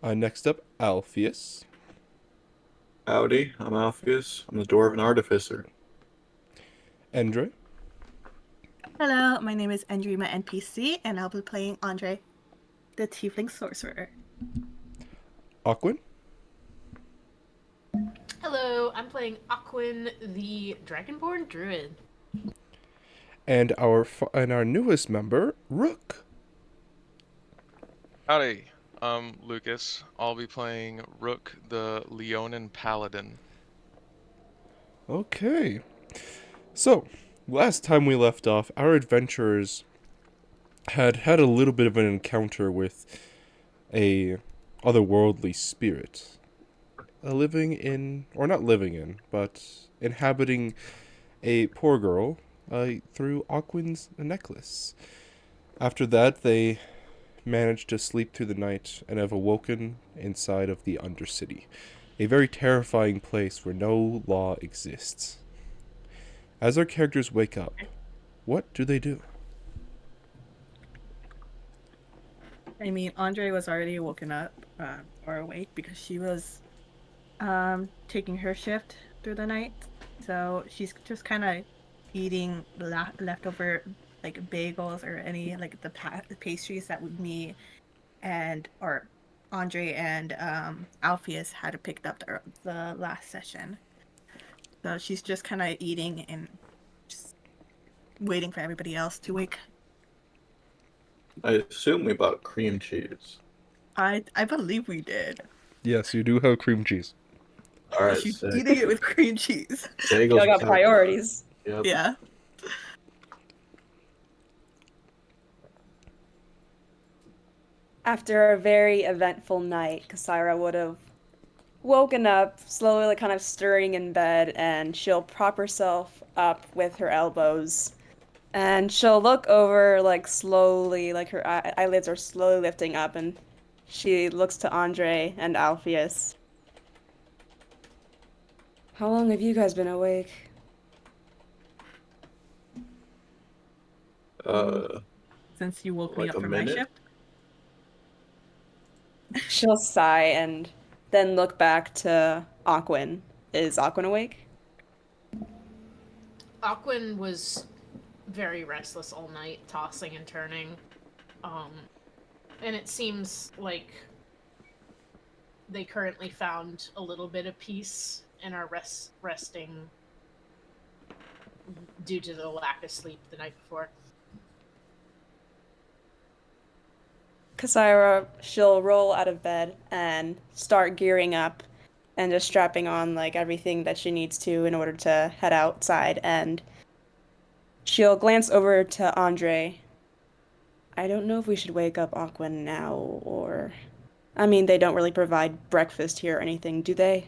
Next up, Alpheus. Howdy, I'm Alpheus. I'm the Dwarven Artificer. Endre. Hello, my name is Andrima NPC, and I'll be playing Andre, the Tiefling Sorcerer. Aquin. Hello, I'm playing Aquin, the Dragonborn Druid. And our newest member, Rook. Howdy, I'm Lucas. I'll be playing Rook, the Leonin Paladin. Okay. So, last time we left off, our adventurers had a little bit of an encounter with a otherworldly spirit, living in, or not living in, but inhabiting a poor girl through Aquin's necklace. After that, they managed to sleep through the night and have awoken inside of the Undercity, a very terrifying place where no law exists. As our characters wake up, what do they do? I mean, Andre was already woken up or awake because she was taking her shift through the night. So she's just kind of eating leftover like bagels or any like the pastries that me and or Andre and Alpheus had picked up the last session. So she's just kind of eating and just waiting for everybody else to wake. I assume we bought cream cheese. I believe we did. Yes, you do have cream cheese. Alright, She's sick. eating it with cream cheese. Bagels Y'all got without- priorities. Yep. Yeah. After a very eventful night, Kasaira would have woken up, slowly like, kind of stirring in bed, and she'll prop herself up with her elbows. And she'll look over, like, slowly, like her eyelids are slowly lifting up, and she looks to Andre and Alpheus. How long have you guys been awake? Since you woke me Like up a from my minute? shift. She'll sigh and then look back to Aquin. Is Aquin awake? Aquin was very restless all night, tossing and turning. And it seems like they currently found a little bit of peace and are resting due to the lack of sleep the night before. Kasaira, she'll roll out of bed and start gearing up and just strapping on like everything that she needs to in order to head outside, and she'll glance over to Andre. I don't know if we should wake up Aquin now or I mean, they don't really provide breakfast here or anything, do they?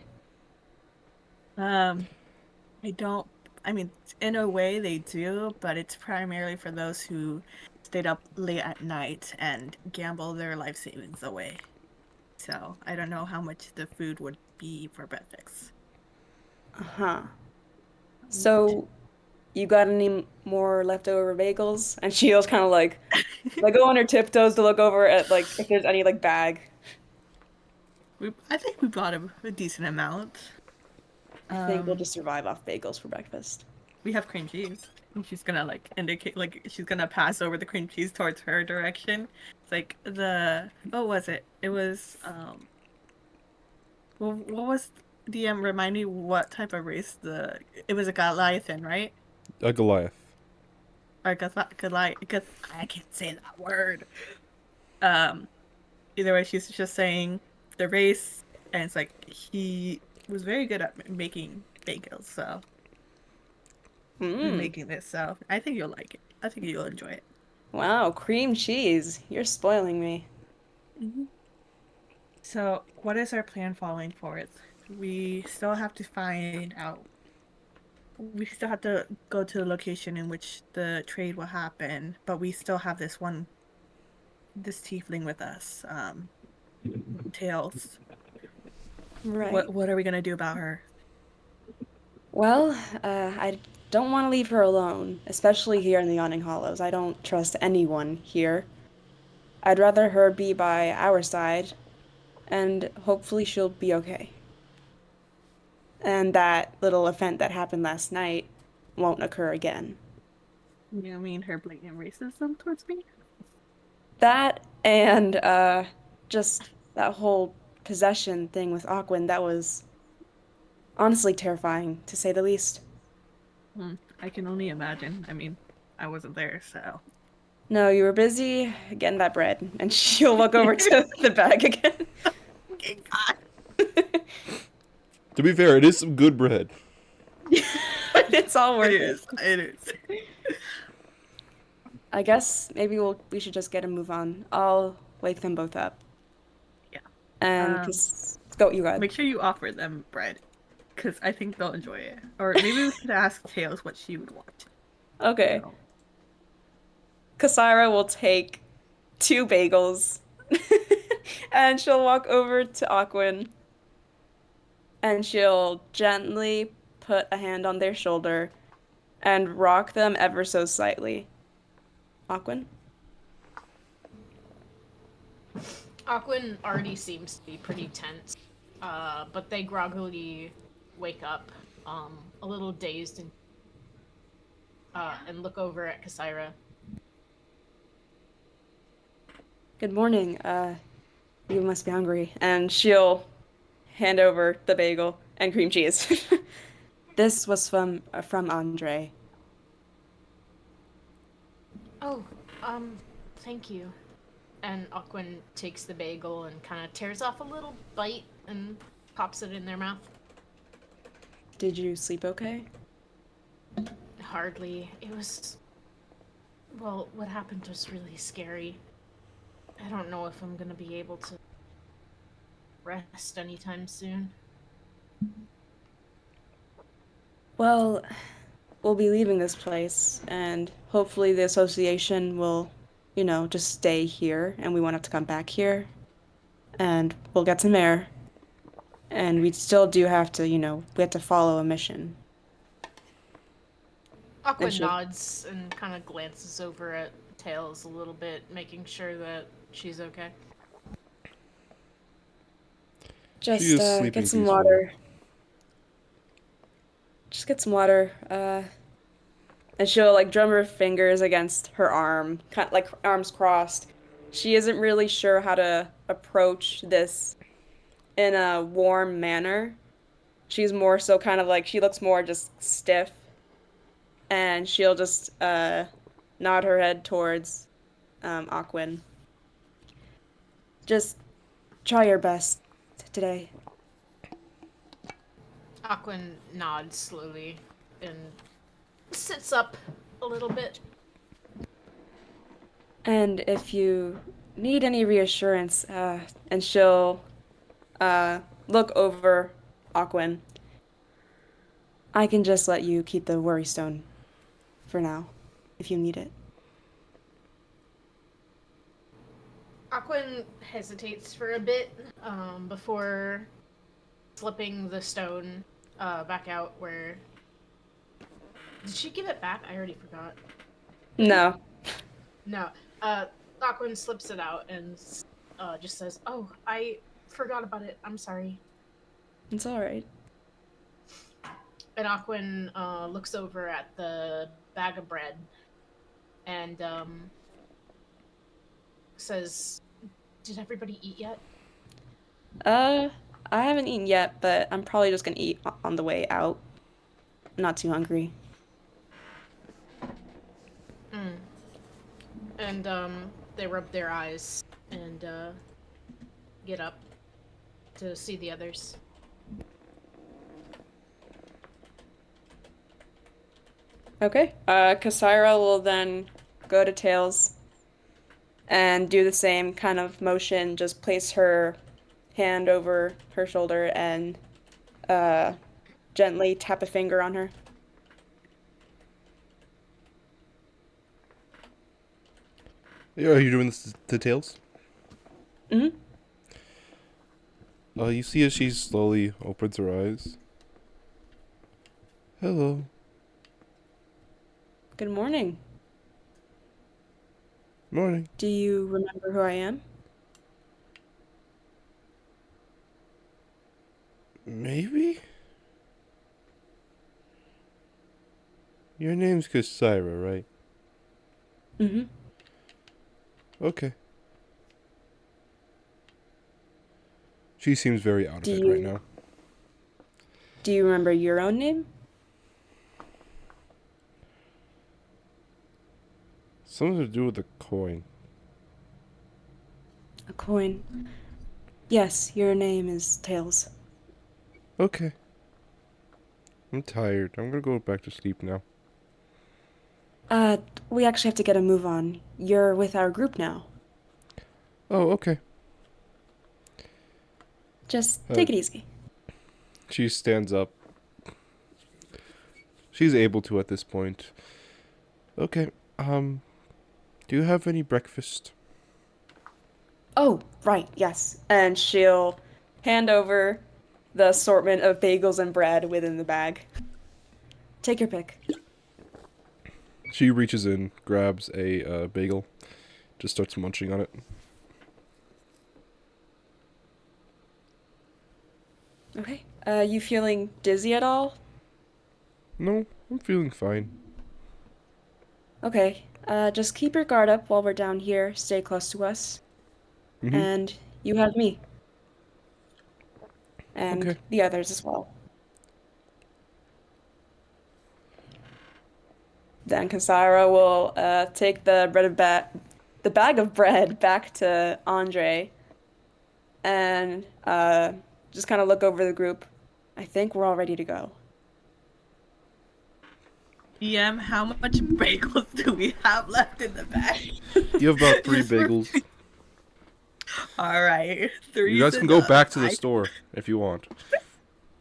I don't. I mean, in a way they do, but it's primarily for those who stayed up late at night and gamble their life savings away. So I don't know how much the food would be for breakfast. Uh-huh. So, you got any more leftover bagels? And she'll kind of like go on her tiptoes to look over at like if there's any like bag. I think we bought a decent amount. I think we'll just survive off bagels for breakfast. We have cream cheese. And she's gonna like indicate like she's gonna pass over the cream cheese towards her direction. It's like what was it? It was what was DM remind me what type of race it was a Goliathan, right? A Goliath. Or Goliath because I can't say that word. Um Either way she's just saying the race, and it's like he was very good at making bagels, so making this, so I think you'll like it. I think you'll enjoy it. Wow, cream cheese. You're spoiling me. So, what is our plan following forward? We still have to find out. We still have to go to the location in which the trade will happen, but we still have this tiefling with us. Tails. Right. What are we gonna do about her? Well, I don't want to leave her alone, especially here in the Yawning Hollows. I don't trust anyone here. I'd rather her be by our side, and hopefully she'll be okay. And that little event that happened last night won't occur again. You mean her blatant racism towards me? That and just that whole possession thing with Aquin, that was honestly terrifying, to say the least. I can only imagine. I mean, I wasn't there, so. No, you were busy getting that bread, and she'll look over to the bag again. To be fair, it is some good bread. It's all worth It it. is. It is. I guess maybe we should just get a move on. I'll wake them both up. Yeah. And let's go, you got. Make sure you offer them bread, because I think they'll enjoy it. Or maybe we should ask Tails what she would want. Okay. So, Kasara will take 2 bagels and she'll walk over to Aquin and she'll gently put a hand on their shoulder and rock them ever so slightly. Aquin? Aquin already seems to be pretty tense, but they groggily wake up, a little dazed, and look over at Kasira. Good morning. You must be hungry. And she'll hand over the bagel and cream cheese. This was from Andre. Oh, thank you. And Aquin takes the bagel and kind of tears off a little bite and pops it in their mouth. Did you sleep okay? Hardly. It was... Well, what happened was really scary. I don't know if I'm gonna be able to rest anytime soon. Well, we'll be leaving this place, and hopefully the association will, just stay here, and we won't have to come back here. And we'll get some air. And we still do have to, we have to follow a mission. Aqua And she'll- nods and kind of glances over at Tails a little bit, making sure that she's okay. Just is sleeping get some peacefully. water. Just get some water. And she'll like drum her fingers against her arm, kind of like arms crossed. She isn't really sure how to approach this in a warm manner. She's more so kind of like she looks more just stiff, and she'll just nod her head towards Aquin. Just try your best today. Aquin nods slowly and sits up a little bit. And if you need any reassurance, and she'll look over Aquin, I can just let you keep the worry stone for now, if you need it. Aquin hesitates for a bit before slipping the stone back out where... Did she give it back? I already forgot. No. No. Aquin slips it out and just says, "Oh, I forgot about it. I'm sorry." It's alright. And Aquin looks over at the bag of bread and says, "Did everybody eat yet?" I haven't eaten yet, but I'm probably just gonna eat on the way out. I'm not too hungry. And they rub their eyes and get up to see the others. Okay. Kasira will then go to Tails and do the same kind of motion, just place her hand over her shoulder and gently tap a finger on her. Yeah, are you doing this to Tails? Mm-hmm. You see as she slowly opens her eyes. Hello. Good morning. Morning. Do you remember who I am? Maybe? Your name's Kasira, right? Mm-hmm. Okay. She seems very out of Do it right you- now. Do you remember your own name? Something to do with the coin. A coin. Yes, your name is Tails. Okay. I'm tired. I'm gonna go back to sleep now. We actually have to get a move on. You're with our group now. Oh, okay. Just take it easy. She stands up. She's able to at this point. Okay, do you have any breakfast? Oh, right, yes. And she'll hand over the assortment of bagels and bread within the bag. Take your pick. She reaches in, grabs a bagel, just starts munching on it. Okay. You feeling dizzy at all? No, I'm feeling fine. Okay. Just keep your guard up while we're down here. Stay close to us. Mhm. And you have me. And Okay. the others as well. Then Kasara will take the bag of bread back to Andre and just kind of look over the group. I think we're all ready to go. DM, how much bagels do we have left in the bag? You have about 3 bagels. All right, 3. You guys can go back to the store if you want.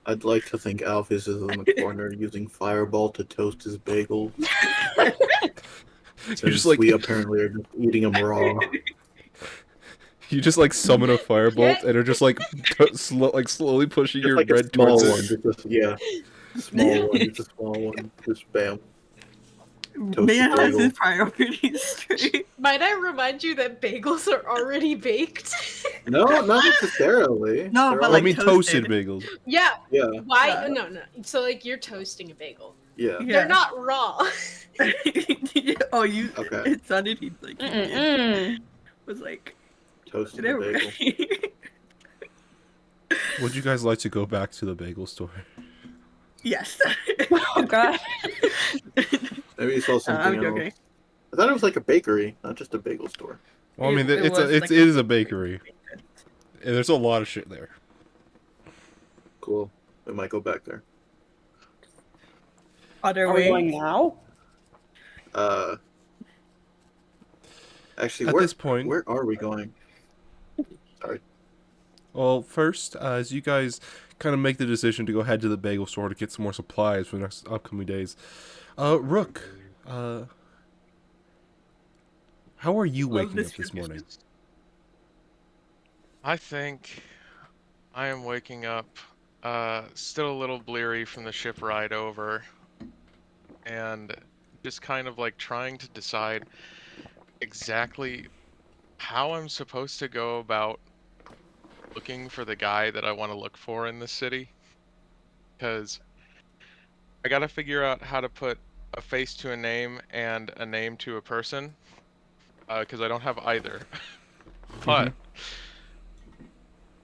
I'd like to think Alphys is in the corner using Fireball to toast his bagel. You're Since just like we apparently are just eating them raw. you just like summon a firebolt and are just like slowly pushing Just your like a bread small towards one. it. Small one. Just a small one. Just bam. Toasted Man has bagel. his priorities straight. Might I remind you that bagels are already baked? No, not necessarily. No, They're but all- I like mean toasted toasted. bagels. Yeah. yeah, Why? Yeah. No. So like you're toasting a bagel. yeah. Yeah. They're not raw. Oh, you. Okay. It sounded he like he did. Mm-mm. Was like. Toasted the bagel. Would you guys like to go back to the bagel store? Yes. Oh god. Maybe you saw something I'm else. joking. I thought it was like a bakery, not just a bagel store. Well, I mean, It it was is like a bakery. And there's a lot of shit there. Cool. We might go back there. Other Are we way. going now? Actually, At where this point, where are we going? Sorry. well, first, as you guys kind of make the decision to go head to the bagel store to get some more supplies for the next upcoming days, Rook, how are you Love waking this up this focus. morning? I think I am waking up still a little bleary from the ship ride over and just kind of like trying to decide exactly how I'm supposed to go about looking for the guy that I want to look for in this city. Because I gotta figure out how to put a face to a name and a name to a person. Because I don't have either. But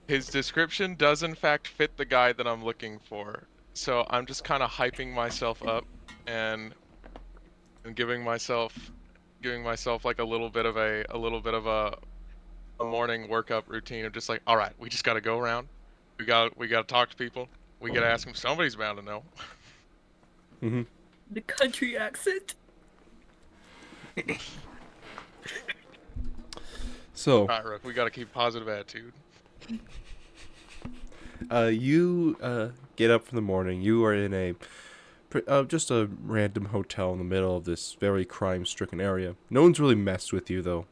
his description does in fact fit the guy that I'm looking for. So I'm just kind of hyping myself up and giving myself like a little bit of a morning workup routine of just like, all right, we just got to go around. We got to talk to people. We got to ask them. Somebody's bound to know. Mm-hmm. The country accent. So, All right, Rook, we got to keep positive attitude. you get up in the morning. You are in just a random hotel in the middle of this very crime-stricken area. No one's really messed with you though,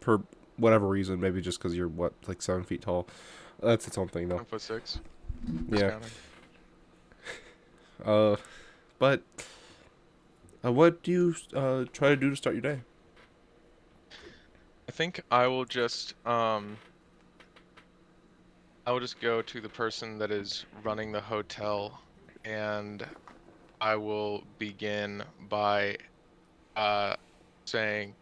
for whatever reason. Maybe just because you're like 7 feet tall. That's its own thing though. 1'6". Just Yeah. counting. But what do you try to do to start your day? I think I will just I will just go to the person that is running the hotel, and I will begin by saying,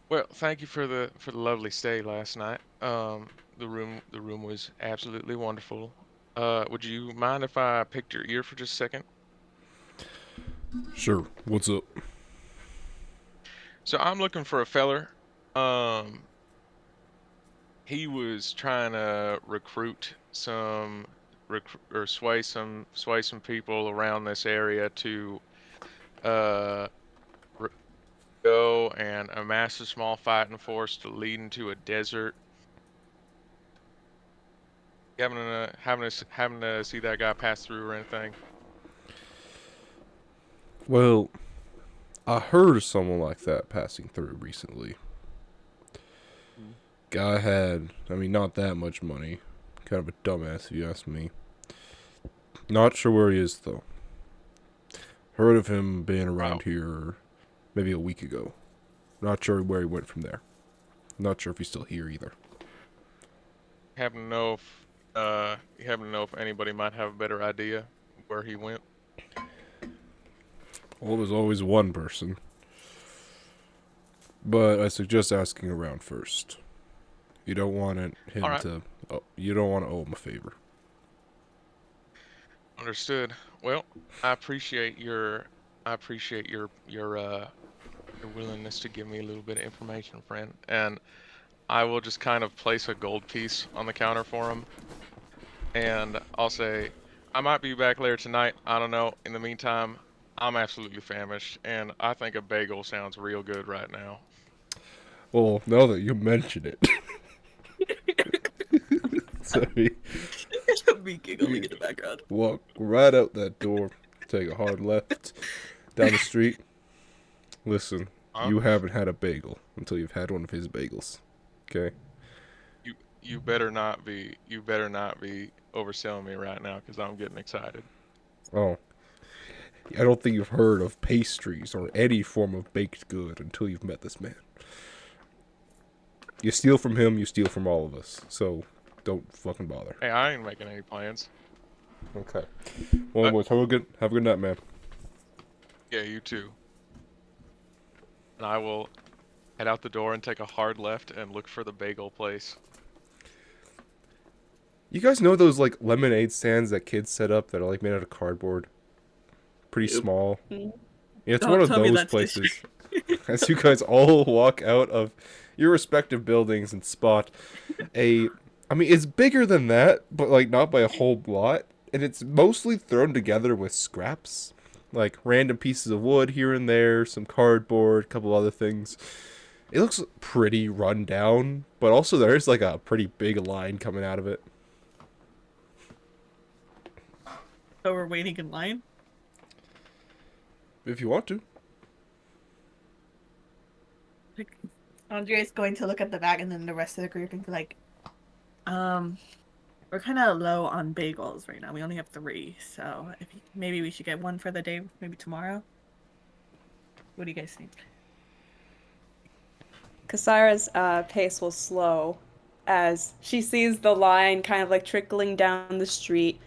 "Well, thank you for the lovely stay last night. The room was absolutely wonderful. Would you mind if I picked your ear for just a second?" Sure. What's up? So I'm looking for a feller. Um, he was trying to recruit or sway some people around this area to uh re- go and amass a small fighting force to lead into a desert. You having to see that guy pass through or anything? Well, I heard of someone like that passing through recently. Guy had, I mean, not that much money. Kind of a dumbass, if you ask me. Not sure where he is, though. Heard of him being around Wow. here maybe a week ago. Not sure where he went from there. Not sure if he's still here either. Happen to know if you happen to know if anybody might have a better idea where he went? Well, it was always one person. But I suggest asking around first. You don't want him All right. to. Oh, you don't want to owe him a favor. Understood. Well, I appreciate your willingness to give me a little bit of information, friend. And I will just kind of place a gold piece on the counter for him, and I'll say, I might be back later tonight. I don't know. In the meantime, I'm absolutely famished, and I think a bagel sounds real good right now. Well, now that you mention it. Sorry. Me giggling in the background. Walk right out that door. Take a hard left. Down the street. Listen, Huh? you haven't had a bagel until you've had one of his bagels. Okay? You better not be. You better not be overselling me right now, because I'm getting excited. Oh. I don't think you've heard of pastries or any form of baked good until you've met this man. You steal from him, you steal from all of us. So, don't fucking bother. Hey, I ain't making any plans. Okay. Well, boys, have a good night, man. Yeah, you too. And I will head out the door and take a hard left and look for the bagel place. You guys know those like lemonade stands that kids set up that are like made out of cardboard? Pretty Yep. small. Mm. Yeah, it's Don't one of tell me those that's places. As you guys all walk out of your respective buildings and spot I mean, it's bigger than that, but like not by a whole lot, and it's mostly thrown together with scraps, like random pieces of wood here and there, some cardboard, a couple other things. It looks pretty run down, but also there's like a pretty big line coming out of it. So we're waiting in line. If you want to. Like, Andrea's going to look at the bag, and then the rest of the group and be like, we're kind of low on bagels right now. We only have 3, so maybe we should get one for the day, maybe tomorrow. What do you guys think? Kasara's pace will slow as she sees the line kind of like trickling down the street,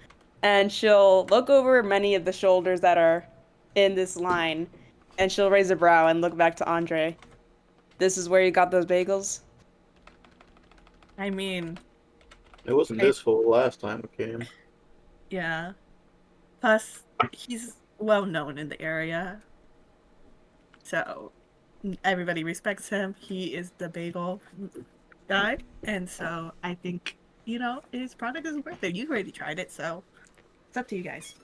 and she'll look over many of the shoulders that are in this line, and she'll raise a brow and look back to Andre. This is where you got those bagels? I mean, It wasn't Hey. this full last time it came. yeah. Plus, he's well known in the area, so everybody respects him. He is the bagel guy, and so I think, his product is worth it. You already tried it, so it's up to you guys.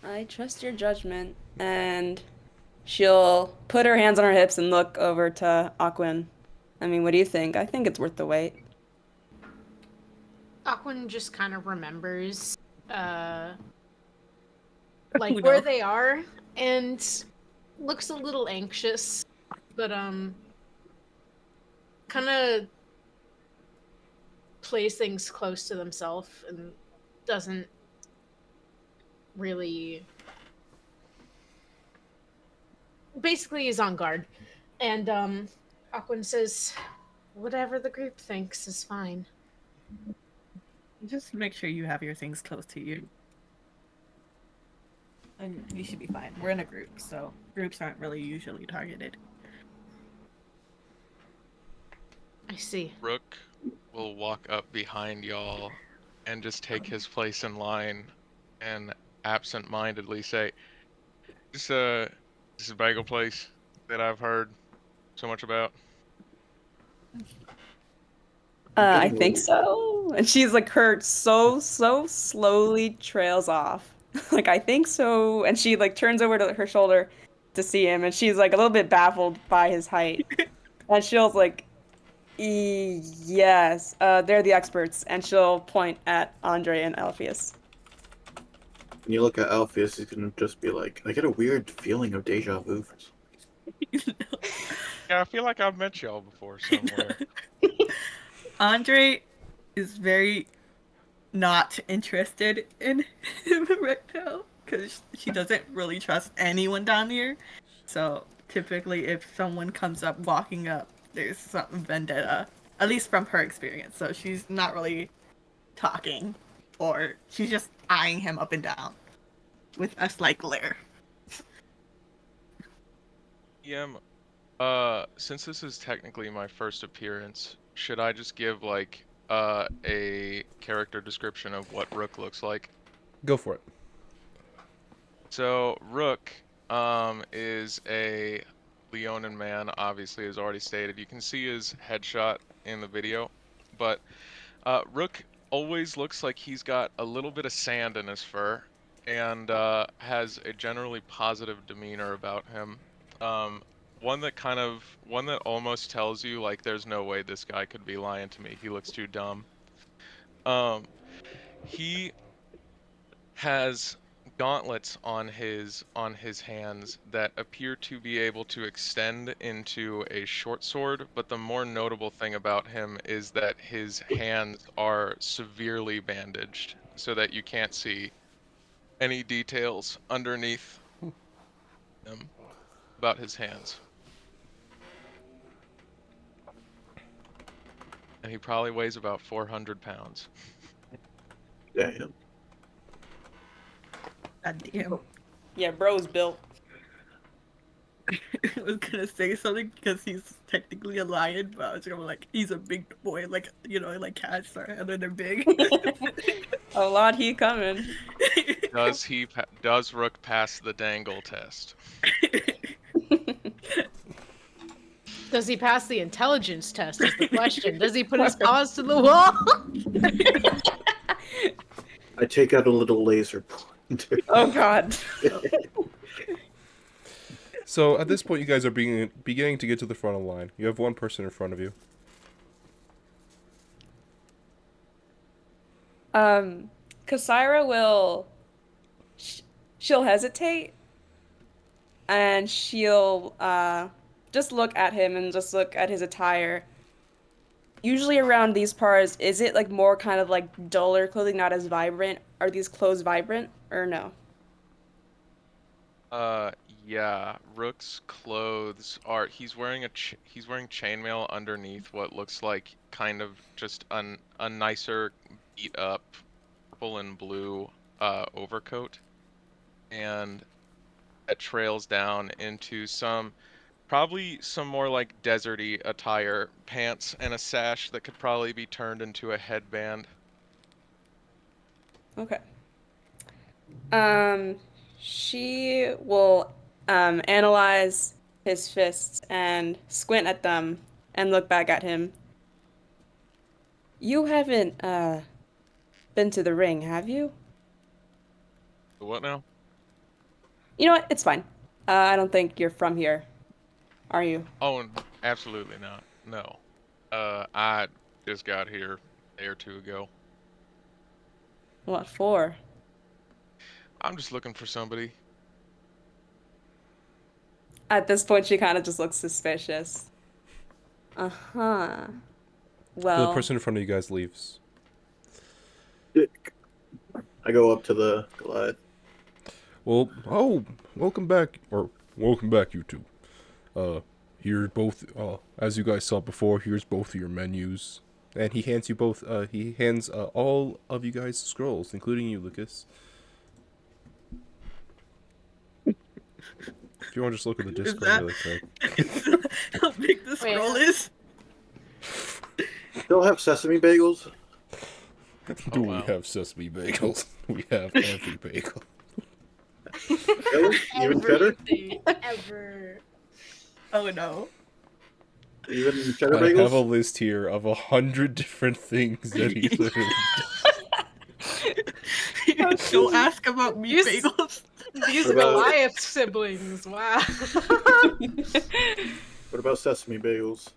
I trust your judgment. And she'll put her hands on her hips and look over to Aquin. I mean, what do you think? I think it's worth the wait. Aquin just kind of remembers, Oh, like no. where they are, and looks a little anxious, but kind of plays things close to themselves and doesn't really. Basically, is on guard, and Aquin says, Whatever the group thinks is fine. Just make sure you have your things close to you. And you should be fine. We're in a group, so groups aren't really usually targeted. I see. Rook will walk up behind y'all and just take his place in line and absent-mindedly say, this is a bagel place that I've heard so much about. I think so. And she's like, her so slowly trails off. Like, I think so. And she like turns over to her shoulder to see him, and she's like a little bit baffled by his height. And she'll like, yes, they're the experts. And she'll point at Andre and Alpheus. When you look at Alpheus, he's gonna just be like, I get a weird feeling of deja vu. Yeah, I feel like I've met y'all before somewhere. Andre is very not interested in him right now because she doesn't really trust anyone down here. So typically, if someone comes up walking up, there's some vendetta, at least from her experience. So she's not really talking, or she's just eyeing him up and down with a slight glare. EM, since this is technically my first appearance, should I just give like a character description of what Rook looks like? Go for it. So Rook is a Leonin man, obviously, as already stated. You can see his headshot in the video, but Rook always looks like he's got a little bit of sand in his fur and has a generally positive demeanor about him. One that almost tells you like there's no way this guy could be lying to me. He looks too dumb. He has gauntlets on his hands that appear to be able to extend into a short sword, but the more notable thing about him is that his hands are severely bandaged so that you can't see any details underneath them about his hands. And he probably weighs about 400 pounds. Damn. God damn. Yeah, bro's built. I was gonna say something because he's technically a lion, but I was gonna be like, he's a big boy, like, you know, like cats are, and then they're big. A lot he coming. Does Rook pass the dangle test? Does he pass the intelligence test is the question. Does he put his paws to the wall? I take out a little laser pointer. Oh god. So at this point, you guys are beginning to get to the front of the line. You have one person in front of you. Kasira will... she'll hesitate. And she'll, just look at him and just look at his attire. Usually around these parts, is it like more kind of like duller clothing, not as vibrant? Are these clothes vibrant or no? Yeah. Rook's clothes are. He's wearing chainmail underneath what looks like kind of just a nicer beat up purple and blue overcoat, and it trails down into probably some more like deserty attire, pants and a sash that could probably be turned into a headband. Okay. She will analyze his fists and squint at them and look back at him. You haven't been to the ring, have you? What now? You know what? It's fine. I don't think you're from here. Are you? Oh, absolutely not. No. I just got here a day or two ago. What for? I'm just looking for somebody. At this point, she kind of just looks suspicious. Uh-huh. Well... The person in front of you guys leaves. I go up to the Goliath. Well, welcome back, you two. Here both, as you guys saw before, here's both of your menus. And he hands you both, he hands all of you guys scrolls, including you, Lucas. If you want to just look at the Discord that- really quick. How big the scroll is? They'll have sesame bagels. Do wow. we have sesame bagels? We have every bagel. Really? Even cheddar? Everything ever. Oh no. Even cheddar I have a bagels? list here of 100 different things that he served. Don't ask about meat You s- bagels. These What about- Goliath siblings. Wow. What about sesame bagels?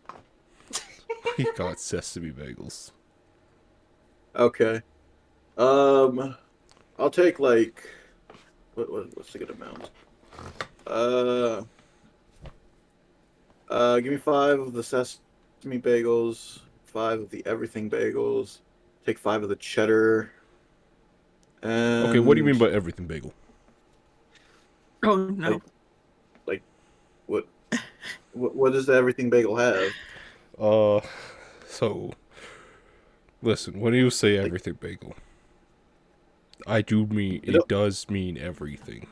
He got sesame bagels. Okay. I'll take like what's the good amount? Give me 5 of the sesame bagels, 5 of the everything bagels, take 5 of the cheddar. And Okay, what do you mean by everything bagel? Oh no. what does the everything bagel have? So, listen, when you say everything bagel, I do mean, You know- it does mean everything.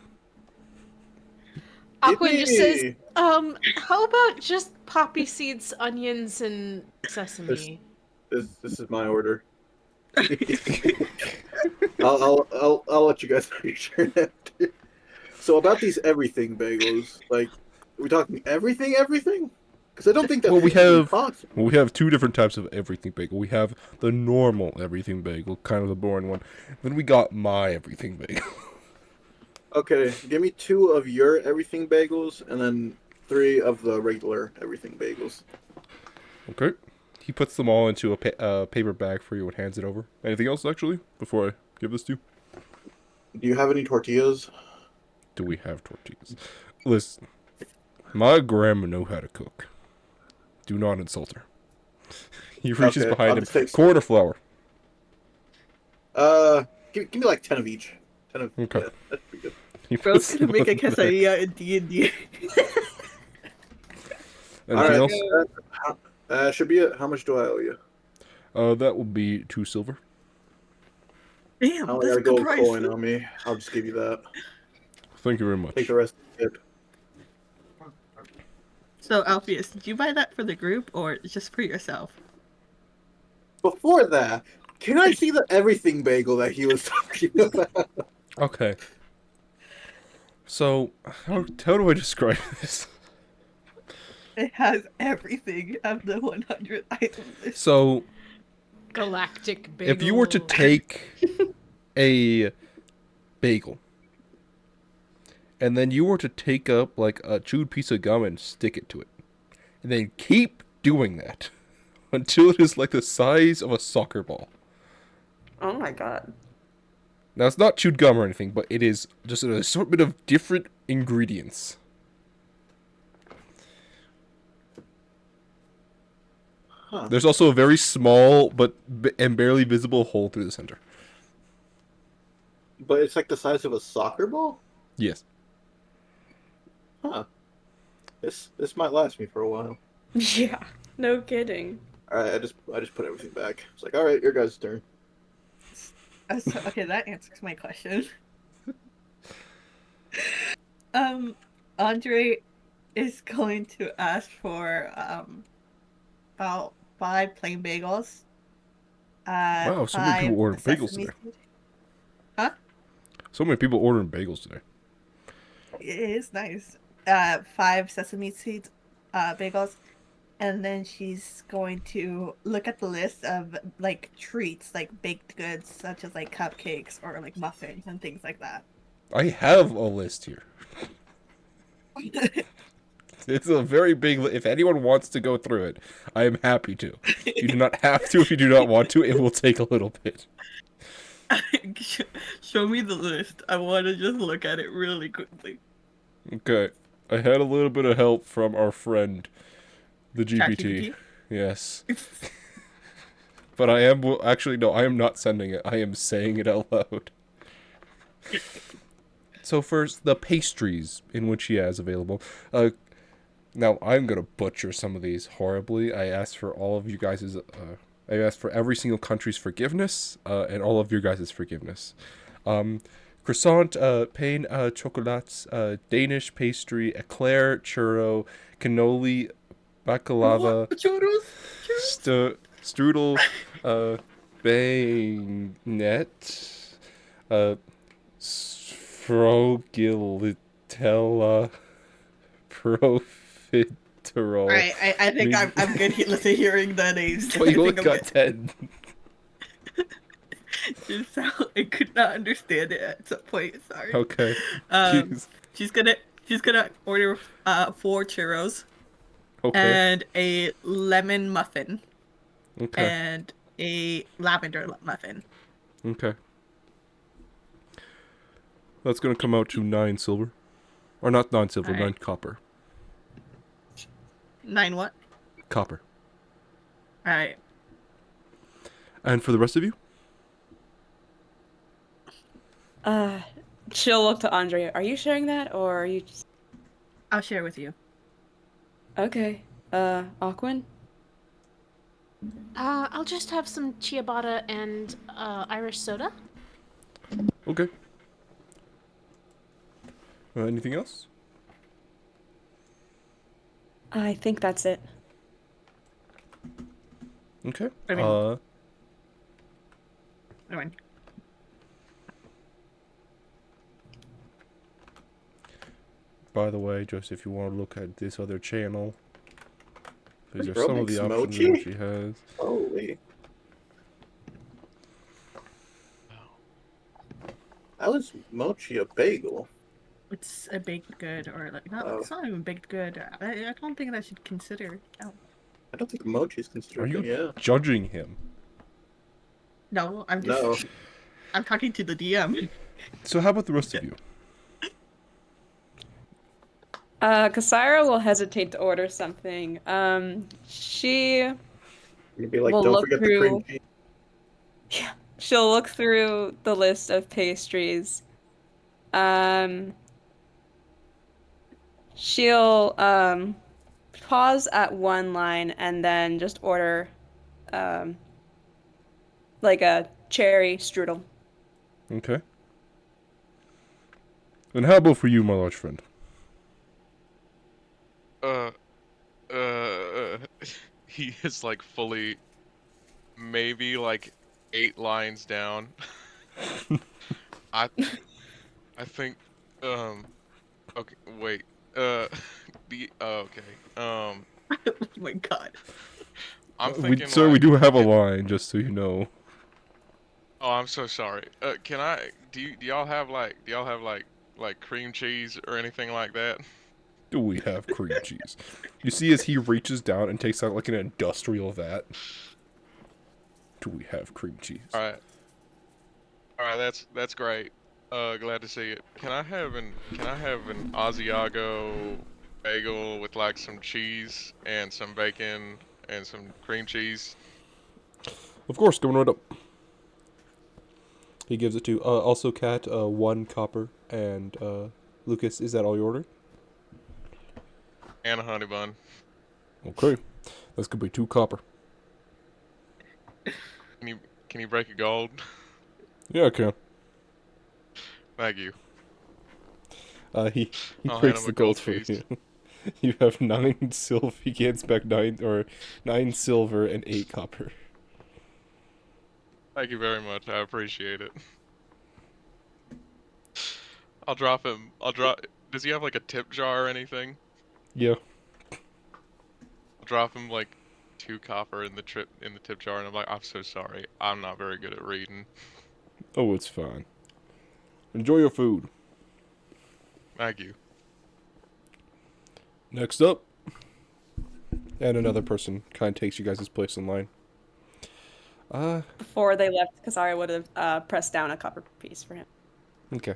Aquin just says, Yippee! how about just poppy seeds, onions, and sesame? This is my order. I'll let you guys know your turn after. So about these everything bagels, like, are we talking everything? Because I don't think that's Well, we have- possible. Well, we have two different types of everything bagel. We have the normal everything bagel, kind of the boring one. Then we got my everything bagel. Okay, give me 2 of your everything bagels, and then 3 of the regular everything bagels. Okay. He puts them all into a paper bag for you and hands it over. Anything else, actually, before I give this to you? Do you have any tortillas? Do we have tortillas? Listen, my grandma know how to cook. Do not insult her. He reaches Okay, behind I'll him. just take- Corn or flour? Give me like 10 of each. 10 of Okay. Yeah, that's pretty good. He Bro's puts gonna them make a in the bag. quesadilla in D&D. Anything else? Should be it. How much do I owe you? That will be 2 silver. Damn, I only that's got a a good gold price. coin on me. I'll just give you that. Thank you very much. Take the rest of the tip. So, Alpheus, did you buy that for the group or just for yourself? Before that, can I see the everything bagel that he was talking about? Okay. So, how do I describe this? It has everything of the 100 item list. So, Galactic bagel. if you were to take a bagel, and then you were to take up like a chewed piece of gum and stick it to it, and then keep doing that until it is like the size of a soccer ball. Oh my god. Now, it's not chewed gum or anything, but it is just an assortment of different ingredients. Huh. There's also a very small and barely visible hole through the center. But it's like the size of a soccer ball? Yes. Huh. This might last me for a while. Yeah. No kidding. Alright, I just put everything back. It's like, alright, your guys' turn. Okay, that answers my question. Andre is going to ask for about 5 plain bagels. Wow, so many people 5 ordered bagels sesame today. seed- So many people ordering bagels today. It is nice. 5 sesame seeds bagels, and then she's going to look at the list of like treats, like baked goods, such as like cupcakes or like muffins and things like that. I have a list here. It's a very big If anyone wants to go through it, I am happy to. You do not have to if you do not want to. It will take a little bit. Show me the list. I want to just look at it really quickly. Okay. I had a little bit of help from our friend, the GPT. ChatGPT? Yes. But I am... Well, actually, no, I am not sending it. I am saying it out loud. So first, the pastries in which he has available. Now I'm gonna butcher some of these horribly. I ask for all of you guys' I ask for every single country's forgiveness, and all of your guys' forgiveness. Croissant, pain, chocolate, Danish pastry, eclair, churro, cannoli, baklava, Churros. strudel, baguette, frogilitella, profiterole. All right, I think I'm good hearing the names. Well, you I only think I'm got good. 10. Just I could not understand it at some point. Sorry. Okay. Um, Jeez. she's gonna order 4 churros Okay. and a lemon muffin Okay. and a lavender muffin. Okay. That's gonna come out to 9 silver. Or not 9 silver, Alright. 9 copper. 9 what? Copper. All right. And for the rest of you? She'll look to Andre. Are you sharing that, or are you just... I'll share with you. Okay. Aquin? I'll just have some ciabatta and Irish soda. Okay. Anything else? I think that's it. Okay. I mean- I mean, By the way, just if you want to look at this other channel, these are Girl some of the makes options mochi? that she has. Holy. How is mochi a bagel? it's a baked good, or like no, Oh. it's not even baked good. I don't think that should consider. Oh. I don't think mochi is considered. Are you Yeah. judging him? No, I'm just. No. I'm talking to the DM. So how about the rest of you? Kasira will hesitate to order something. She You'd be like, We'll don't look forget through- the cream cheese. she'll look through the list of pastries. She'll pause at one line and then just order like a cherry strudel. Okay. And how about for you, my large friend? He is like fully, maybe like 8 lines down. I think, okay, wait, okay, Oh my god. I'm thinking Sir, we like- do have a line, just so you know. Oh, I'm so sorry. Can I, do y'all have like cream cheese or anything like that? Do we have cream cheese? You see as he reaches down and takes out like an industrial vat. Do we have cream cheese? Alright, that's great. Glad to see it. Can I have an Asiago bagel with like some cheese and some bacon and some cream cheese? Of course, going right up. He gives it to also Cat 1 copper, and Lucas. Is that all you ordered? And a honey bun. Okay, that's gonna be 2 copper. Can you break a gold? Yeah, I can. Thank you. He I'll breaks hand him the a gold gold for piece. you. You have 9 silver. He gets back 9 silver and 8 copper. Thank you very much. I appreciate it. I'll drop him. Does he have like a tip jar or anything? Yeah. I'll drop him like 2 copper in the tip jar, and I'm like, I'm so sorry. I'm not very good at reading. Oh, it's fine. Enjoy your food. Thank you. Next up. And another person kind of takes you guys' place in line. Before they left, Kasira would have pressed down a copper piece for him. Okay.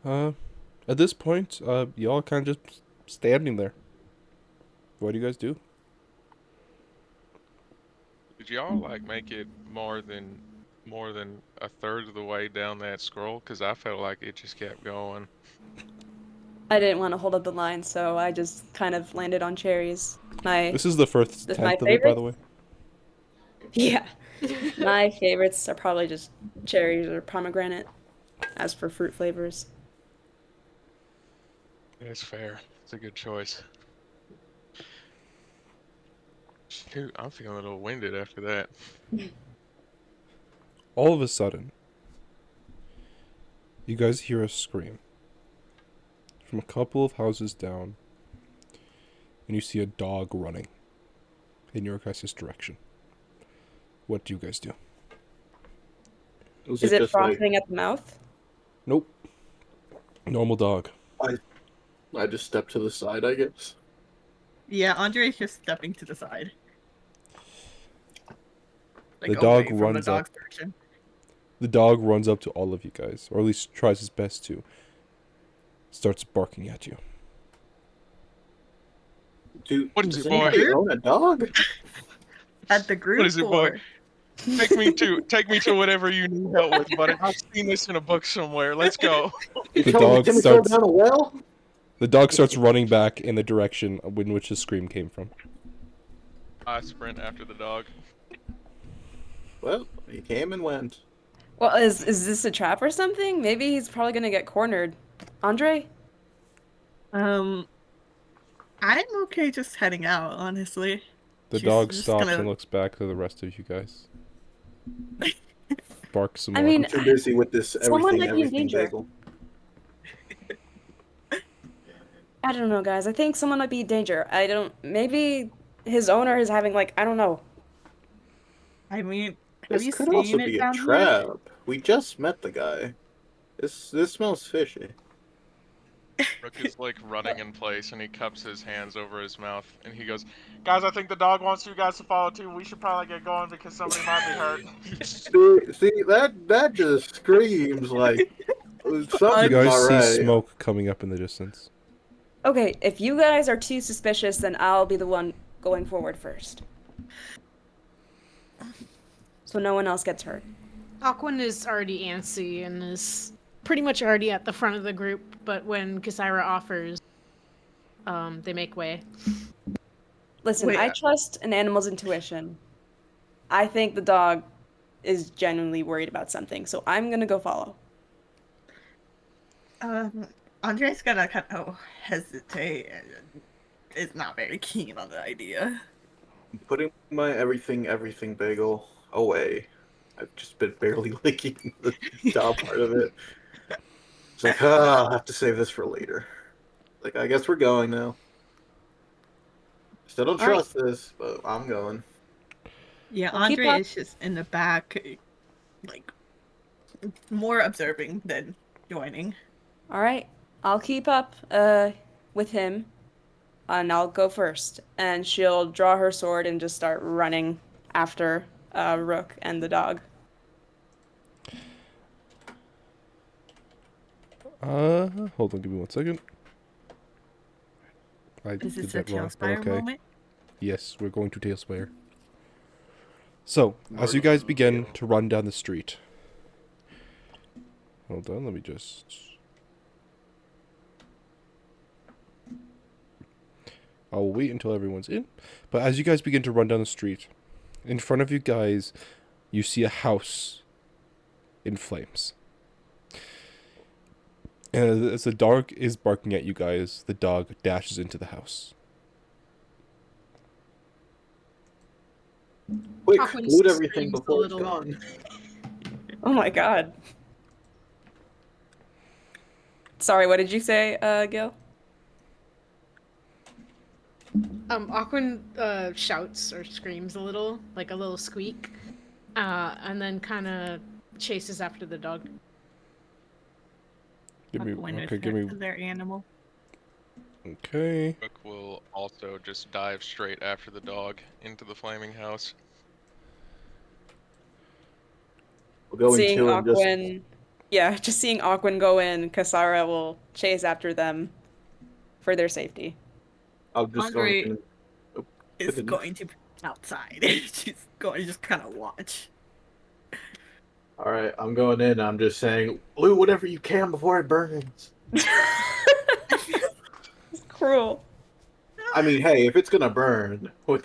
At this point, y'all kind of just standing there. What do you guys do? Did y'all like make it more than more than a third of the way down that scroll? Because I felt like it just kept going. I didn't want to hold up the line, so I just kind of landed on cherries. This is the first This my tenth of it, by favorite? the way. Yeah, my favorites are probably just cherries or pomegranate. As for fruit flavors, It's fair. It's a good choice. Shoot, I'm feeling a little winded after that. All of a sudden, you guys hear a scream from a couple of houses down, and you see a dog running in your guys' direction. What do you guys do? Was is it just like frothing at the mouth? Nope. Normal dog. I just stepped to the side, I guess? Yeah, Andre's just stepping to the side. The dog away from runs the up. dog's direction. The dog runs up to all of you guys, or at least tries his best to. Starts barking at you. Dude, What is does it, boy? anybody own a dog? At the group What is it, boy? or- Take me to whatever you need help with, buddy. I've seen this in a book somewhere. Let's go. You The tell me dog you're gonna starts- go down a well? The dog starts running back in the direction in which the scream came from. I sprint after the dog. Well, he came and went. Well, is this a trap or something? Maybe he's probably gonna get cornered. Andre? I'm okay just heading out, honestly. The She's dog just stops gonna- and looks back to the rest of you guys. Barks some I more. mean, I'm too busy with this Someone everything, might be in everything danger. bagel. I don't know, guys. I think someone might be in danger. Maybe his owner is having, like, I don't know. I mean, have This you could seen also it be a down here? trap. We just met the guy. This smells fishy. Rook is like running in place and he cups his hands over his mouth and he goes, "Guys, I think the dog wants you guys to follow too. We should probably get going because somebody might be hurt." See that just screams like You something's guys not see right. smoke coming up in the distance. Okay, if you guys are too suspicious, then I'll be the one going forward first. So no one else gets hurt. Aquan is already antsy and is pretty much already at the front of the group, but when Kisira offers, they make way. Listen, Wait, I trust an animal's intuition. I think the dog is genuinely worried about something, so I'm gonna go follow. Andre's gonna kind of hesitate and is not very keen on the idea. Putting my everything bagel away. I've just been barely licking the top part of it. It's like, I'll have to save this for later. Like, I guess we're going now. Still don't All right. trust this, but I'm going. Yeah, Well, keep Andre up. is just in the back, like, more observing than joining. All right, I'll keep up with him, and I'll go first. And she'll draw her sword and just start running after Rook and the dog. Hold on, give me 1 second. I Is did this a that wrong, but Tailspire okay. moment? Yes, we're going to Tailspire. So, as you guys begin to run down the street. Hold on, let me just... I'll wait until everyone's in. But as you guys begin to run down the street, in front of you guys, you see a house in flames. And as the dog is barking at you guys, the dog dashes into the house. Quick, Aquan loot everything screams a before it's little. gone. Oh my god. Sorry, what did you say, Gil? Aquan shouts or screams a little, like a little squeak, and then kind of chases after the dog. Give me, Aqua okay, give me, is their animal. okay. Rook will also just dive straight after the dog into the flaming house. We'll go Seeing into and just Aquan, yeah, just seeing Aquan go in, Kasara will chase after them for their safety. I'll just go Andre- in. Is Goodness. going to be outside. She's going to just kind of watch. All right, I'm going in. I'm just saying, loot whatever you can before it burns. It's cruel. I mean, hey, if it's gonna burn, what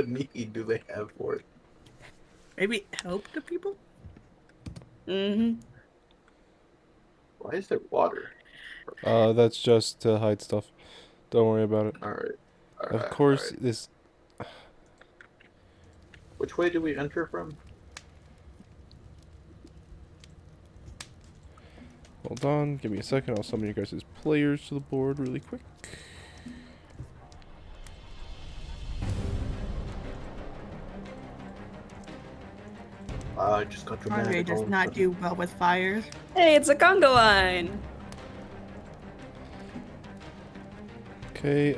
need do they have for it? Maybe help the people? Mm-hmm. Why is there water? That's just to hide stuff. Don't worry about it. All right. All Of right, course, all right. this. Which way do we enter from? Hold on, give me a second. I'll summon you guys as players to the board really quick. I just got Andre dramatic. does all of a not sudden. do well with fires. Hey, it's a conga line. Okay,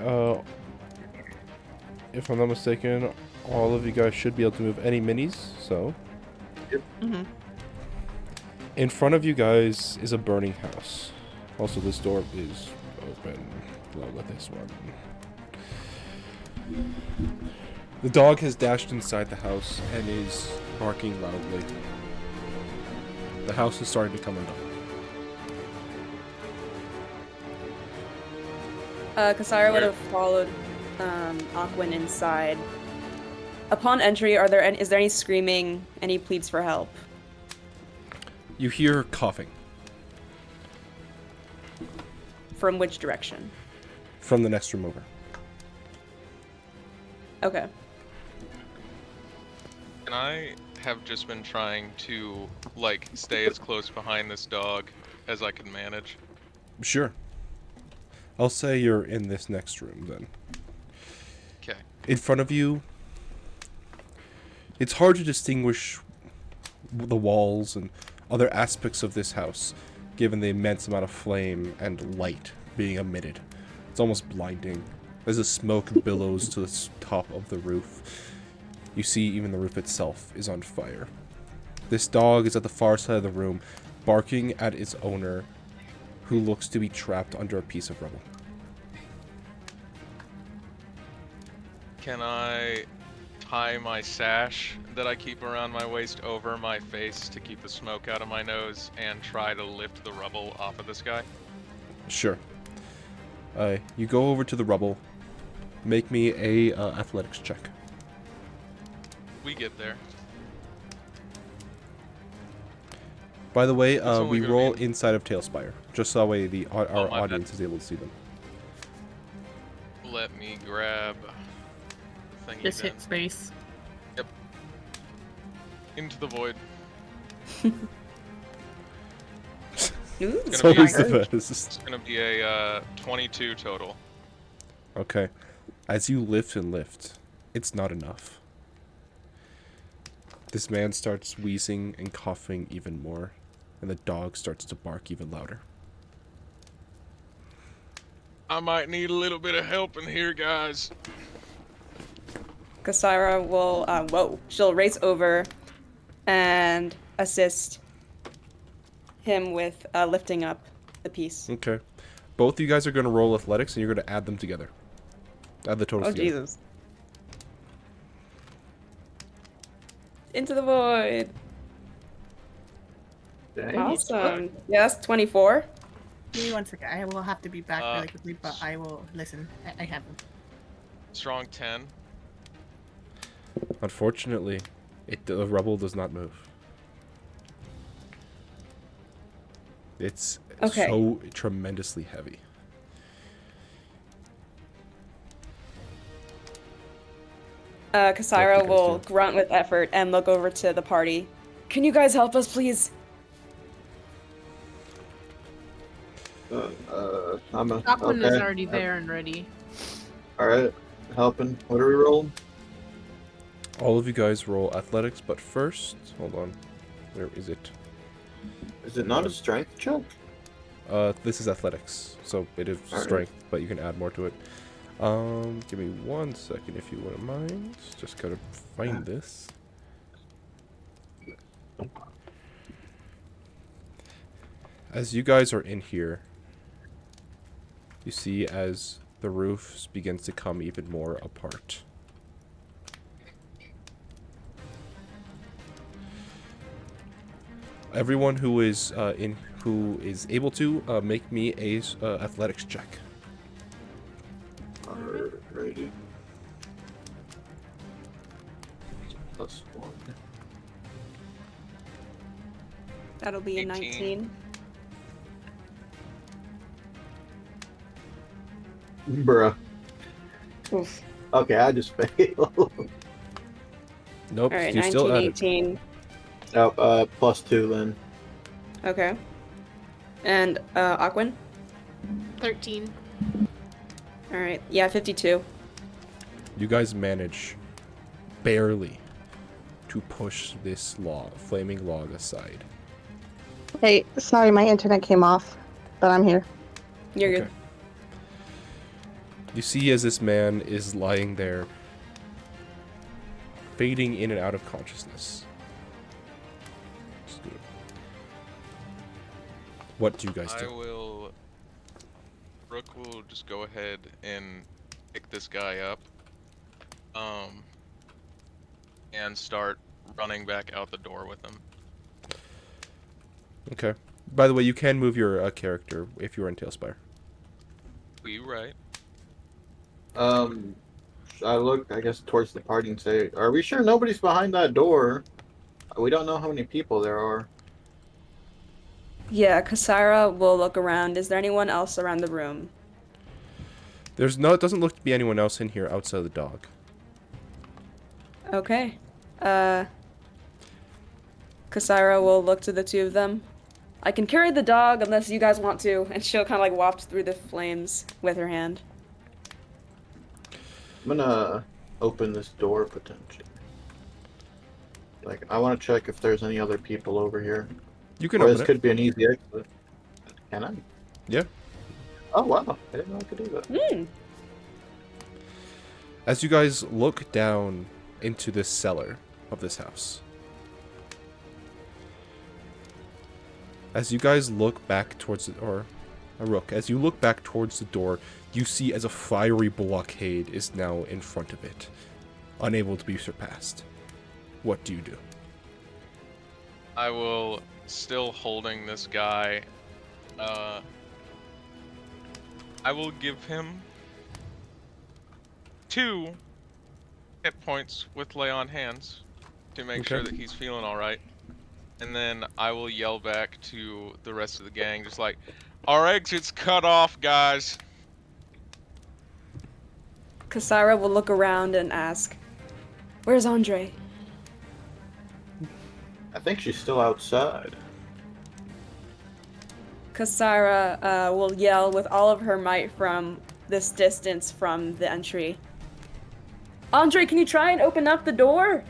if I'm not mistaken, all of you guys should be able to move any minis, so. Mm-hmm. In front of you guys is a burning house. Also, this door is open. Along with this one. The dog has dashed inside the house and is barking loudly. The house is starting to come undone. Kasara would have followed Aquin inside. Upon entry, is there any screaming, any pleads for help? You hear coughing From which direction? from the next room over. Okay. And I have just been trying to, like, stay as close behind this dog as I can manage. Sure. I'll say you're in this next room then. Okay. In front of you, it's hard to distinguish the walls and other aspects of this house, given the immense amount of flame and light being emitted. It's almost blinding. As the smoke billows to the top of the roof, you see even the roof itself is on fire. This dog is at the far side of the room, barking at its owner, who looks to be trapped under a piece of rubble. Can I tie my sash that I keep around my waist over my face to keep the smoke out of my nose and try to lift the rubble off of this guy? Sure. You go over to the rubble. Make me a athletics check. We get there. By the way, only we gonna roll be- inside of Tailspire, just so that way our my bad. audience is able to see them. Let me grab the thingy Just then. hit space. Into the void. Ooh, It's It's gonna be- always the nice. best. It's gonna be a 22 total. Okay. As you lift and lift, it's not enough. This man starts wheezing and coughing even more, and the dog starts to bark even louder. I might need a little bit of help in here, guys. Kasara will, she'll race over and assist him with lifting up the piece. Okay. Both of you guys are going to roll athletics, and you're going to add them together. Add the totals Oh, together. Jesus. Into the void. Dang, Awesome. Yes, 24. Give me 1 second. I will have to be back Uh, really quickly, but I will listen. I have them. Strong 10. Unfortunately, the rubble does not move. It's Okay. so tremendously heavy. Kasara What do you guys will do? grunt with effort and look over to the party. Can you guys help us, please? I'm a, Aquin is okay. already there and ready. All right, helping. What are we rolling? All of you guys roll athletics, but first, hold on. Where is it? Is it not a strength check? This is athletics, so it is Alright. strength, but you can add more to it. Give me 1 second if you wouldn't mind. Just gotta find this. As you guys are in here, you see as the roof begins to come even more apart. Everyone who is able to make me a athletics check. Alrighty. +1. That'll be a 18. 19. Bruh. Oof. Okay, I just failed. Nope, All right, you 19, still added. 18. Oh, +2 then. Okay. And Aquin? 13. All right. Yeah, 52. You guys manage barely to push this flaming log aside. Hey, sorry, my internet came off, but I'm here. You're Okay. good. You see as this man is lying there, fading in and out of consciousness. Just do it. What do you guys I do? will. Rook will just go ahead and pick this guy up. And start running back out the door with him. Okay. By the way, you can move your character if you're in Tailspire. Are you right? I look, I guess, towards the party and say, "Are we sure nobody's behind that door? We don't know how many people there are." Yeah, Kasara will look around. Is there anyone else around the room? It doesn't look to be anyone else in here outside of the dog. Okay. Kasara will look to the two of them. I can carry the dog unless you guys want to, and she'll kind of like waft through the flames with her hand. I'm gonna open this door potentially. Like, I want to check if there's any other people over here. You can Or open this it. could be an easy exit. Can I? Yeah. Oh wow! I didn't know I could do that. Hmm. As you guys look down into this cellar of this house, as you guys look back towards the door, Rook, as you look back towards the door, you see as a fiery blockade is now in front of it, unable to be surpassed. What do you do? I will, still holding this guy, I will give him 2 hit points with lay on hands to make sure Okay. that he's feeling alright. And then I will yell back to the rest of the gang, just like, our exit's cut off, guys. Kasara will look around and ask, "Where's Andre?" I think she's still outside. Kasara will yell with all of her might from this distance from the entry. "Andre, can you try and open up the door?"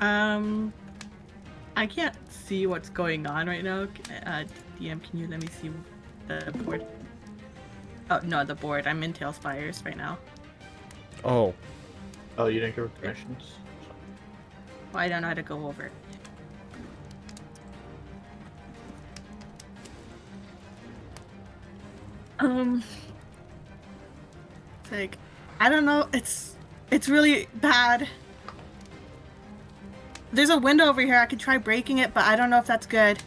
I can't see what's going on right now. DM, can you let me see the board? Oh, no, the board. I'm in Tailspires right now. Oh, Oh, you didn't give her permissions? Well, I don't know how to go over. It's like, I don't know. It's really bad. There's a window over here. I could try breaking it, but I don't know if that's good.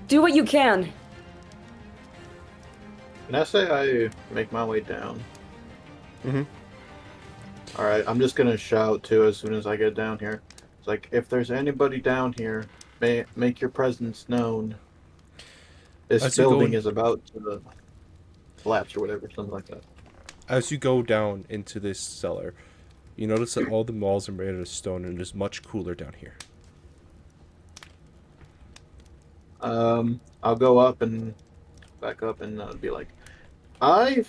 Do what you can. Can I say I make my way down? Mhm. Alright, I'm just gonna shout too as soon as I get down here. It's like, if there's anybody down here, make your presence known. This As you go building in- is about to collapse or whatever, something like that. as you go down into this cellar, you notice that all the walls are made out of stone and it is much cooler down here. I'll go up and back up and be like, I'm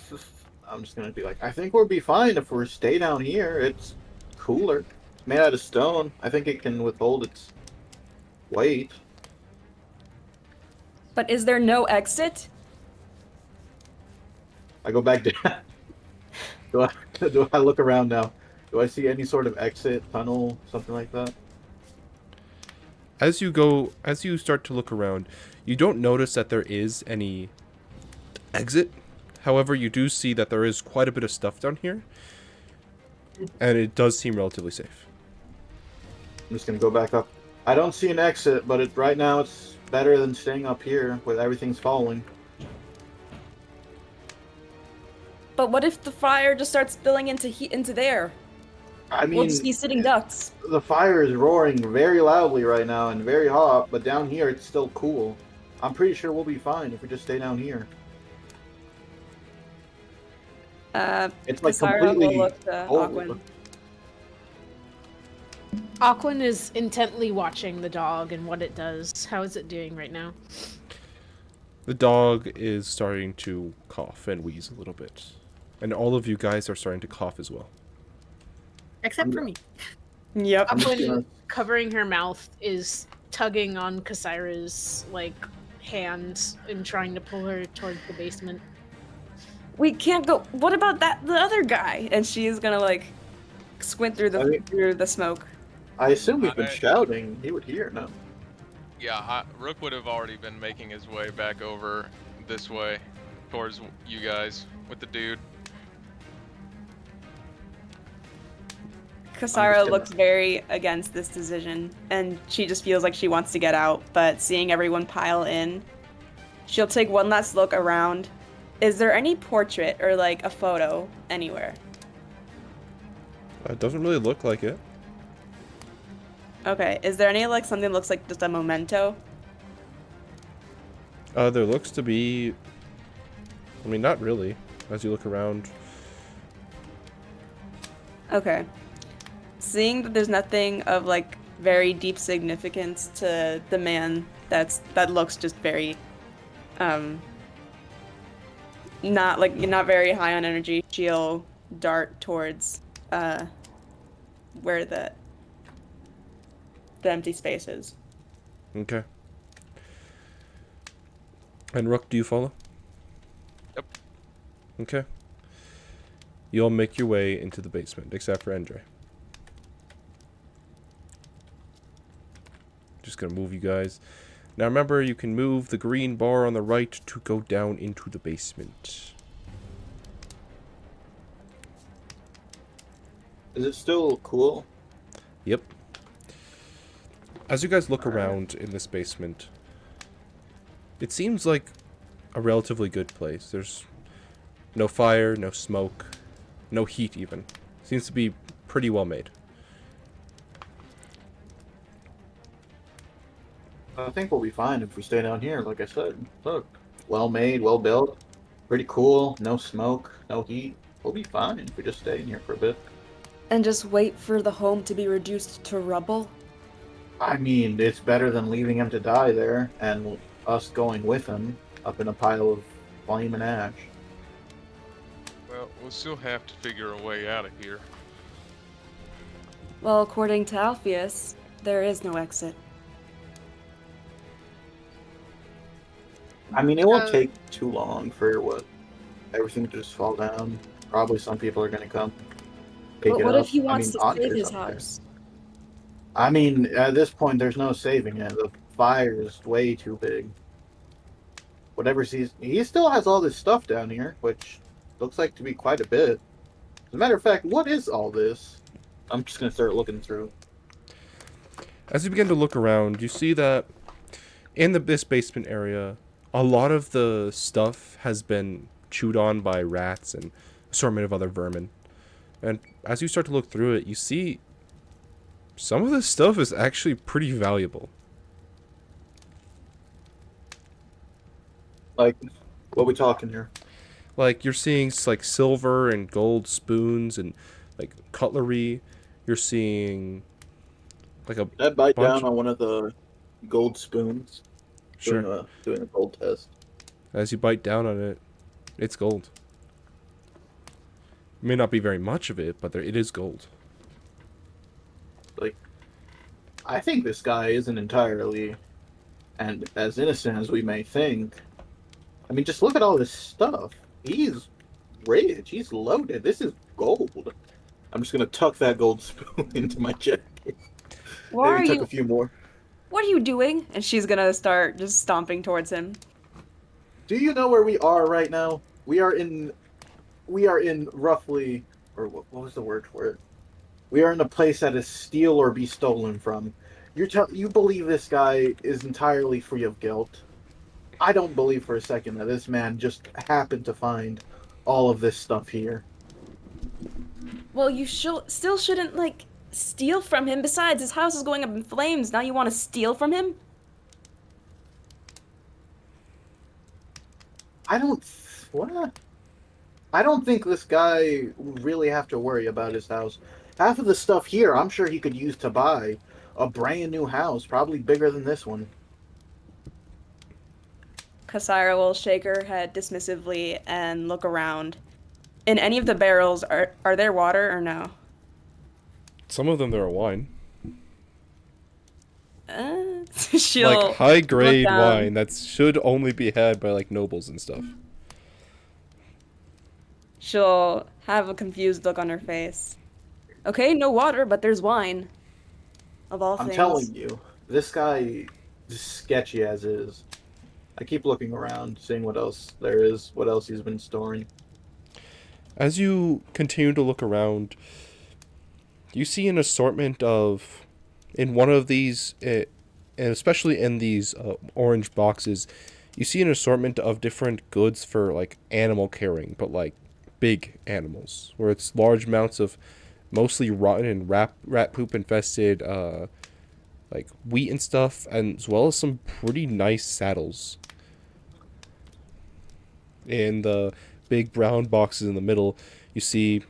just gonna be like, I think we'll be fine if we stay down here. It's cooler. It's made out of stone. I think it can withhold its weight. But is there no exit? I go back down. Do I look around now? Do I see any sort of exit, tunnel, something like that? As you start to look around, you don't notice that there is any exit. However, you do see that there is quite a bit of stuff down here, and it does seem relatively safe. I'm just gonna go back up. I don't see an exit, but right now it's better than staying up here with everything's falling. But what if the fire just starts spilling into there? I We'll mean, just be sitting ducks. the fire is roaring very loudly right now and very hot, but down here it's still cool. I'm pretty sure we'll be fine if we just stay down here. It's like Kasara will completely look to cold. Aquan. Aquan is intently watching the dog and what it does. How is it doing right now? The dog is starting to cough and wheeze a little bit. And all of you guys are starting to cough as well. Except for me. Yep. I'm just Aquan, gonna- covering her mouth, is tugging on Kasira's hand and trying to pull her towards the basement. We can't go. What about the other guy? And she is gonna squint through through the smoke. I assume we've been I- shouting. He would hear, no? Yeah, Rook would have already been making his way back over this way towards you guys with the dude. Kasara gonna- looks very against this decision, and she just feels like she wants to get out, but seeing everyone pile in, she'll take one last look around. Is there any portrait or a photo anywhere? It doesn't really look like it. Okay, is there any something that looks like just a memento? There looks to be... I mean, not really, as you look around. Okay. Seeing that there's nothing of very deep significance to the man that looks just very not very high on energy, she'll dart towards where the empty space is. Okay. And Rook, do you follow? Yep. Okay. You all make your way into the basement, except for Andre. Just gonna move you guys. Now remember, you can move the green bar on the right to go down into the basement. Is it still cool? Yep. As you guys look around in this basement, it seems like a relatively good place. There's no fire, no smoke, no heat even. Seems to be pretty well made. I think we'll be fine if we stay down here, like I said. Look, well made, well built, pretty cool, no smoke, no heat. We'll be fine if we just stay in here for a bit. And just wait for the home to be reduced to rubble? I mean, it's better than leaving him to die there and us going with him up in a pile of flame and ash. Well, we'll still have to figure a way out of here. Well, according to Alpheus, there is no exit. I mean, it won't take too long for everything to just fall down. Probably some people are going to come pick But it what up. if he I wants mean, to save Andre's his up there. house? I mean, at this point, there's no saving it. The fire is way too big. Whatever he still has all this stuff down here, which looks like to be quite a bit. As a matter of fact, what is all this? I'm just gonna start looking through. As you begin to look around, you see that in this basement area, a lot of the stuff has been chewed on by rats and assortment of other vermin. And as you start to look through it, you see some of this stuff is actually pretty valuable. Like, what we talking here? Like, you're seeing silver and gold spoons and cutlery. You're seeing a Did I bite bunch down on one of the gold spoons? sure. Doing a gold test. As you bite down on it, it's gold. It may not be very much of it, but it is gold. I think this guy isn't entirely, and as innocent as we may think. I mean, just look at all this stuff. He's rich. He's loaded. This is gold. I'm just gonna tuck that gold spoon into my jacket. Maybe tuck a few more. What are you doing? And she's gonna start just stomping towards him. Do you know where we are right now? We are in roughly, or what was the word for it? We are in a place that is steal or be stolen from. You believe this guy is entirely free of guilt. I don't believe for a second that this man just happened to find all of this stuff here. Well, you still shouldn't, like, steal from him. Besides, his house is going up in flames. Now you want to steal from him? What? I don't think this guy would really have to worry about his house. Half of the stuff here, I'm sure he could use to buy a brand new house, probably bigger than this one. Kasira will shake her head dismissively and look around. In any of the barrels, are there water or no? Some of them there are wine. She'll Like high grade look down. wine that should only be had by like nobles and stuff. She'll have a confused look on her face. Okay, no water, but there's wine. Of all I'm things. telling you, this guy is sketchy as is. I keep looking around, seeing what else there is, what else he's been storing. As you continue to look around, you see an assortment of, in one of these, and especially in these orange boxes, you see an assortment of different goods for like animal caring, but like big animals, where it's large amounts of mostly rotten and rat poop infested like wheat and stuff, and as well as some pretty nice saddles. In the big brown boxes in the middle, you see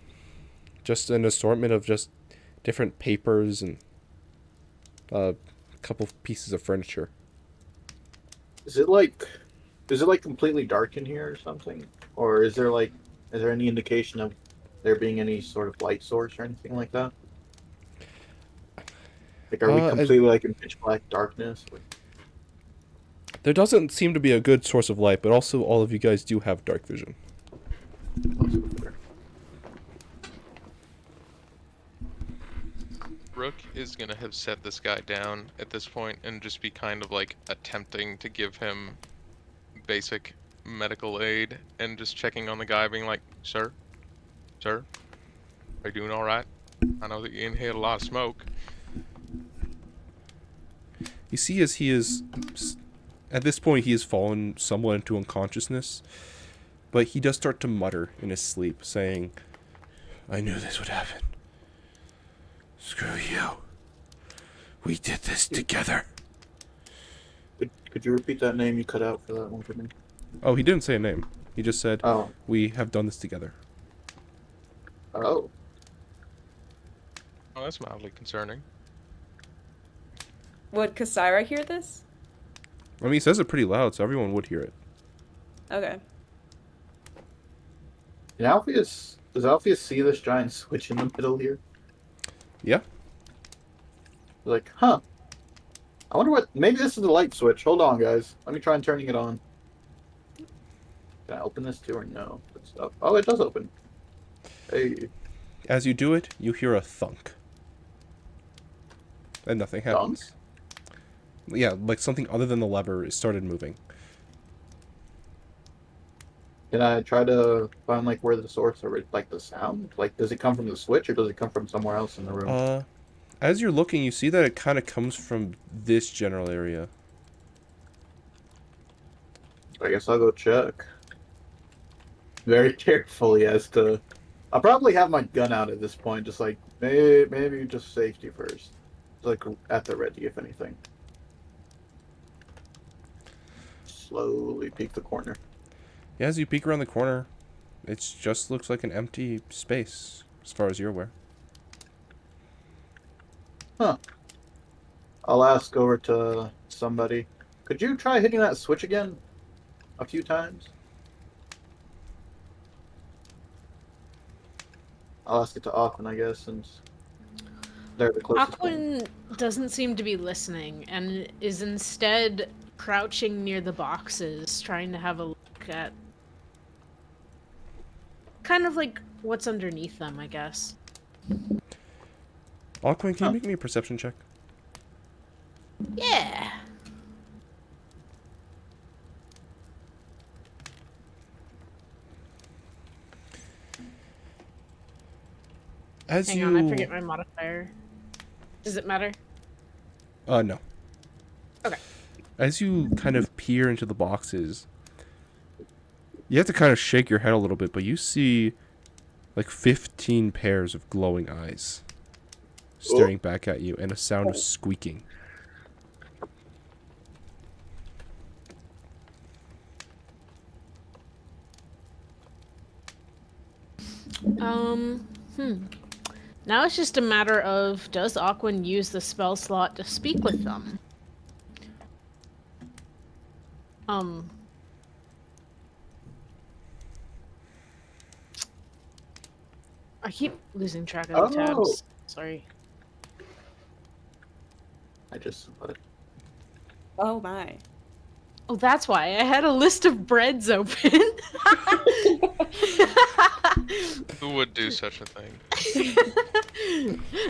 just an assortment of just different papers and a couple pieces of furniture. Is it like completely dark in here or something? Or is there any indication of there being any sort of light source or anything like that? Like, are we completely like in pitch black darkness? There doesn't seem to be a good source of light, but also all of you guys do have dark vision. Rook is gonna have set this guy down at this point and just be kind of like attempting to give him basic medical aid and just checking on the guy, being like, Sir, are you doing alright? I know that you inhaled a lot of smoke. You see, as he is, at this point, he has fallen somewhat into unconsciousness, but he does start to mutter in his sleep, saying, I knew this would happen. Screw you. We did this together. Could you repeat that name you cut out for that one for me? Oh, he didn't say a name. He just said, Oh. we have done this together. Oh. Oh, that's mildly concerning. Would Kasira hear this? I mean, he says it pretty loud, so everyone would hear it. Okay. Does Alpheus see this giant switch in the middle here? Yeah. Like, huh. I wonder maybe this is the light switch. Hold on, guys. Let me try and turning it on. Can I open this too or no? Good stuff. Oh, it does open. Hey. As you do it, you hear a thunk. And nothing happens. Yeah, like something other than the lever started moving. Can I try to find like where the source or like the sound? Like, does it come from the switch or does it come from somewhere else in the room? As you're looking, you see that it kind of comes from this general area. I guess I'll go check. Very carefully as to... I'll probably have my gun out at this point, just like, maybe just safety first. Just like, at the ready, if anything. Slowly peek the corner. Yeah, as you peek around the corner, it just looks like an empty space, as far as you're aware. Huh. I'll ask over to somebody. Could you try hitting that switch again? A few times? I'll ask it to Aquin, I guess, since they're the closest one. Aquin doesn't seem to be listening and is instead crouching near the boxes, trying to have a look at kind of like what's underneath them, I guess. Aquaman, can you make me a perception check? Yeah. As Hang you on, I forget my modifier. Does it matter? no. Okay. As you kind of peer into the boxes, you have to kind of shake your head a little bit, but you see like 15 pairs of glowing eyes staring back at you and a sound of squeaking. Now it's just a matter of, does Aquan use the spell slot to speak with them? I keep losing track of the tabs. Sorry. I just saw it. Oh my. Oh, that's why I had a list of breads open. Who would do such a thing?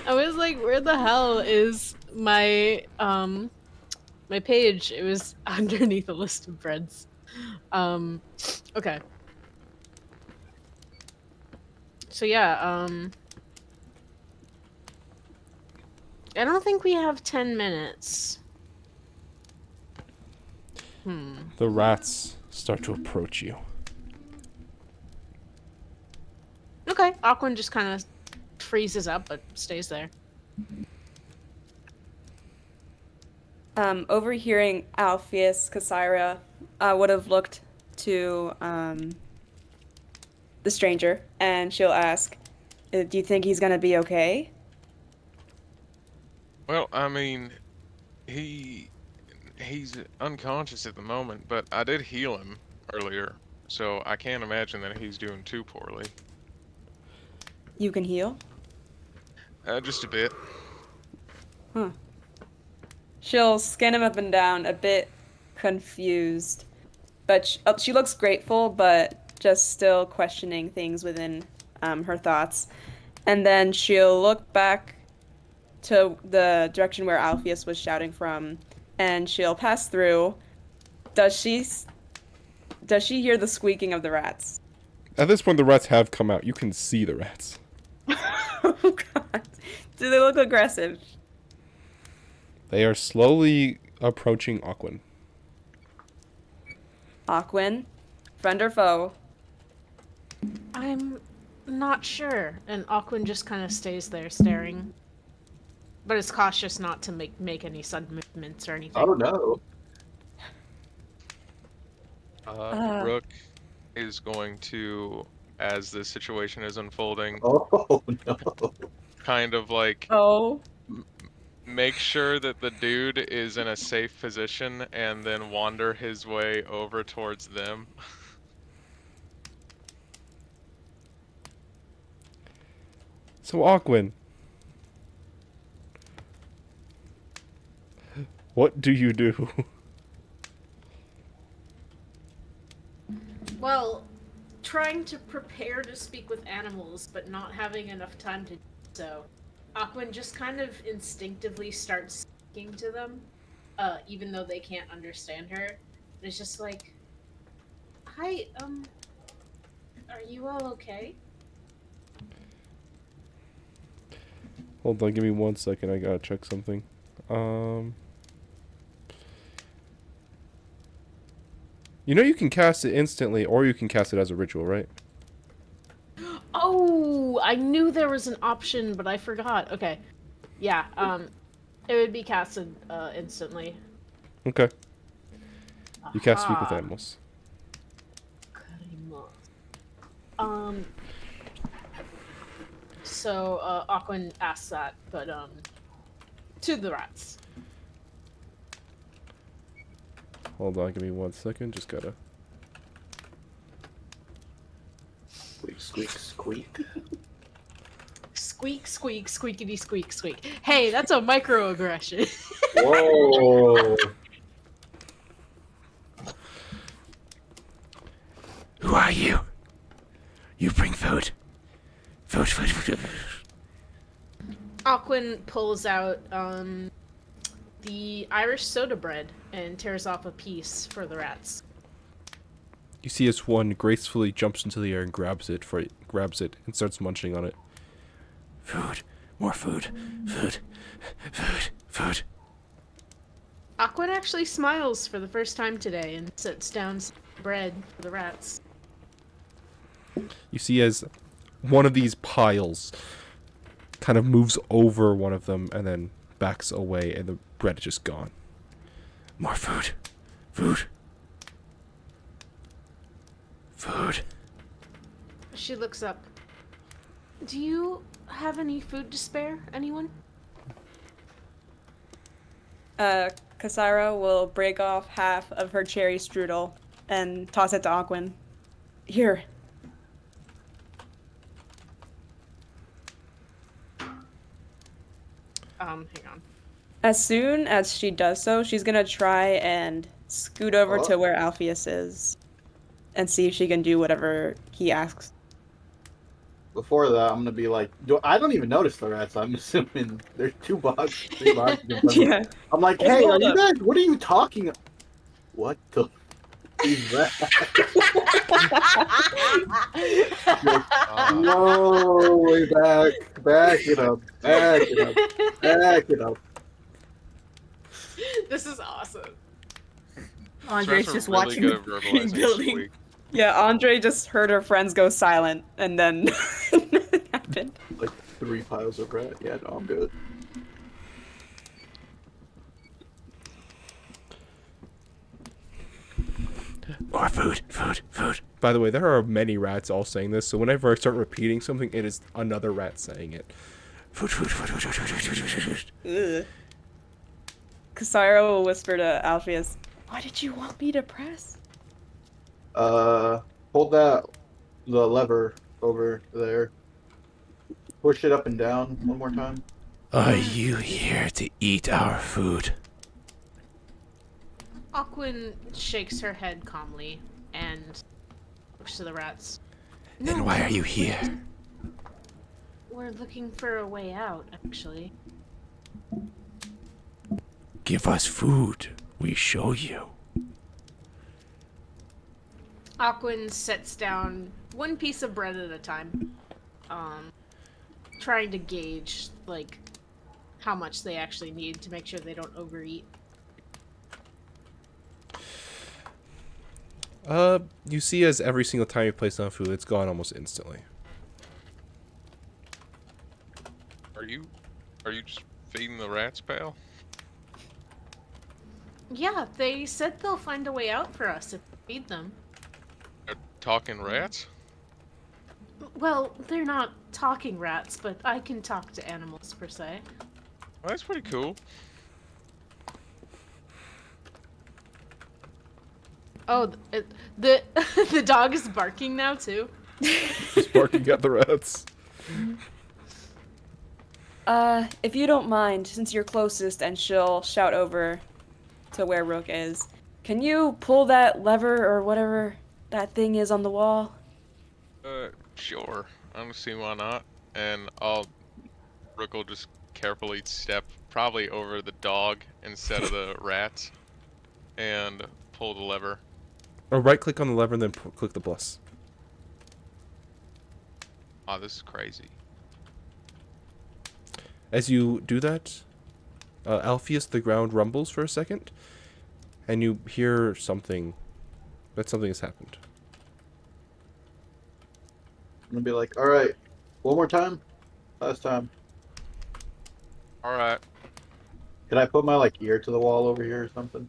I was like, where the hell is my my page? It was underneath a list of breads. Okay. So yeah, I don't think we have 10 minutes. The rats start to approach you. Okay, Aquan just kind of freezes up but stays there. Overhearing Alpheus, Cassira would have looked to the stranger, and she'll ask, "Do you think he's gonna be okay?" Well, I mean, he's unconscious at the moment, but I did heal him earlier, so I can't imagine that he's doing too poorly. You can heal? Just a bit. Huh. She'll scan him up and down, a bit confused. But she looks grateful, but just still questioning things within her thoughts. And then she'll look back to the direction where Alpheus was shouting from, and she'll pass through. Does she hear the squeaking of the rats? At this point, the rats have come out. You can see the rats. Oh god. Do they look aggressive? They are slowly approaching Aquan. Aquan? Friend or foe? I'm not sure. And Aquan just kind of stays there staring. But is cautious not to make any sudden movements or anything. Oh no. Rook is going to, as the situation is unfolding, Oh no. kind of like Oh. make sure that the dude is in a safe position and then wander his way over towards them. So, Aquan, what do you do? Well, trying to prepare to speak with animals, but not having enough time to do so, Aquan just kind of instinctively starts speaking to them, even though they can't understand her. And it's just like, "Hi, are you all okay?" Hold on, give me 1 second. I gotta check something. You know you can cast it instantly, or you can cast it as a ritual, right? Oh, I knew there was an option, but I forgot. Okay. Yeah, it would be casted instantly. Okay. You cast Speak with Aha. Animals. So Aquan asks that, but to the rats. Hold on, give me 1 second. Just gotta. Squeak, squeak, squeak. Squeak, squeak, squeakity, squeak, squeak. Hey, that's a microaggression. Whoa. Who are you? You bring food. Food. Aquan pulls out the Irish soda bread and tears off a piece for the rats. You see as one gracefully jumps into the air and grabs it and starts munching on it. Food. More food. Food. Food. Food. Aquan actually smiles for the first time today and sits down some bread for the rats. You see as one of these piles kind of moves over one of them and then backs away, and the bread is just gone. More food. Food. Food. She looks up. Do you have any food to spare, anyone? Kasara will break off half of her cherry strudel and toss it to Aquin. Here. Hang on. As soon as she does so, she's gonna try and scoot over to where Alpheus is and see if she can do whatever he asks. Before that, I'm gonna be like, I don't even notice the rats. I'm assuming there's 3 boxes. In front of me. Yeah. I'm like, hey, are you guys? What are you talking? What the? These rats? No, way back it up, back it up. This is awesome. Andre's Rats are just really watching good the at verbalizing building. sweet. Yeah, Andre just heard her friends go silent, and then it happened. Like 3 piles of rat. Yeah, no, I'm good. More food. Food. Food. By the way, there are many rats all saying this, so whenever I start repeating something, it is another rat saying it. Food. Food. Food. Food. Food. Food. Food. Food. Food. Ugh. Kasara will whisper to Alpheus, "What did you want me to press?" Hold the lever over there. Push it up and down one more time. Are you here to eat our food? Aquin shakes her head calmly and looks to the rats. Then why are you here? We're looking for a way out, actually. Give us food. We show you. Aquin sets down one piece of bread at a time, trying to gauge, like, how much they actually need to make sure they don't overeat. You see as every single time you place down food, it's gone almost instantly. Are you just feeding the rats, pal? Yeah, they said they'll find a way out for us if we feed them. They're talking rats? Well, they're not talking rats, but I can talk to animals, per se. Well, that's pretty cool. Oh, the the dog is barking now, too. Just barking at the rats. If you don't mind, since you're closest, and she'll shout over to where Rook is, can you pull that lever or whatever that thing is on the wall? Sure. I don't see why not. And Rook will just carefully step probably over the dog instead of the rats and pull the lever. Or right-click on the lever and then click the plus. Oh, this is crazy. As you do that, Alpheus, the ground rumbles for a second, and you hear something. That something has happened. I'm gonna be like, all right, one more time. Last time. All right. Can I put my ear to the wall over here or something?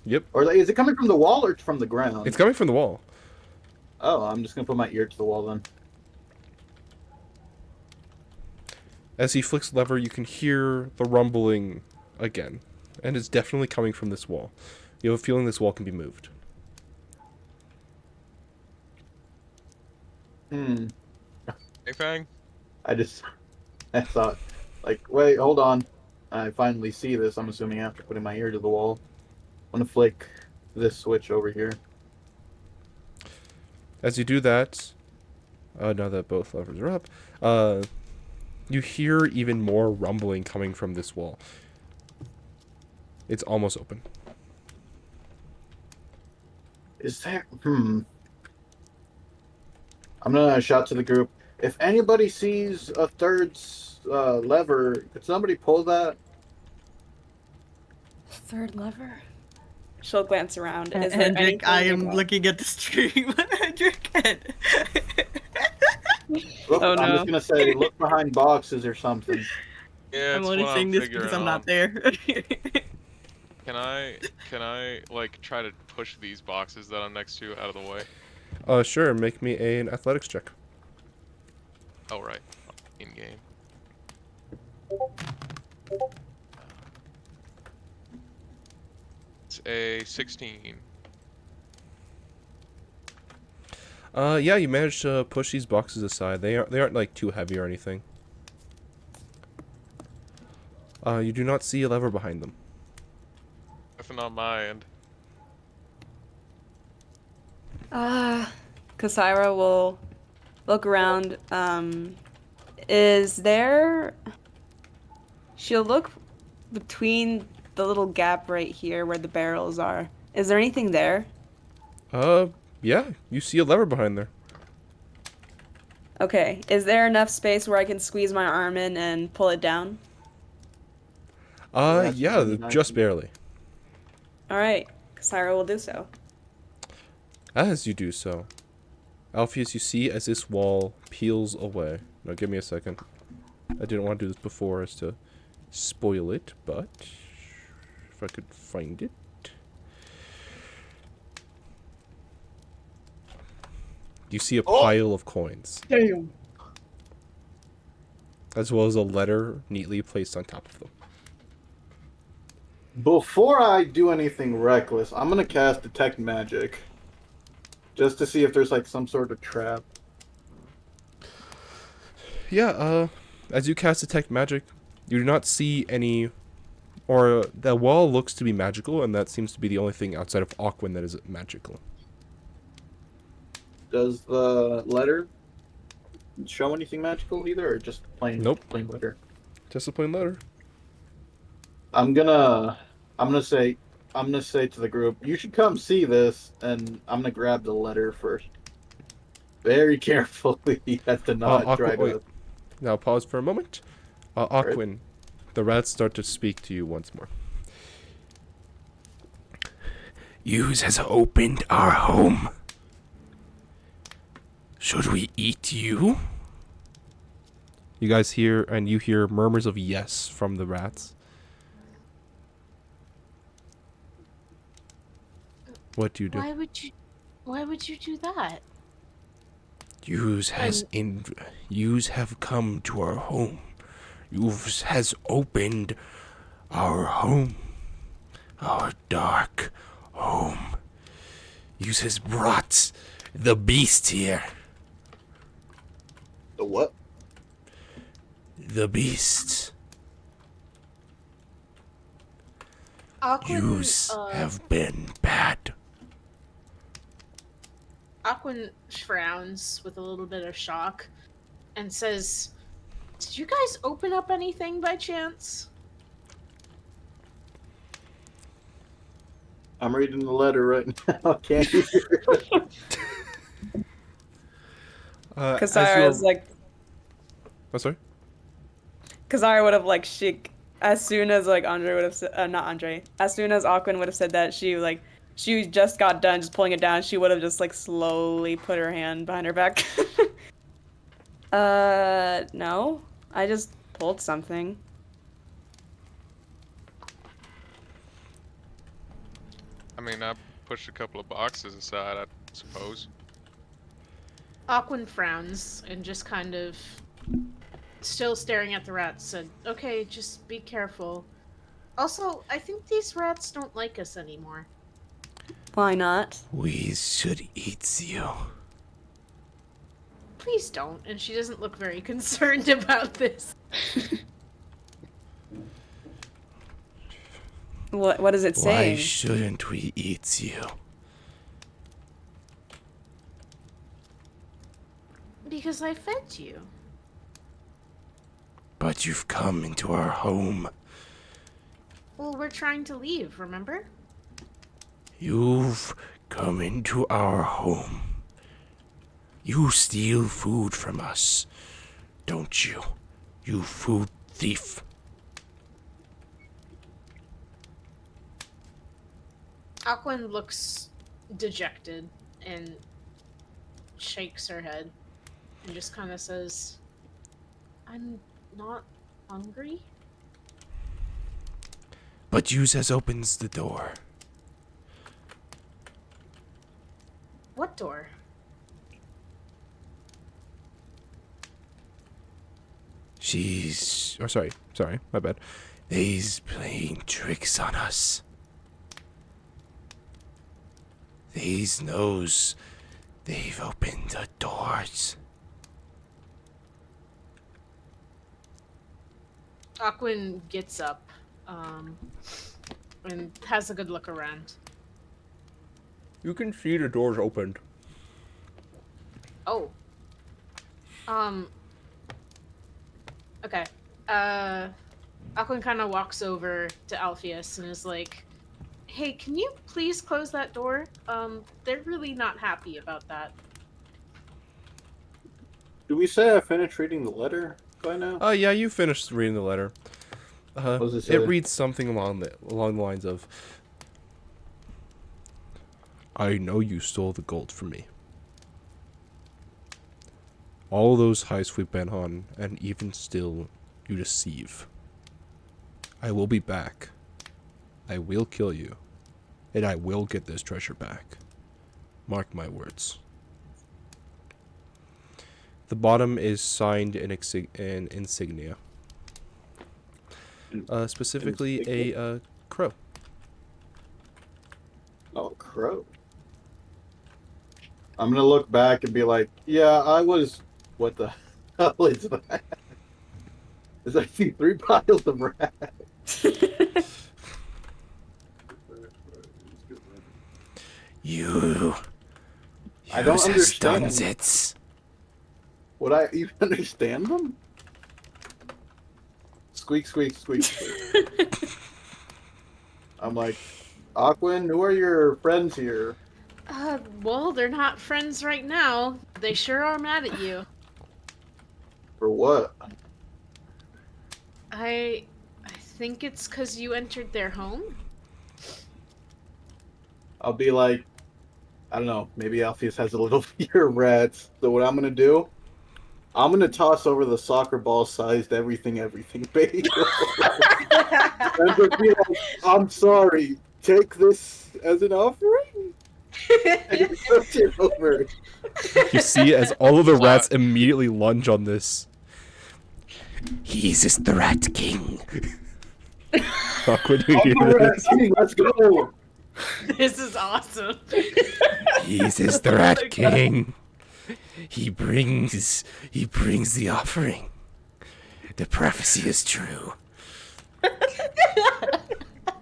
Yep. Or is it coming from the wall or from the ground? It's coming from the wall. Oh, I'm just gonna put my ear to the wall then. As he flicks the lever, you can hear the rumbling again, and it's definitely coming from this wall. You have a feeling this wall can be moved. Hey, Fang? I thought, wait, hold on. I finally see this, I'm assuming after putting my ear to the wall. I'm gonna flick this switch over here. As you do that, now that both levers are up, you hear even more rumbling coming from this wall. It's almost open. Is there... I'm gonna shout to the group. If anybody sees a third lever, could somebody pull that? Third lever. She'll glance around. Is there Hendrik, anything I am about- looking at the stream. Hendrik, Look, Oh, I'm no. just gonna say, look behind boxes or something. Yeah, I'm it's only what saying I'm this figuring because I'm not on. there. Can I like try to push these boxes that I'm next to out of the way? Sure. Make me an athletics check. Oh right, in game. It's a 16. Yeah, you managed to push these boxes aside. They aren't like too heavy or anything. You do not see a lever behind them. Nothing on my end. Kasaira will look around. Is there... She'll look between the little gap right here where the barrels are. Is there anything there? Yeah, you see a lever behind there. Okay. Is there enough space where I can squeeze my arm in and pull it down? That's Yeah, really nice. just barely. Alright. Kasaira will do so. As you do so, Alpheus, you see as this wall peels away. Now, give me a second. I didn't want to do this before as to spoil it, but if I could find it. You see a pile of coins, Damn. as well as a letter neatly placed on top of them. Before I do anything reckless, I'm gonna cast Detect Magic. Just to see if there's like some sort of trap. Yeah, as you cast Detect Magic, you do not see any, or the wall looks to be magical, and that seems to be the only thing outside of Aquin that is magical. Does the letter show anything magical either, or just plain Nope. plain letter? Just a plain letter. I'm gonna say to the group, you should come see this, and I'm gonna grab the letter first. Very carefully as to not Aqua- try wait. to. Now pause for a moment. Aquin, the rats start to speak to you once more. Yous has opened our home. Should we eat you? You guys hear, and you hear murmurs of yes from the rats. What do you do? Why would you do that? Yous have come to our home. Yous has opened our home. Our dark home. Yous has brought the beast here. The what? The beast. Aquin, Yous have been bad. Aquin frowns with a little bit of shock and says, "Did you guys open up anything by chance?" I'm reading the letter right now. Can't you hear it? Kasaira is like... Oh, sorry? Kazara would have like as soon as like Andre would have said, not Andre, as soon as Aquin would have said that, she just got done just pulling it down, she would have just like slowly put her hand behind her back. No, I just pulled something. I mean, I pushed a couple of boxes aside, I suppose. Aquin frowns and just kind of, still staring at the rats, said, "Okay, just be careful. Also, I think these rats don't like us anymore." Why not? We should eat you. "Please don't." And she doesn't look very concerned about this. What is it Why saying? shouldn't we eat you? Because I fed you. But you've come into our home. Well, we're trying to leave, remember? You've come into our home. You steal food from us, don't you? You food thief. Aquan looks dejected and shakes her head and just kind of says, I'm not hungry. But you says opens the door. What door? She's... Oh, sorry, my bad. They's playing tricks on us. These knows they've opened the doors. Aquan gets up and has a good look around. You can see the doors opened. Oh. Okay. Aquan kind of walks over to Alpheus and is like, hey, can you please close that door? They're really not happy about that. Did we say I finished reading the letter by now? Yeah, you finished reading the letter. What does it say? It reads something along the lines of, I know you stole the gold from me. All those heists we've been on, and even still, you deceive. I will be back. I will kill you. And I will get this treasure back. Mark my words. The bottom is signed in insignia. Specifically a crow. Oh, crow. I'm gonna look back and be like, yeah, I was... What the hell is that? Is I see 3 piles of rats. You I don't has done understand. it. Would I even understand them? Squeak, squeak, squeak, squeak. I'm like, Aquan, who are your friends here? Well, they're not friends right now. They sure are mad at you. For what? I think it's because you entered their home. I'll be like, I don't know, maybe Alpheus has a little fear of rats. So what I'm gonna do, I'm gonna toss over the soccer ball sized everything baby. And just be like, I'm sorry, take this as an offering? And push it over. You see as all of the rats immediately lunge on this. He's is the Rat King. Aquan, you I'm hear a rat this? king, let's go! This is awesome. He's is the Rat King. He brings the offering. The prophecy is true.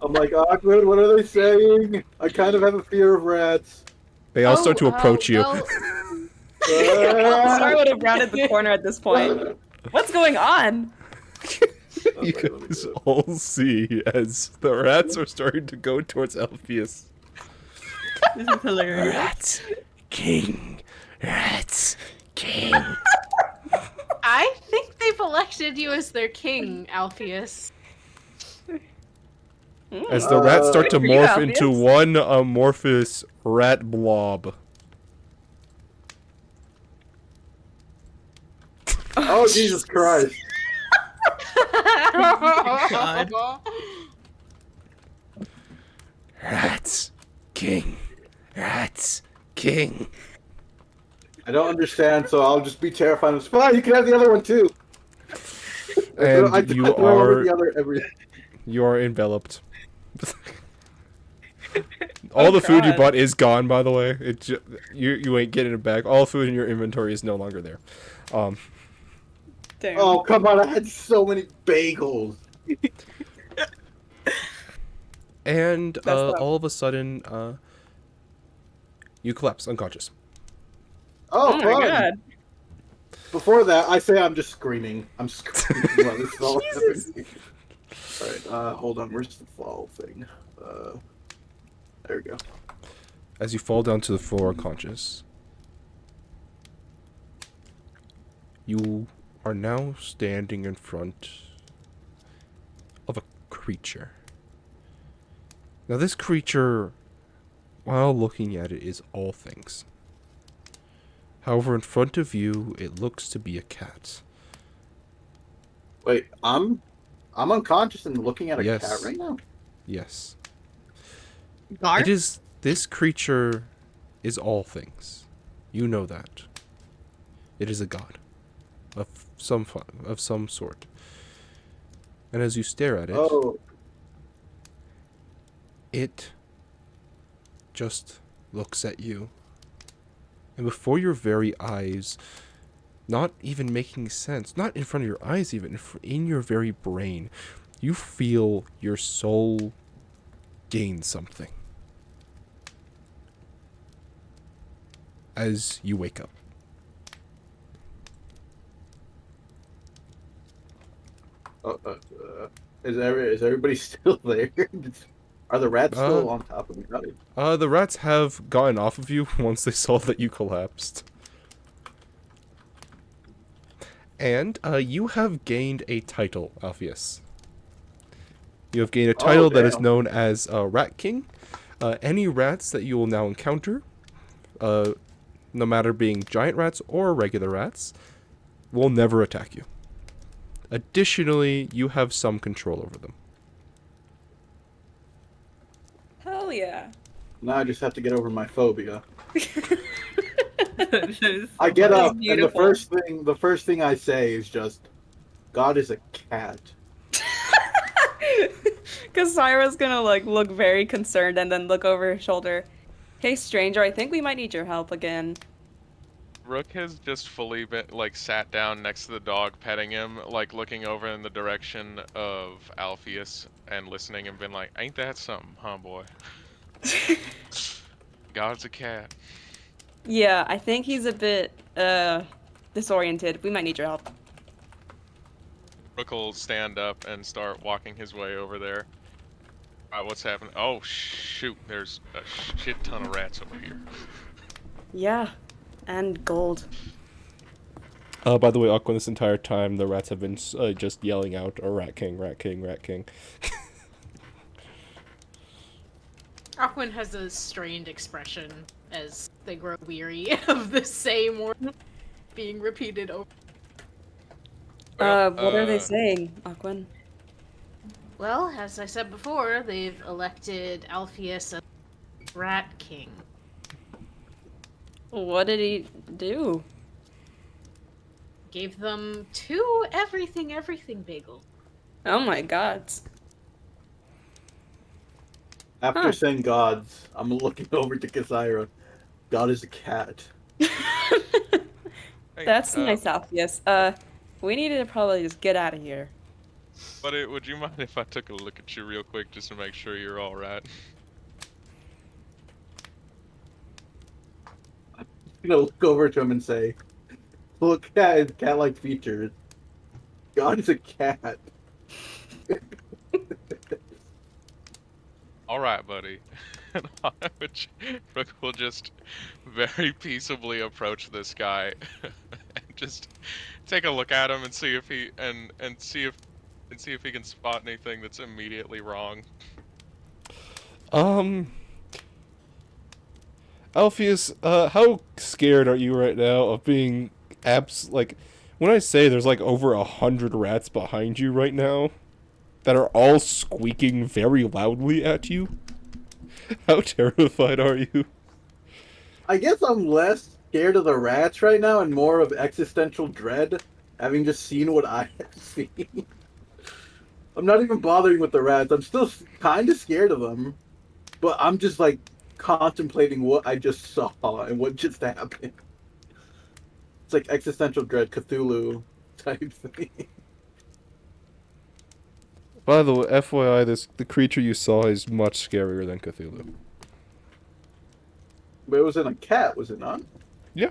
I'm like, Aquan, what are they saying? I kind of have a fear of rats. They all start to approach you. Well, Sorry, would have rounded the corner at this point. What's going on? You guys all see as the rats are starting to go towards Alpheus. This is hilarious. Rat King. Rat King. I think they've elected you as their king, Alpheus. As the rats start to Good for you, morph into Alpheus. one amorphous rat blob. Oh, Jesus Christ. God. Rat King. Rat King. I don't understand, so I'll just be terrified. It's fine, you can have the other one too. And I you throw over are the other every... you are enveloped. All the food you God. bought is gone, by the way. You ain't getting it back. All food in your inventory is no longer there. Damn. Oh, come on, I had so many bagels. And Messed up. all of a sudden, you collapse unconscious. Oh, Oh my fun. god. Before that, I say I'm just screaming. I'm screaming while this is all happening. Alright, hold on, where's the fall thing? There we go. As you fall down to the floor unconscious, you are now standing in front of a creature. Now, this creature, while looking at it, is all things. However, in front of you, it looks to be a cat. Wait, I'm unconscious and looking at a Yes. cat right now. Yes. Gar? It is. This creature is all things. You know that. It is a god of some sort. And as you stare at it, Oh, it just looks at you. And before your very eyes, not even making sense, not in front of your eyes even, in your very brain, you feel your soul gain something. As you wake up. is everybody still there? Are the rats still on top of me? The rats have gotten off of you once they saw that you collapsed. And, you have gained a title, Alpheus. You have gained a title that is damn. known as, Rat King. Any rats that you will now encounter, no matter being giant rats or regular rats, will never attack you. Additionally, you have some control over them. Hell yeah. Now I just have to get over my phobia. That is I get so up and beautiful. the first thing I say is just, God is a cat. Because Syra's gonna like look very concerned and then look over her shoulder. Hey stranger, I think we might need your help again. Rook has just fully been like sat down next to the dog, petting him, like looking over in the direction of Alpheus and listening, and been like, "Ain't that something, huh, boy? God's a cat." Yeah, I think he's a bit disoriented. We might need your help. Rook will stand up and start walking his way over there. Alright, what's happening? Oh shoot, there's a shit ton of rats over here. Yeah. And gold. By the way, Aqua, this entire time, the rats have been just yelling out, "Oh, Rat King, Rat King, Rat King." Aquin has a strained expression as they grow weary of the same word being repeated over. What are they saying, Aquin? Well, as I said before, they've elected Alpheus as Rat King. What did he do? Gave them 2 everything bagels. Oh my god. After Huh. saying gods, I'm looking over to Kasira. God is a cat. Hey, That's nice, Alpheus. We need to probably just get out of here. Buddy, would you mind if I took a look at you real quick just to make sure you're alright? I'm gonna look over to him and say, "Look at his cat-like features. God is a cat." Alright, buddy. Which Rook will just very peaceably approach this guy and just take a look at him and see if he see if he can spot anything that's immediately wrong. Alpheus, how scared are you right now of being when I say there's like over 100 rats behind you right now that are all squeaking very loudly at you? How terrified are you? I guess I'm less scared of the rats right now and more of existential dread, having just seen what I have seen. I'm not even bothering with the rats. I'm still kind of scared of them, but I'm just like contemplating what I just saw and what just happened. It's like existential dread, Cthulhu type thing. By the way, FYI, the creature you saw is much scarier than Cthulhu. But it was in a cat, was it not? Yeah.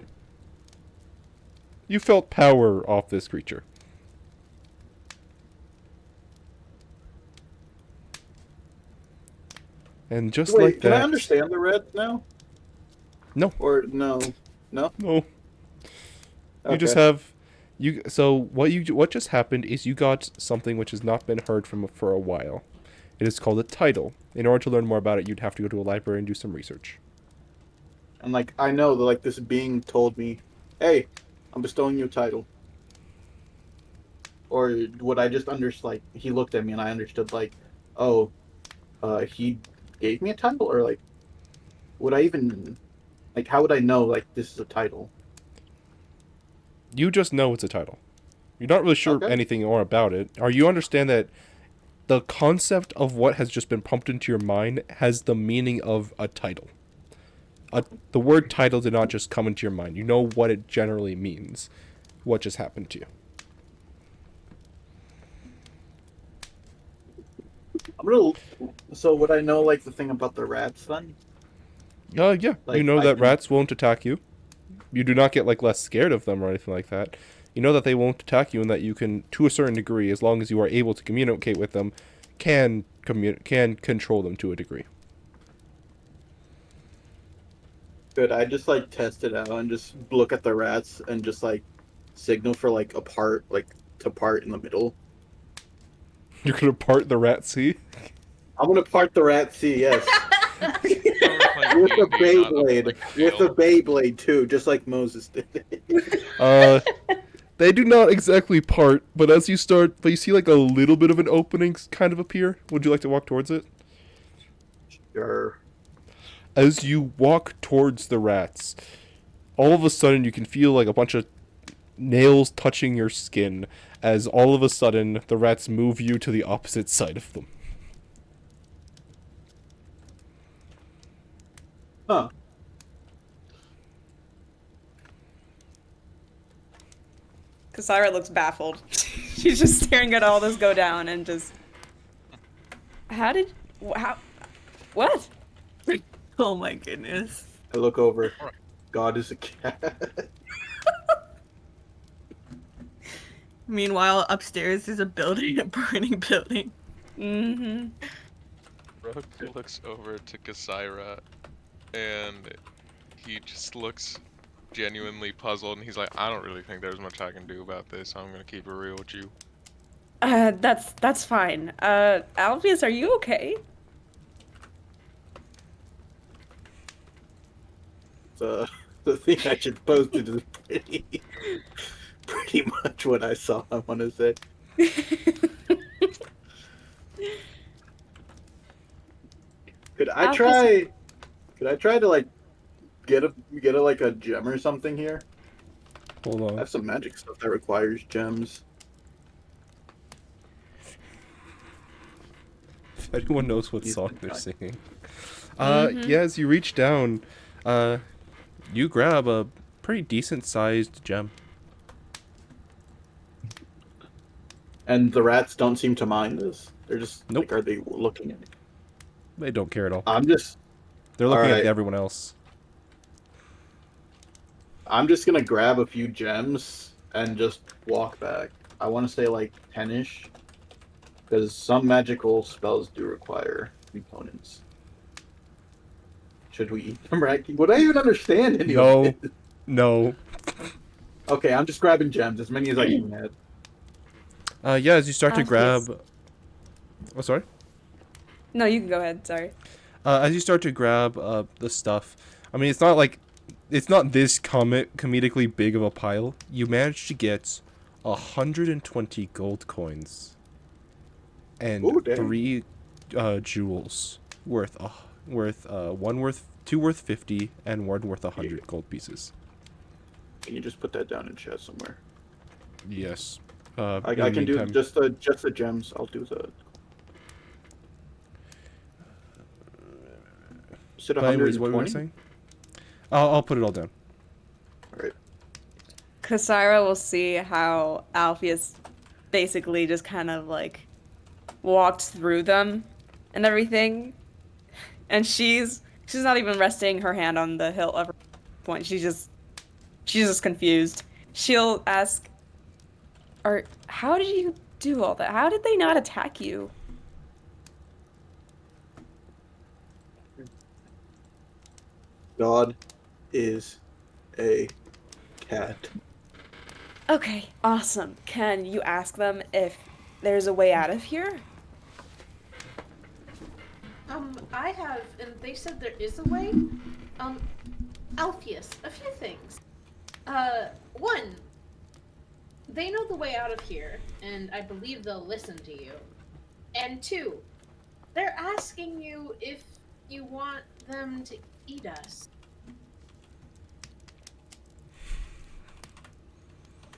You felt power off this creature. And just Wait, like can that... I understand the rats now? No. Or no? No? No. You Okay. just have What just happened is you got something which has not been heard from for a while. It is called a title. In order to learn more about it, you'd have to go to a library and do some research. And like I know that like this being told me, "Hey, I'm bestowing you a title." Or would I just like he looked at me and I understood like, oh, he gave me a title, or like would I even like how would I know like this is a title? You just know it's a title. You're not really sure Okay. anything more about it. Or you understand that the concept of what has just been pumped into your mind has the meaning of a title. The word title did not just come into your mind. You know what it generally means. What just happened to you. So would I know like the thing about the rats then? Yeah. You Like, know I that can- rats won't attack you. You do not get like less scared of them or anything like that. You know that they won't attack you and that you can, to a certain degree, as long as you are able to communicate with them, can control them to a degree. Good. I just like test it out and just look at the rats and just like signal for like a part like to part in the middle. You're gonna part the rat sea? I'm gonna part the rat sea, yes. We're playing With a D&D, not Beyblade. like With a Halo. Beyblade too, just like Moses did. They do not exactly part, but as you start, but you see like a little bit of an opening kind of appear. Would you like to walk towards it? Sure. As you walk towards the rats, all of a sudden you can feel like a bunch of nails touching your skin as all of a sudden the rats move you to the opposite side of them. Huh. Kasara looks baffled. She's just staring at all this go down and just. How? What? Oh my goodness. I look over. God is a cat. Meanwhile, upstairs is a building, a burning building. Mm-hmm. Rogue looks over to Kasaira, and he just looks genuinely puzzled, and he's like, I don't really think there's much I can do about this, so I'm gonna keep it real with you. That's fine. Alpheus, are you okay? The thing I should post it is pretty much what I saw, I wanna say. Could I try to like get a like a gem or something here? Hold I on. have some magic stuff that requires gems. If anyone knows what He's song been they're fine. singing. Mhm. Yeah, as you reach down, you grab a pretty decent sized gem. And the rats don't seem to mind this. They're just Nope. like, are they looking at me? They don't care at all. I'm just They're looking alright. at everyone else. I'm just gonna grab a few gems and just walk back. I want to say like 10-ish, because some magical spells do require components. Should we eat them, right? Would I even understand any No. of it? No. Okay, I'm just grabbing gems, as many as I can get. Yeah, as you start to Alpheus. grab. Oh, sorry. No, you can go ahead. Sorry. As you start to grab the stuff, I mean, it's not like it's not this comedically big of a pile. You managed to get 120 gold coins and Ooh, dang. 3 jewels worth two worth 50 and one worth 100 gold pieces. Can you just put that down in chat somewhere? Yes. I in the can do meantime- just the gems. I'll do the. Is it But anyways, what were 120? you saying? I'll put it all down. Alright. Kasara will see how Alpheus basically just kind of like walked through them and everything. And she's not even resting her hand on the hilt of her point. She's just confused. She'll ask, how did you do all that? How did they not attack you? God is a cat. Okay, awesome. Can you ask them if there's a way out of here? I have, and they said there is a way. Alpheus, a few things. One, they know the way out of here, and I believe they'll listen to you. And two, they're asking you if you want them to eat us.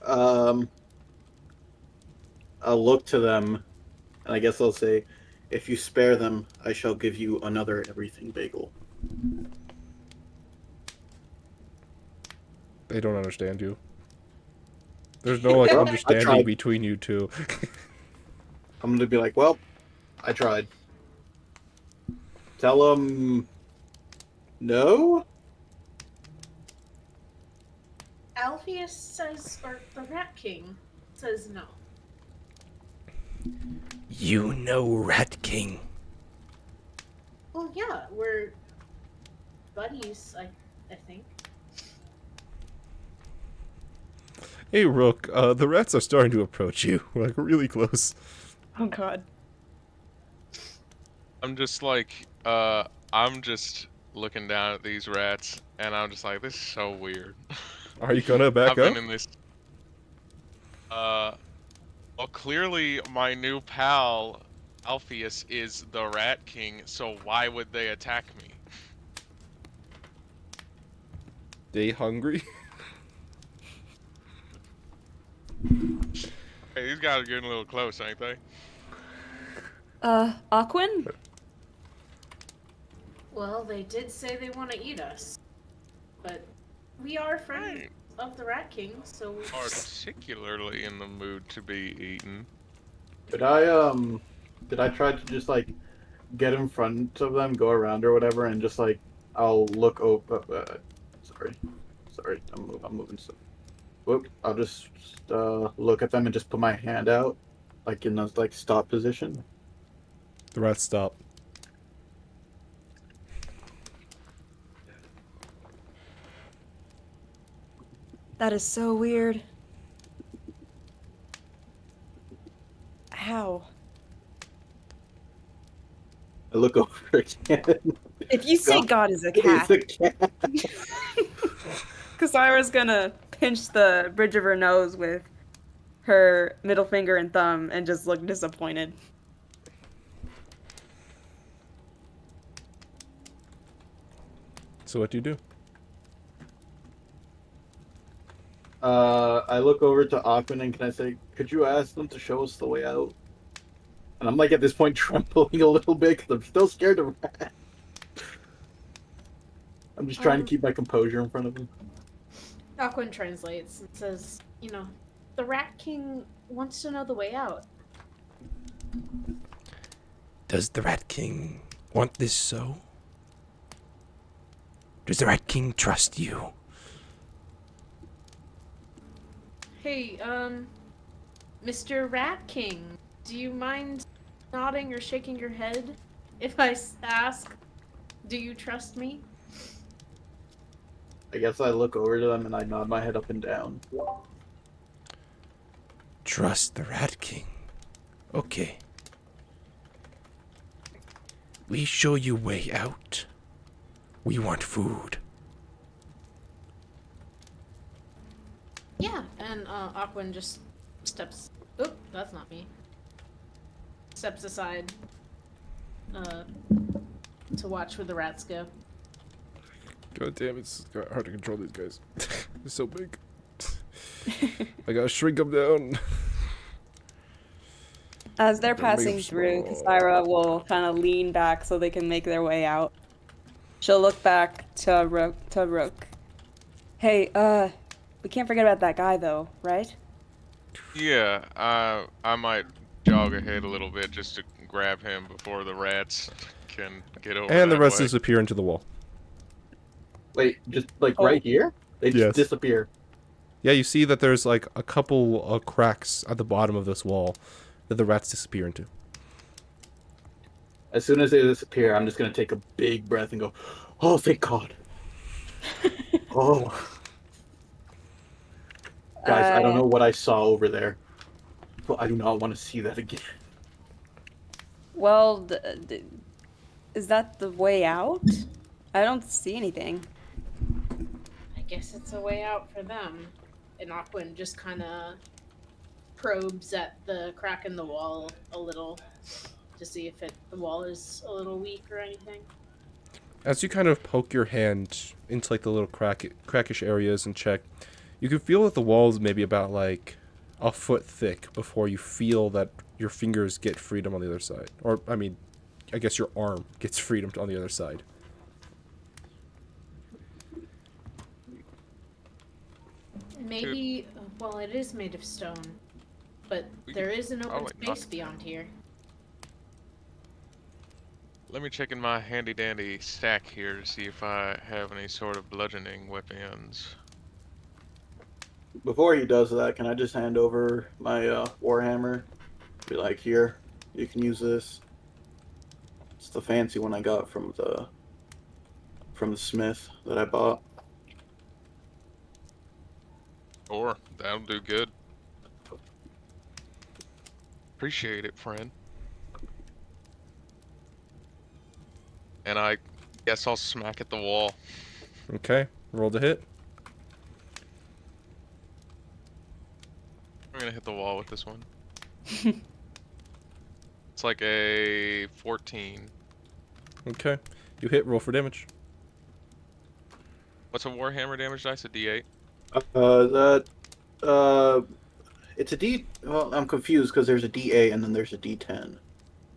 I'll look to them, and I guess I'll say, if you spare them, I shall give you another everything bagel. They don't understand you. There's no like Well, I understanding tried. between you two. I'm gonna be like, well, I tried. Tell them no? Alpheus says, or the Rat King says no. You know Rat King. Well, yeah, we're buddies, I think. Hey Rook, the rats are starting to approach you. We're like really close. Oh god. I'm just like, I'm just looking down at these rats, and I'm just like, this is so weird. Are you gonna back I've up? been in this. Well, clearly my new pal, Alpheus, is the Rat King, so why would they attack me? They hungry? Hey, these guys are getting a little close, ain't they? Aquin? Well, they did say they want to eat us. But we are friends Right. of the Rat King, so we... Particularly in the mood to be eaten. Did I try to just like get in front of them, go around or whatever, and just like I'll look over. Sorry, I'm moving. So, whoop! I'll just look at them and just put my hand out, like in the like stop position. The rats stop. That is so weird. How? I look over again. If you say God is a cat, It's a cat. Kasara's gonna pinch the bridge of her nose with her middle finger and thumb and just look disappointed. So what do you do? I look over to Aquin and can I say, could you ask them to show us the way out? And I'm like at this point trembling a little bit because I'm still scared of rats. I'm just trying to keep my composure in front of him. Aquin translates and says, you know, the Rat King wants to know the way out. Does the Rat King want this so? Does the Rat King trust you? Hey, Mr. Rat King, do you mind nodding or shaking your head if I ask, do you trust me? I guess I look over to them and I nod my head up and down. Trust the Rat King. Okay. We show you way out. We want food. Yeah, and Aquin just steps. Oop, that's not me. Steps aside to watch where the rats go. God damn, it's hard to control these guys. They're so big. I gotta shrink them down. As they're Don't make passing them through, small. Kasara will kind of lean back so they can make their way out. She'll look back to Rook. Hey, we can't forget about that guy though, right? Yeah, I might jog ahead a little bit just to grab him before the rats can get over And the that rest way. disappear into the wall. Wait, just like Oh. right here? They just Yes. disappear. Yeah, you see that there's like a couple cracks at the bottom of this wall that the rats disappear into. As soon as they disappear, I'm just gonna take a big breath and go, "Oh, thank God!" Oh, Guys, I don't know what I saw over there, but I do not want to see that again. Well, is that the way out? I don't see anything. I guess it's a way out for them. And Aquan just kind of probes at the crack in the wall a little to see if the wall is a little weak or anything. As you kind of poke your hand into like the little crackish areas and check, you can feel that the wall is maybe about like a foot thick before you feel that your fingers get freedom on the other side. Or, I mean, I guess your arm gets freedom on the other side. Maybe, well, it is made of stone, but there is an open space beyond here. Let me check in my handy dandy stack here to see if I have any sort of bludgeoning weapons. Before he does that, can I just hand over my warhammer? Be like, here, you can use this. It's the fancy one I got from the smith that I bought. Sure, that'll do good. Appreciate it, friend. And I guess I'll smack at the wall. Okay, roll to hit. I'm gonna hit the wall with this one. It's like a 14. Okay, you hit, roll for damage. What's a warhammer damage dice? A D8? It's a D. Well, I'm confused because there's a D8 and then there's a D10.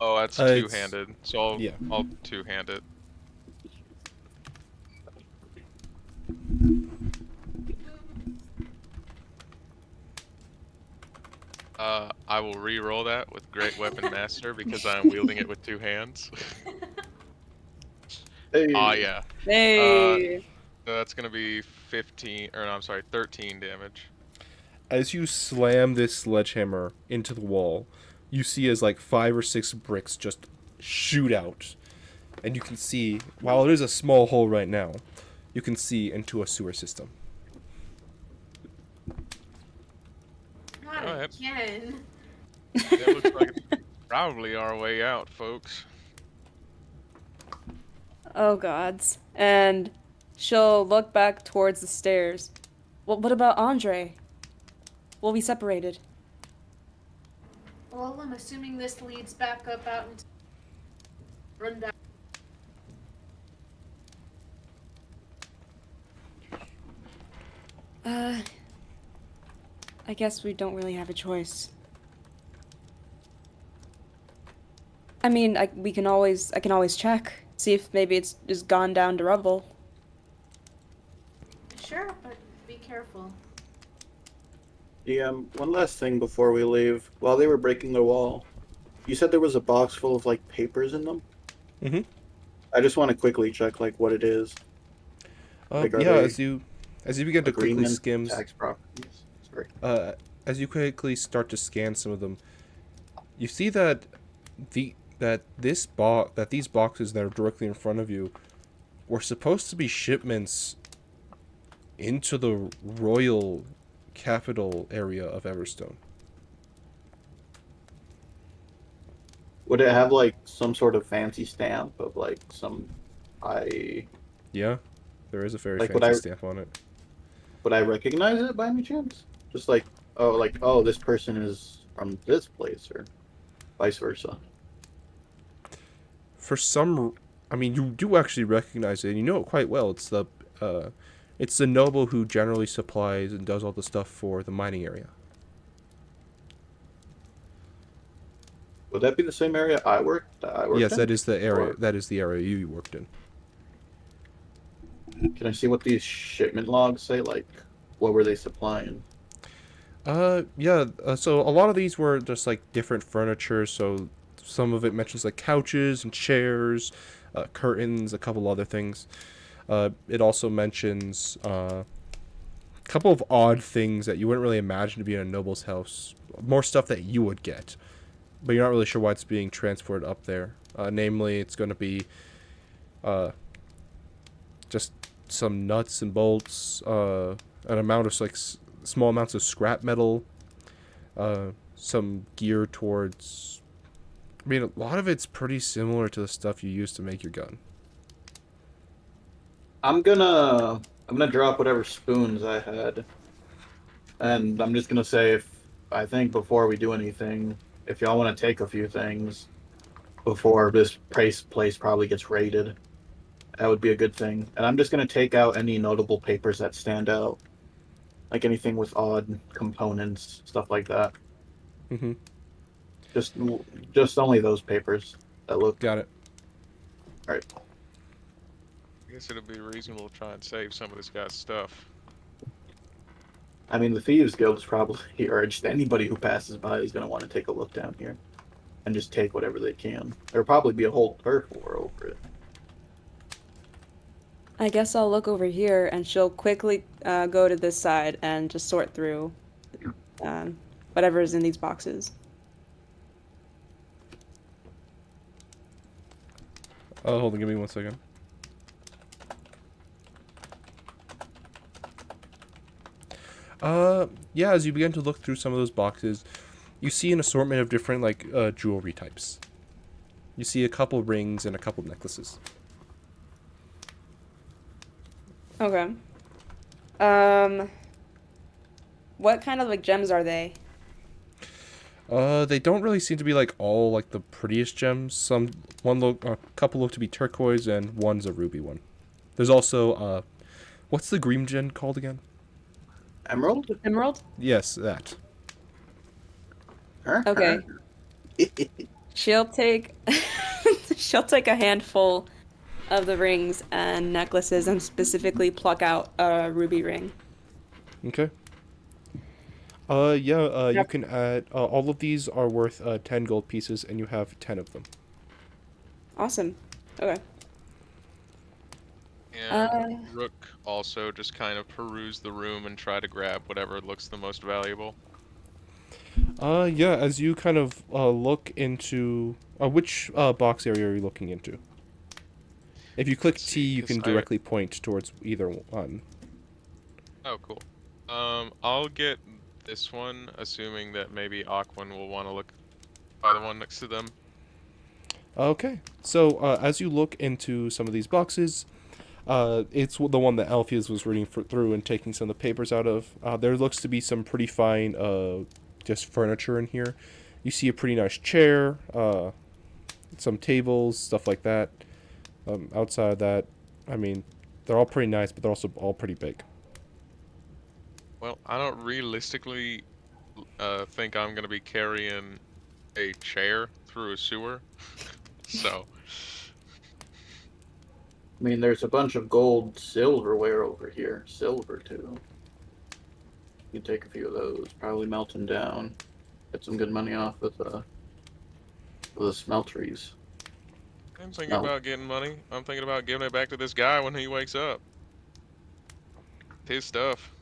Oh, that's It's- two-handed. So yeah. I'll two-hand it. I will re-roll that with Great Weapon Master because I am wielding it with two hands. Hey. Ah, yeah. Hey. So that's gonna be 15, or no, I'm sorry, 13 damage. As you slam this sledgehammer into the wall, you see as like 5 or 6 bricks just shoot out. And you can see, while it is a small hole right now, you can see into a sewer system. Not Alright. again. That looks like it's probably our way out, folks. Oh gods. And she'll look back towards the stairs. Well, what about Andre? Will we separated? Well, I'm assuming this leads back up out into run back. I guess we don't really have a choice. I mean, I can always check, see if maybe it's just gone down to rubble. Sure, but be careful. Yeah, one last thing before we leave. While they were breaking the wall, you said there was a box full of like papers in them. Mhm. I just want to quickly check like what it is. Like, are Yeah, they as you begin to quickly agreement, skim, tax properties. Sorry. as you quickly start to scan some of them, you see that these boxes that are directly in front of you were supposed to be shipments into the royal capital area of Everstone. Would it have like some sort of fancy stamp of like some Yeah, there is a very Like, would fancy I- stamp on it. would I recognize it by any chance? Just like oh this person is from this place or vice versa. For some, I mean, you do actually recognize it, and you know it quite well. It's the noble who generally supplies and does all the stuff for the mining area. Would that be the same area I worked Yes, in? that is the area. Or- That is the area you worked in. Can I see what these shipment logs say? Like, what were they supplying? Yeah. So a lot of these were just like different furniture. So some of it mentions like couches and chairs, curtains, a couple other things. It also mentions a couple of odd things that you wouldn't really imagine to be in a noble's house. More stuff that you would get, but you're not really sure why it's being transported up there. Namely, it's going to be just some nuts and bolts, an amount of like small amounts of scrap metal, some gear towards. I mean, a lot of it's pretty similar to the stuff you use to make your gun. I'm gonna drop whatever spoons I had, and I'm just gonna say if I think before we do anything, if y'all want to take a few things before this place probably gets raided, that would be a good thing. And I'm just gonna take out any notable papers that stand out, like anything with odd components, stuff like that. Mm-hmm. Just only those papers that look. Got it. All right. I guess it'd be reasonable to try and save some of this guy's stuff. I mean, the Thieves Guild is probably, or just anybody who passes by is going to want to take a look down here and just take whatever they can. There'll probably be a whole turf war over it. I guess I'll look over here, and she'll quickly go to this side and just sort through whatever is in these boxes. Hold on, give me 1 second. Yeah, as you begin to look through some of those boxes, you see an assortment of different, like, jewelry types. You see a couple rings and a couple necklaces. Okay. What kind of, like, gems are they? They don't really seem to be, like, all, like, the prettiest gems. A couple look to be turquoise, and one's a ruby one. There's also, what's the green gem called again? Emerald? Emerald? Yes, that. Okay. She'll take she'll take a handful of the rings and necklaces and specifically pluck out a ruby ring. Okay. You Yep. can add, all of these are worth, 10 gold pieces, and you have 10 of them. Awesome. Okay. And Rook also just kind of peruse the room and try to grab whatever looks the most valuable. Yeah, as you kind of, look into, which, box area are you looking into? If you click Let's T, see, you 'cause can I- directly point towards either one. Oh, cool. I'll get this one, assuming that maybe Aquan will want to look by the one next to them. Okay, so, as you look into some of these boxes, it's the one that Alpheus was reading through and taking some of the papers out of. There looks to be some pretty fine, just furniture in here. You see a pretty nice chair, some tables, stuff like that. Outside of that, I mean, they're all pretty nice, but they're also all pretty big. Well, I don't realistically think I'm going to be carrying a chair through a sewer. So, I mean, there's a bunch of gold silverware over here. Silver, too. You can take a few of those. Probably melt them down. Get some good money off with the smelteries. I'm thinking No. about getting money. I'm thinking about giving it back to this guy when he wakes up. His stuff.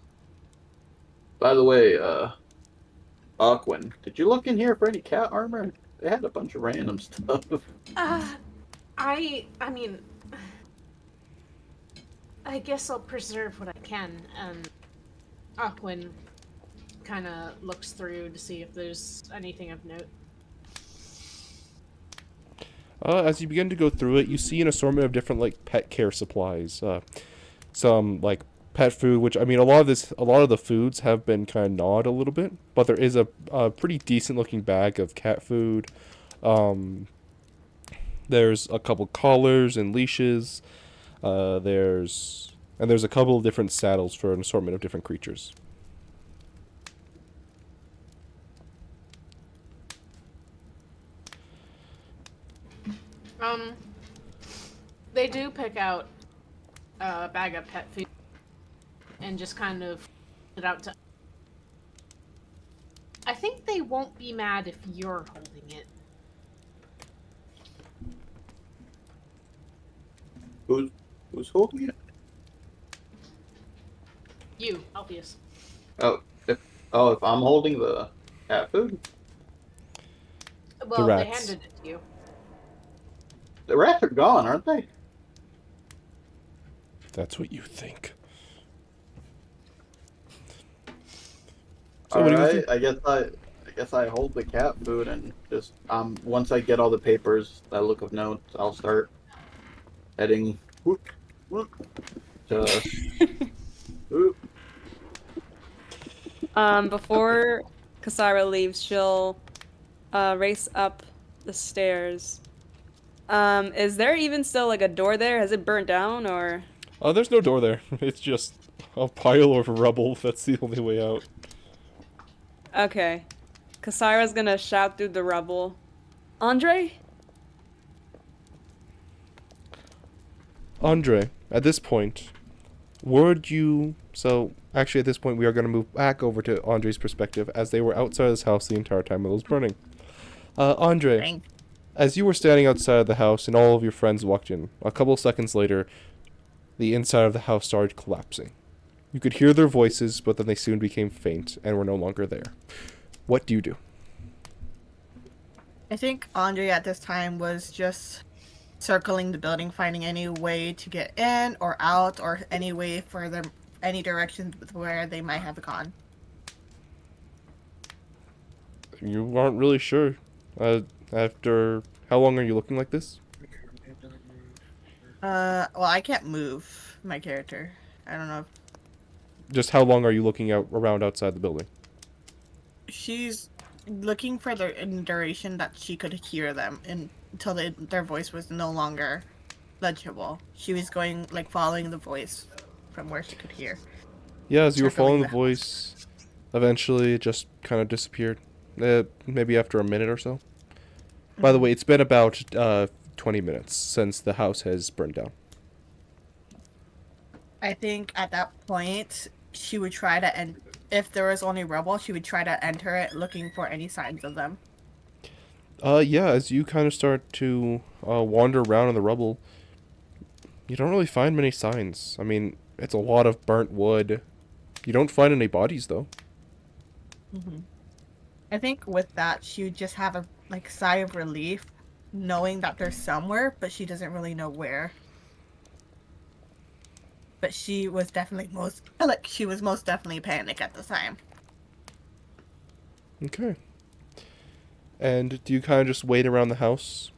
By the way, Aquan, did you look in here for any cat armor? They had a bunch of random stuff. I mean, I guess I'll preserve what I can, and Aquan kind of looks through to see if there's anything of note. As you begin to go through it, you see an assortment of different, like, pet care supplies. Some, like, pet food, which, I mean, a lot of the foods have been kind of gnawed a little bit, but there is a pretty decent looking bag of cat food. There's a couple collars and leashes. There's a couple of different saddles for an assortment of different creatures. They do pick out a bag of pet food and just kind of put it out to. I think they won't be mad if you're holding it. Who's holding it? You, Alpheus. If I'm holding the cat food, Well, they rats. handed it to you. the rats are gone, aren't they? That's what you think. So what do you guys do? Alright, I guess I hold the cat food and just once I get all the papers that look of notes, I'll start heading whoop, whoop, to whoop. Before Kasara leaves, she'll race up the stairs. Is there even still like a door there? Has it burnt down or? There's no door there. It's just a pile of rubble. That's the only way out. Okay. Kasara's gonna shout through the rubble. Andre? Andre, at this point, would you... So, actually at this point we are going to move back over to Andre's perspective as they were outside of this house the entire time it was burning. Andre, Dang. as you were standing outside of the house and all of your friends walked in, a couple seconds later, the inside of the house started collapsing. You could hear their voices, but then they soon became faint and were no longer there. What do you do? I think Andre at this time was just circling the building, finding any way to get in or out, or any way for them, any directions with where they might have gone. You aren't really sure. After... How long are you looking like this? Well, I can't move my character. I don't know. Just how long are you looking out around outside the building? She's looking for the duration that she could hear them until their voice was no longer legible. She was going, like, following the voice from where she could hear. Yeah, as you were following Circling the the voice, eventually it just kind of disappeared. Maybe after a minute or so. By the way, it's been about 20 minutes since the house has burned down. I think at that point, she would try to end. If there was only rubble, she would try to enter it looking for any signs of them. Yeah, as you kind of start to wander around in the rubble, you don't really find many signs. I mean, it's a lot of burnt wood. You don't find any bodies, though. I think with that, she would just have a sigh of relief, knowing that they're somewhere, but she doesn't really know where. But she was definitely most definitely panicked at the time. Okay. And do you kind of just wait around the house?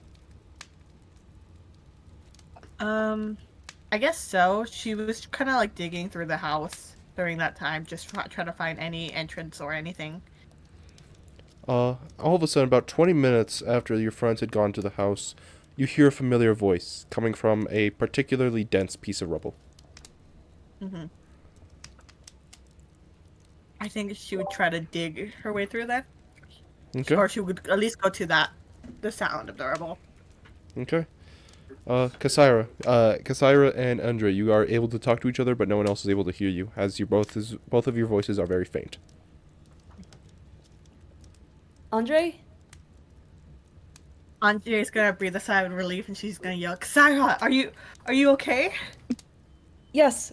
I guess so. She was kind of like digging through the house during that time, just trying to find any entrance or anything. All of a sudden, about 20 minutes after your friends had gone to the house, you hear a familiar voice coming from a particularly dense piece of rubble. I think she would try to dig her way through that. Okay. Or she would at least go to the sound of the rubble. Okay. Kasira and Andre, you are able to talk to each other, but no one else is able to hear you, as both of your voices are very faint. Andre? Andre's gonna breathe a sigh of relief and she's gonna yell, "Kasira, are you okay? Yes,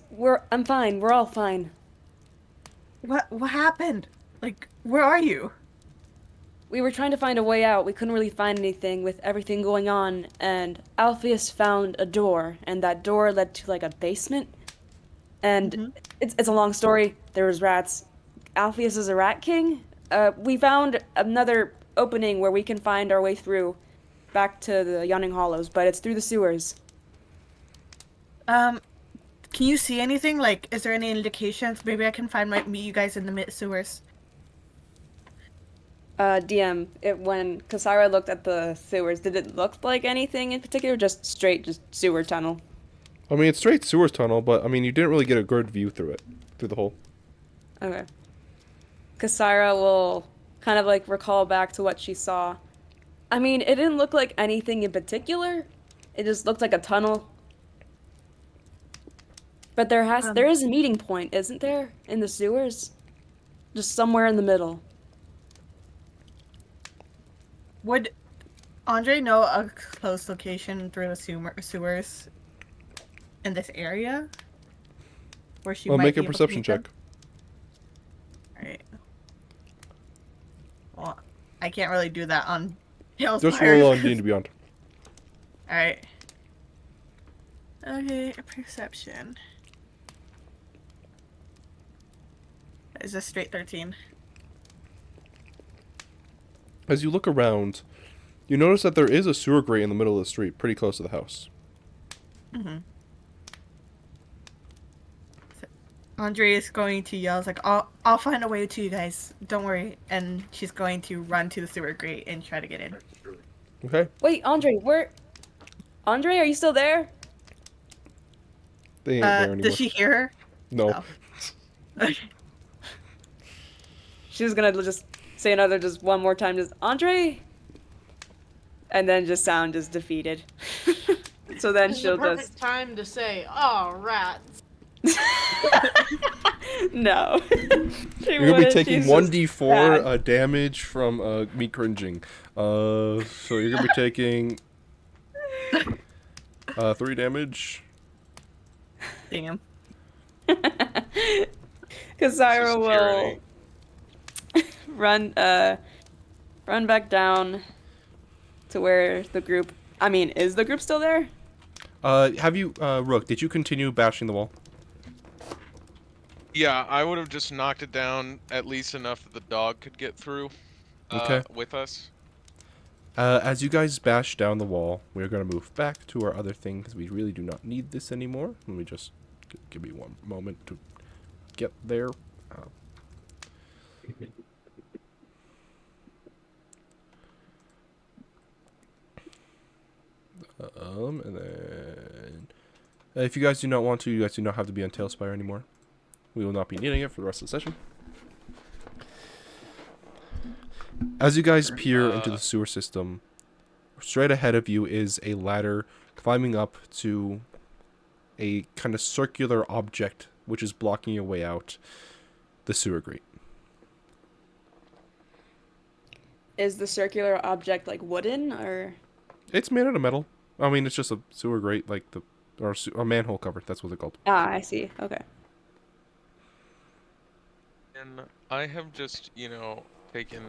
I'm fine. We're all fine. What happened? Like, where are you?" We were trying to find a way out. We couldn't really find anything with everything going on, and Alpheus found a door, and that door led to like a basement. And it's a long story. There was rats. Alpheus is a rat king. We found another opening where we can find our way through back to the Yawning Hollows, but it's through the sewers. Can you see anything? Like, is there any indications? Maybe I can meet you guys in the mid sewers. DM, when Kasara looked at the sewers, did it look like anything in particular? Just sewer tunnel? I mean, it's straight sewer tunnel, but I mean, you didn't really get a good view through the hole. Okay. Kasara will kind of like recall back to what she saw. I mean, it didn't look like anything in particular. It just looked like a tunnel. But there is a meeting point, isn't there, in the sewers? Just somewhere in the middle. Would Andre know a close location through the sewers in this area? Where she might Make be a able to perception meet them? check. Alright. Well, I can't really do that on Hill's Just Fires. roll on D&D Beyond. Alright. Okay, perception. Is a straight 13. As you look around, you notice that there is a sewer grate in the middle of the street, pretty close to the house. Andre is going to yell, like, I'll find a way to you guys. Don't worry. And she's going to run to the sewer grate and try to get in. Okay? Wait, Andre, Andre, are you still there? They ain't there anymore. Does she hear her? No. Oh. Okay. She was gonna just say just one more time, just Andre, and then just sound just defeated. So then This is she'll the perfect just time to say, "Oh, rats." no. She You're gonna be wouldn't, taking she's just 1d4 bad. damage from me cringing. So you're gonna be taking 3 damage. Damn. Kasira Security. will run back down to where the group. I mean, is the group still there? Have you, Rook, did you continue bashing the wall? Yeah, I would have just knocked it down at least enough that the dog could get through. Okay. With us. As you guys bash down the wall, we're gonna move back to our other thing because we really do not need this anymore. Let me just give me one moment to get there. And then if you guys do not want to, you guys do not have to be on Tailspire anymore. We will not be needing it for the rest of the session. As you guys peer into the sewer system, straight ahead of you is a ladder climbing up to a kind of circular object which is blocking your way out, the sewer grate. Is the circular object like wooden or? It's made out of metal. I mean, it's just a sewer grate, like or a manhole cover. That's what they're called. Ah, I see. Okay. And I have just, taken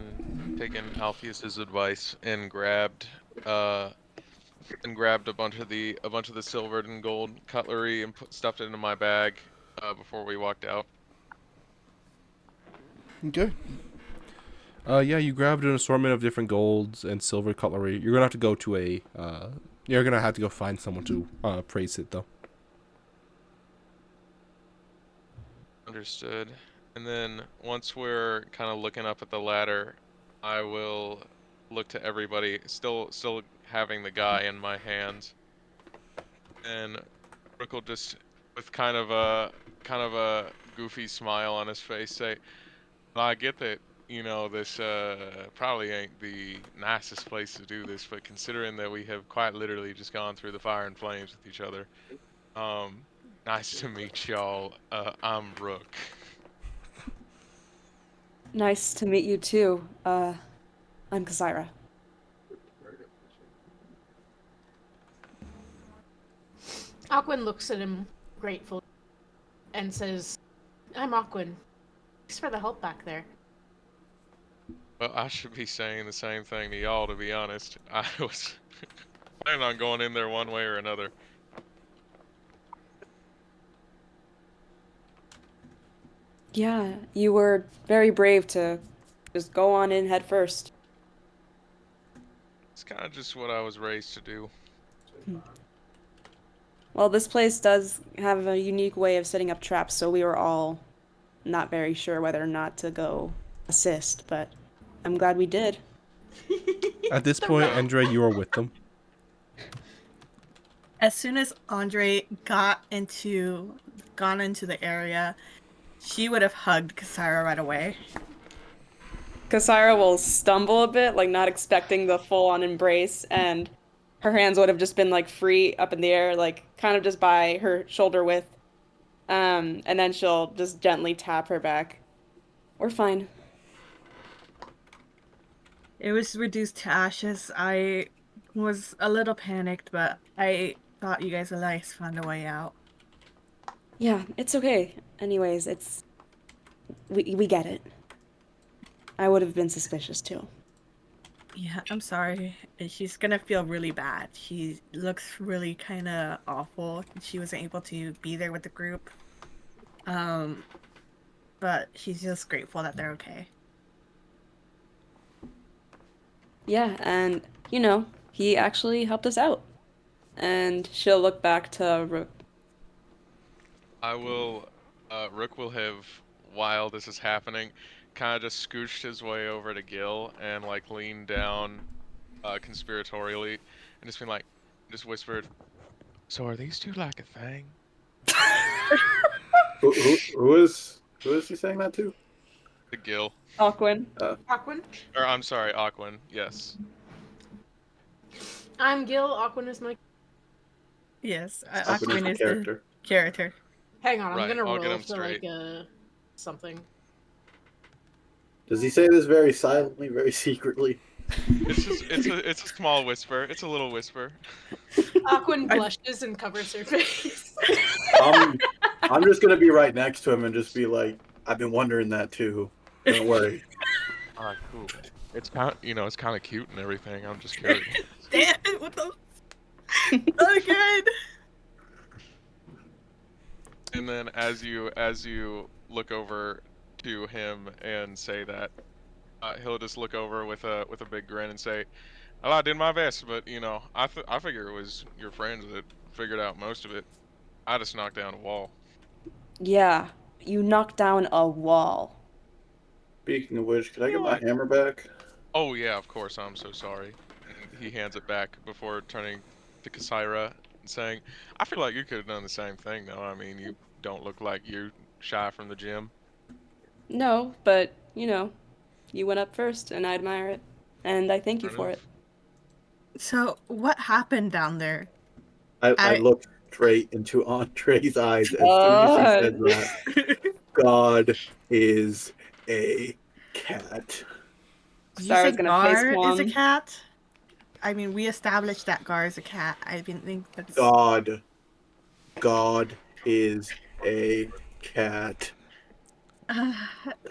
Alpheus's advice and grabbed a bunch of the silvered and gold cutlery and stuffed it into my bag before we walked out. Okay. Yeah, you grabbed an assortment of different golds and silver cutlery. You're gonna have to go to you're gonna have to go find someone to praise it, though. Understood. And then once we're kind of looking up at the ladder, I will look to everybody, still having the guy in my hands, and Rook will just, with kind of a goofy smile on his face, say, "Well, I get that, this probably ain't the nicest place to do this, but considering that we have quite literally just gone through the fire and flames with each other, nice to meet y'all. I'm Rook." Nice to meet you too. I'm Kasira. Aquin looks at him gratefully and says, "I'm Aquin. Thanks for the help back there." Well, I should be saying the same thing to y'all, to be honest. I was planning on going in there one way or another. Yeah, you were very brave to just go on in head first. It's kind of just what I was raised to do. Well, this place does have a unique way of setting up traps, so we were all not very sure whether or not to go assist, but I'm glad we did. At this point, Andre, you are with them. As soon as Andre gone into the area, she would have hugged Kasira right away. Kasira will stumble a bit, like not expecting the full-on embrace, and her hands would have just been like free up in the air, like kind of just by her shoulder width. And then she'll just gently tap her back. We're fine. It was reduced to ashes. I was a little panicked, but I thought you guys would like find a way out. Yeah, it's okay. Anyways, we get it. I would have been suspicious too. Yeah, I'm sorry. She's gonna feel really bad. She looks really kind of awful. She wasn't able to be there with the group. But she's just grateful that they're okay. Yeah, and, you know, he actually helped us out. And she'll look back to Rook. I will, Rook will have, while this is happening, kind of just scooched his way over to Gil and like leaned down, conspiratorially, and just been like, just whispered, "So are these two like a thing?" Who is he saying that to? To Gil, Alcuin. Aquin? or I'm sorry, Aquin. Yes. I'm Gil. Aquin is my. Yes, Aquin is Aquin the is the character. character. Hang on, I'm Right, gonna I'll get roll him for straight. like something. Does he say this very silently, very secretly? It's a small whisper. It's a little whisper. Aquin blushes and covers her face. I'm just gonna be right next to him and just be like, I've been wondering that too. Don't worry. Alright, cool. It's kind of, it's kind of cute and everything. I'm just curious. Damn it! What the? Again. And then as you look over to him and say that, he'll just look over with a big grin and say, "Well, I did my best, but I figure it was your friends that figured out most of it. I just knocked down a wall." Yeah, you knocked down a wall. Speaking of which, could I get my hammer back? Oh yeah, of course. I'm so sorry. And he hands it back before turning to Kasaira and saying, "I feel like you could have done the same thing, though. I mean, you don't look like you're shy from the gym." No, but, you know, you went up first, and I admire it. And I thank you Fair for enough. it. So what happened down there? I looked straight into Andre's eyes as soon as he said God. that. God is a cat. Did you say Sarah's gonna Gar is a facepalm. cat? I mean, we established that Gar is a cat. I didn't think that's. God. God is a cat. I'm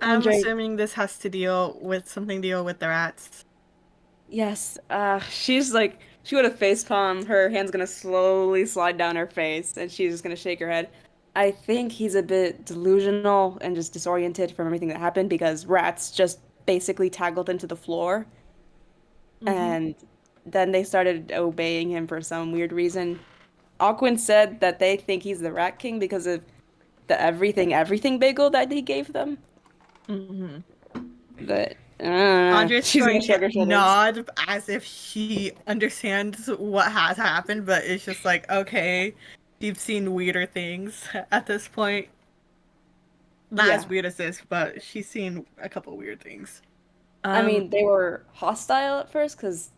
Andre. assuming this has to deal with the rats. Yes, she's like, she would have facepalm, her hand's gonna slowly slide down her face, and she's just gonna shake her head. I think he's a bit delusional and just disoriented from everything that happened because rats just basically tackled into the floor, and then they started obeying him for some weird reason. Aquin said that they think he's the Rat King because of the everything bagel that he gave them, Mm-hmm. but Andre's she's gonna going shrug her to shoulders. nod as if she understands what has happened, but it's just like, okay, you've seen weirder things at this point. Not Yeah. as weird as this, but she's seen a couple weird things. I mean, they were hostile at first because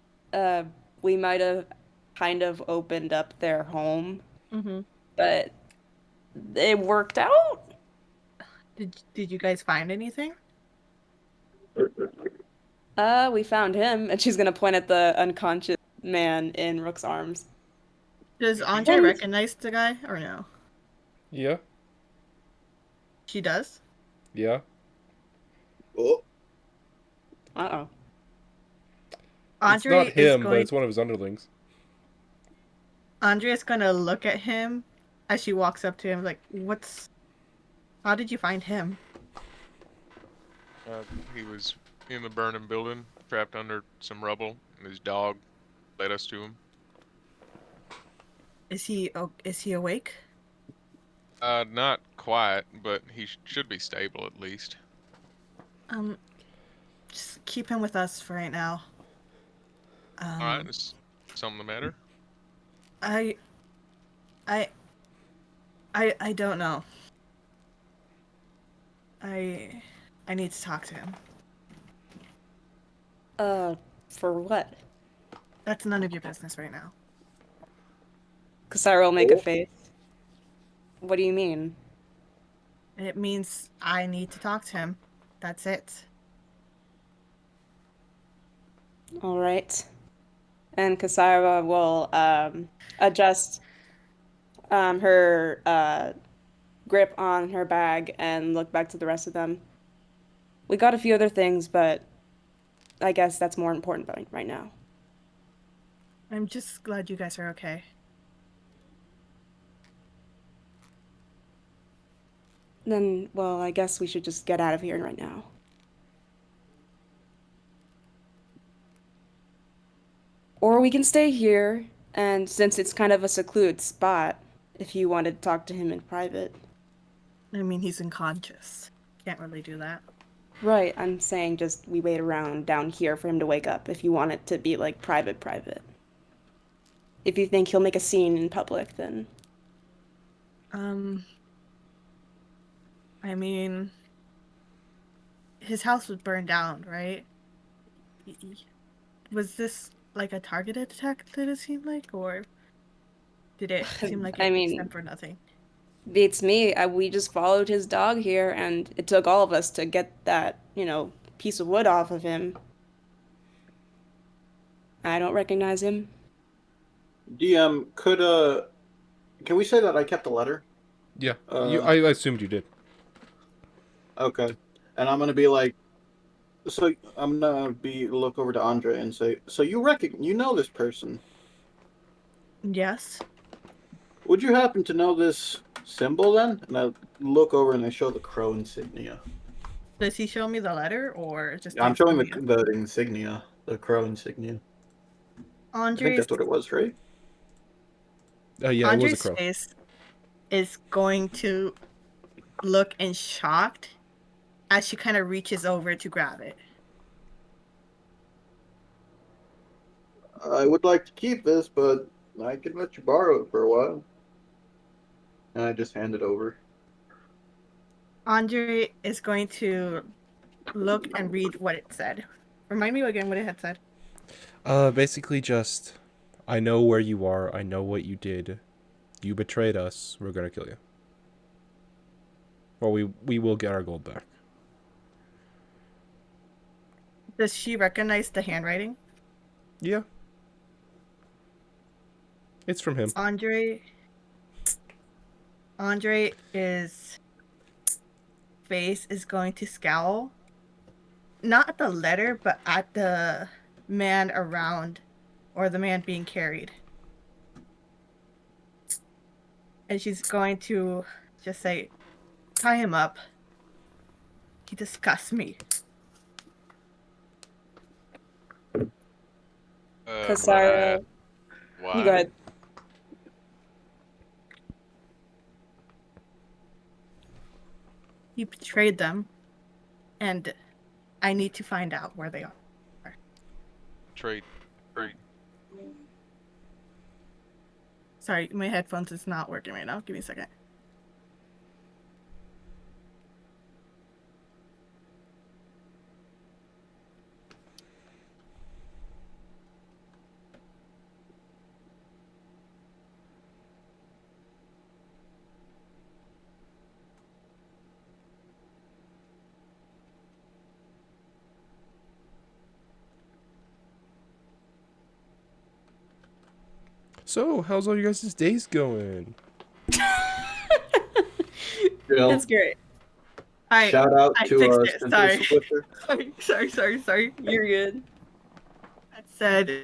we might have kind of opened up their home, mhm. but it worked out. Did you guys find anything? We found him, and she's gonna point at the unconscious man in Rook's arms. Does Andre And- recognize the guy or no? Yeah, She does. yeah. Oh, Uh-oh. It's Andre not is him, but going. it's one of his underlings. Andre is gonna look at him as she walks up to him, like, "What's? How did you find him?" He was in the burning building, trapped under some rubble, and his dog led us to him. Is he? Oh, is he awake? Not quite, but he should be stable at least. Just keep him with us for right now. All right, is something the matter? I don't know. I need to talk to him. For what? That's none of your business right now. Kasara will make a face. What do you mean? It means I need to talk to him. That's it. All right. And Kasara will adjust her grip on her bag and look back to the rest of them. We got a few other things, but I guess that's more important right now. I'm just glad you guys are okay. Then, well, I guess we should just get out of here right now. Or we can stay here, and since it's kind of a secluded spot, if you wanted to talk to him in private. I mean, he's unconscious. Can't really do that. Right, I'm saying just we wait around down here for him to wake up if you want it to be like private. If you think he'll make a scene in public, then I mean, his house was burned down, right? Was this like a targeted attack, did it seem like? Or did it seem like I it was mean, sent for nothing? beats me. We just followed his dog here, and it took all of us to get that, piece of wood off of him. I don't recognize him. DM, can we say that I kept a letter? Yeah, I assumed you did. Okay. And I'm gonna be like, so I'm gonna look over to Andre and say, so you know this person? Yes. Would you happen to know this symbol then? And I look over and I show the crow insignia. Does he show me the letter or just the I'm showing insignia? the insignia, the crow insignia. I think Andre's, that's what it was, right? Yeah, it was a Andre's crow. face is going to look in shocked as she kind of reaches over to grab it. I would like to keep this, but I can let you borrow it for a while. And I just hand it over. Andre is going to look and read what it said. Remind me again what it had said. Basically just, I know where you are, I know what you did. You betrayed us, we're gonna kill you. Or we will get our gold back. Does she recognize the handwriting? Yeah. It's from him. Andre is face is going to scowl. Not at the letter, but at the man around, or the man being carried. And she's going to just say, tie him up. He disgusts me. Kasara, Why? you go ahead. He betrayed them, and I need to find out where they are. Trade. Sorry, my headphones is not working right now. Give me a second. So, how's all you guys' days going? Jill, It's great. shout out I to fixed our it, Spencer sorry. Swifter. Sorry. You're good. I said...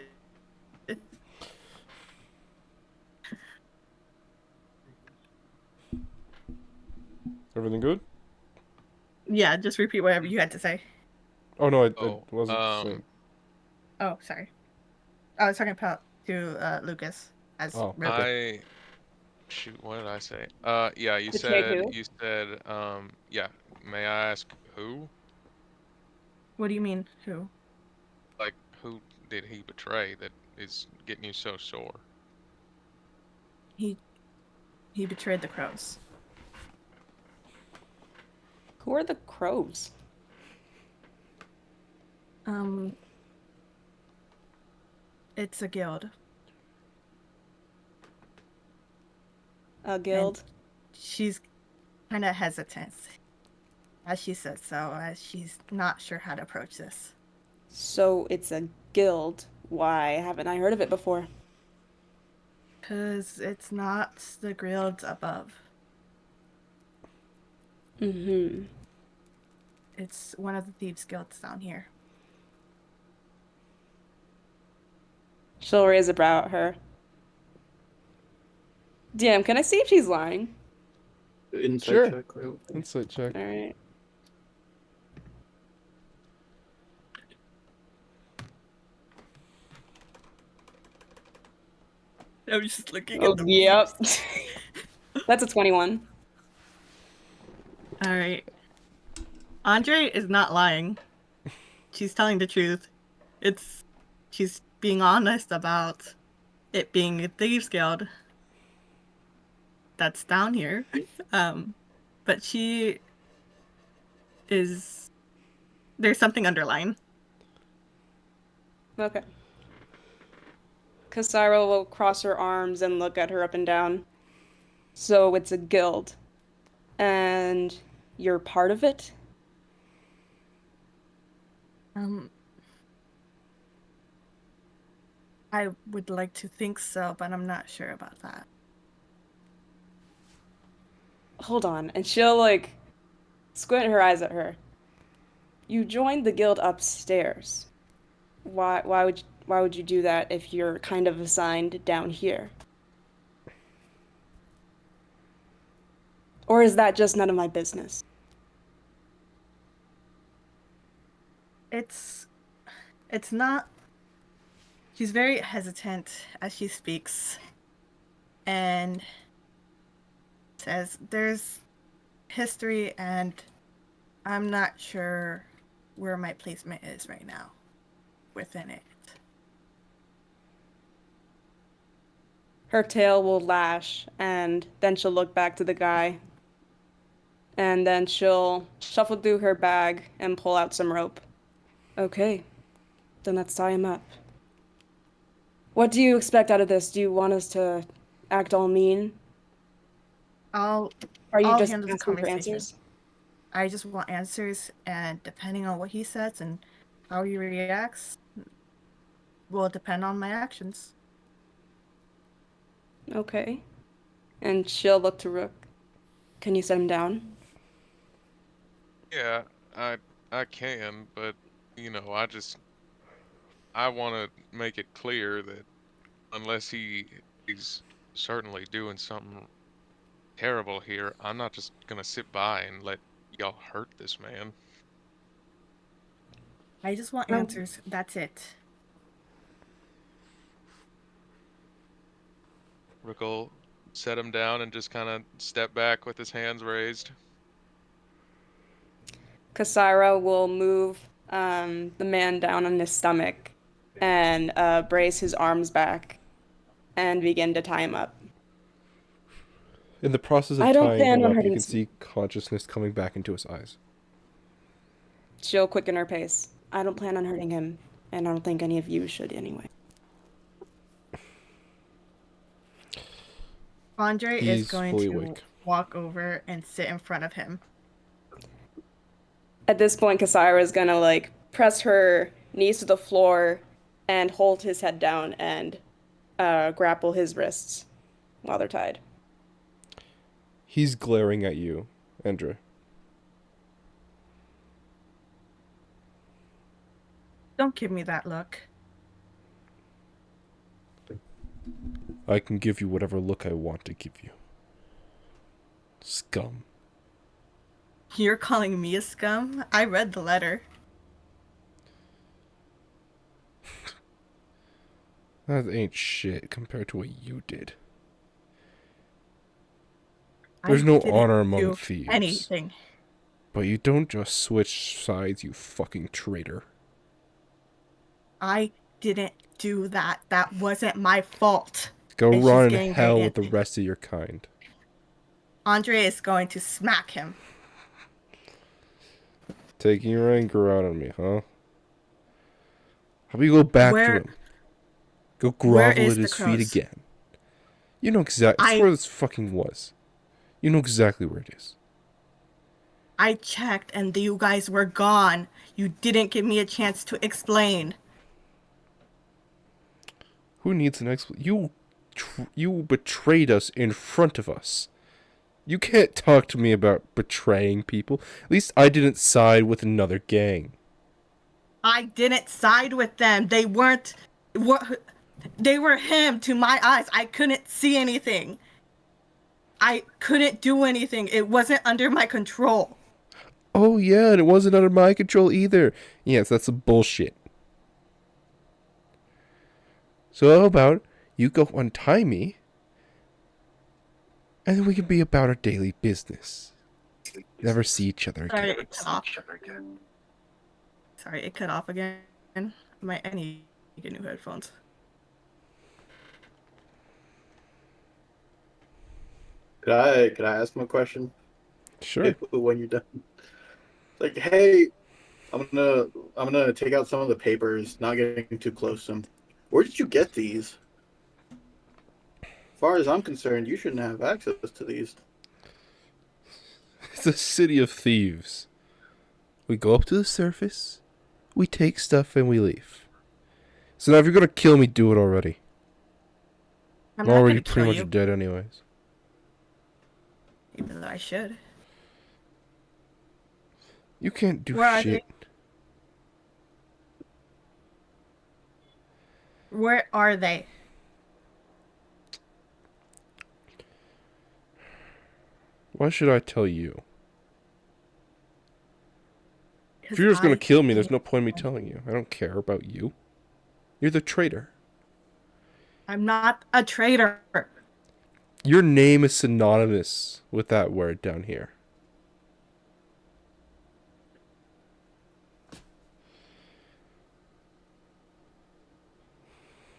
Everything good? Yeah, just repeat whatever you had to say. Oh no, I Oh, wasn't saying. Oh, sorry. I was talking about to Lucas as Oh, Ripley. Shoot, what did I say? Yeah, you Betrayed said, who? yeah. May I ask who? What do you mean, who? Like, who did he betray that is getting you so sore? He betrayed the crows. Who are the crows? It's a guild. A guild? She's kind of hesitant, as she says so, as she's not sure how to approach this. So it's a guild. Why haven't I heard of it before? Because it's not the guilds above. Mm-hmm. It's one of the thieves' guilds down here. She'll raise a brow at her. DM, can I see if she's lying? Insight Sure. check. Right? Insight check. Alright. I'm just looking Oh, at the yep. beeps. That's a 21. All right. Andre is not lying. She's telling the truth. She's being honest about it being a thieves guild that's down here. But there's something underlying. Okay. Kasara will cross her arms and look at her up and down. So it's a guild. And you're part of it? I would like to think so, but I'm not sure about that. Hold on. And she'll, like, squint her eyes at her. You joined the guild upstairs. Why would you do that if you're kind of assigned down here? Or is that just none of my business? It's not. She's very hesitant as she speaks and says there's history and I'm not sure where my placement is right now within it. Her tail will lash, and then she'll look back to the guy. And then she'll shuffle through her bag and pull out some rope. Okay, then let's tie him up. What do you expect out of this? Do you want us to act all mean? I'll Are you I'll just handle the asking for conversation. answers? I just want answers, and depending on what he says and how he reacts will depend on my actions. Okay. And she'll look to Rook. Can you set him down? Yeah, I can, but you know, I want to make it clear that unless he's certainly doing something terrible here, I'm not just gonna sit by and let y'all hurt this man. I just want No. answers. That's it. Rook will set him down and just kind of step back with his hands raised. Kasara will move the man down on his stomach and brace his arms back and begin to tie him up. In the process of I don't tying plan him on up, you hurting can see consciousness coming back into his eyes. She'll quicken her pace. I don't plan on hurting him, and I don't think any of you should anyway. Andre He's is going fully to awake. walk over and sit in front of him. At this point, Kasara is gonna like press her knees to the floor and hold his head down and grapple his wrists while they're tied. He's glaring at you, Andra. Don't give me that look. I can give you whatever look I want to give you. Scum. You're calling me a scum? I read the letter. That ain't shit compared to what you did. I There's no didn't honor among do thieves. anything. But you don't just switch sides, you fucking traitor. I didn't do that. That wasn't my fault. Go And she's run in getting hell very with the antsy. rest of your kind. Andre is going to smack him. Taking your anger out on me, huh? How about you go back Where- to him? Go where grovel is at the his feet cross? again. You know exactly. That's I- where this fucking was. You know exactly where it is. I checked and you guys were gone. You didn't give me a chance to explain. Who needs an explanation? You betrayed us in front of us. You can't talk to me about betraying people. At least I didn't side with another gang. I didn't side with them. They were him to my eyes. I couldn't see anything. I couldn't do anything. It wasn't under my control. Oh yeah, and it wasn't under my control either. Yes, that's some bullshit. So how about You go untie me, and then we can be about our daily business. Never see each other Sorry, again. it cut off. Sorry, it cut off again. I need to get new headphones. Could I ask him a question? Sure. When you're done. Like, hey, I'm gonna take out some of the papers, not getting too close to him. Where did you get these? As far as I'm concerned, you shouldn't have access to these. It's a city of thieves. We go up to the surface, we take stuff, and we leave. So now if you're gonna kill me, do it already. I'm Or not you gonna pretty kill much you, dead anyways. even though I should. You can't do Where are shit. Where are they? Why should I tell you? If 'Cause you're just gonna I kill me, there's didn't- no point in me telling you. I don't care about you. You're the traitor. I'm not a traitor. Your name is synonymous with that word down here.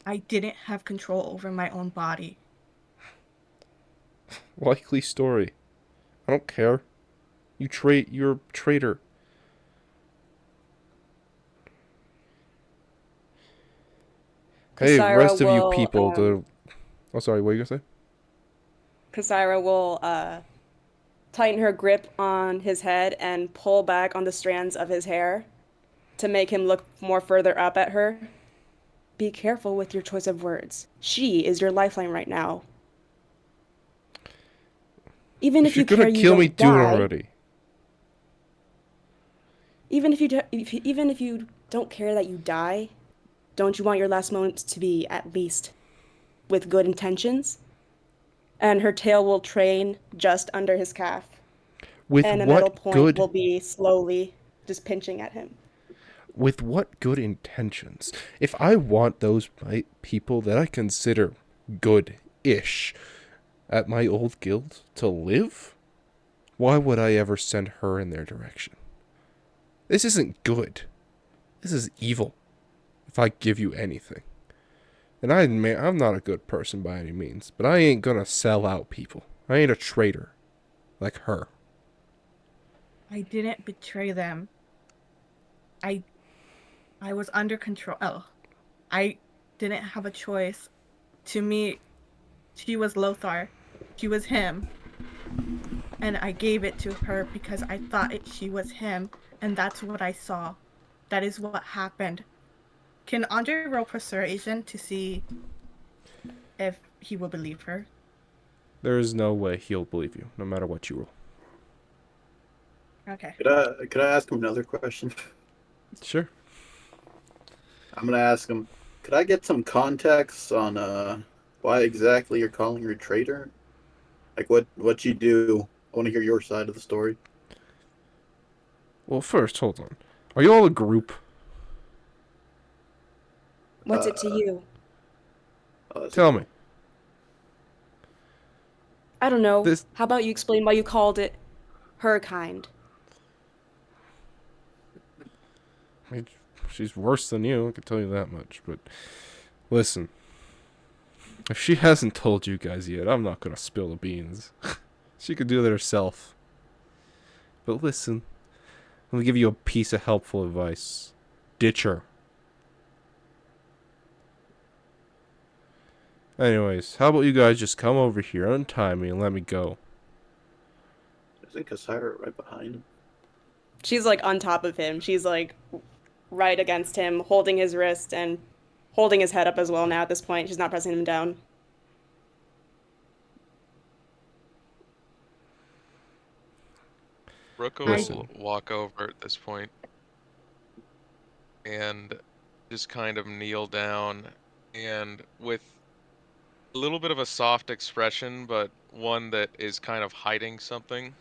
I didn't have control over my own body. Likely story. I don't care. You're a traitor. Hey, Kasira rest of you will, people, Oh, sorry, what are you gonna say? Kasira will tighten her grip on his head and pull back on the strands of his hair to make him look more further up at her. Be careful with your choice of words. She is your lifeline right now. Even if you you're care, gonna you kill don't me, do it die. already. Even if you don't care that you die, don't you want your last moments to be at least with good intentions? And her tail will train just under his calf, With and a metal what point good will be slowly just pinching at him. with what good intentions? If I want those people that I consider good-ish at my old guild to live, why would I ever send her in their direction? This isn't good. This is evil. If I give you anything. And I admit, I'm not a good person by any means, but I ain't gonna sell out people. I ain't a traitor. Like her. I didn't betray them. I was under control. Oh, I didn't have a choice. To me, she was Lothar. She was him. And I gave it to her because I thought she was him, and that's what I saw. That is what happened. Can Andre roll persuasion to see if he will believe her? There is no way he'll believe you, no matter what you roll. Okay. Could I ask him another question? Sure. I'm gonna ask him. Could I get some context on why exactly you're calling her a traitor? Like what you do? I want to hear your side of the story. Well, first, hold on. Are you all a group? What's it to you? Tell me. I don't know. This- How about you explain why you called it her kind? I mean, she's worse than you, I can tell you that much. But listen, if she hasn't told you guys yet, I'm not gonna spill the beans. She could do that herself. But listen, let me give you a piece of helpful advice. Ditch her. Anyways, how about you guys just come over here, untie me, and let me go? Isn't Kasira right behind him? She's like on top of him. She's like right against him, holding his wrist and holding his head up as well now at this point. She's not pressing him down. Roko Listen. will walk over at this point and just kind of kneel down and with a little bit of a soft expression, but one that is kind of hiding something.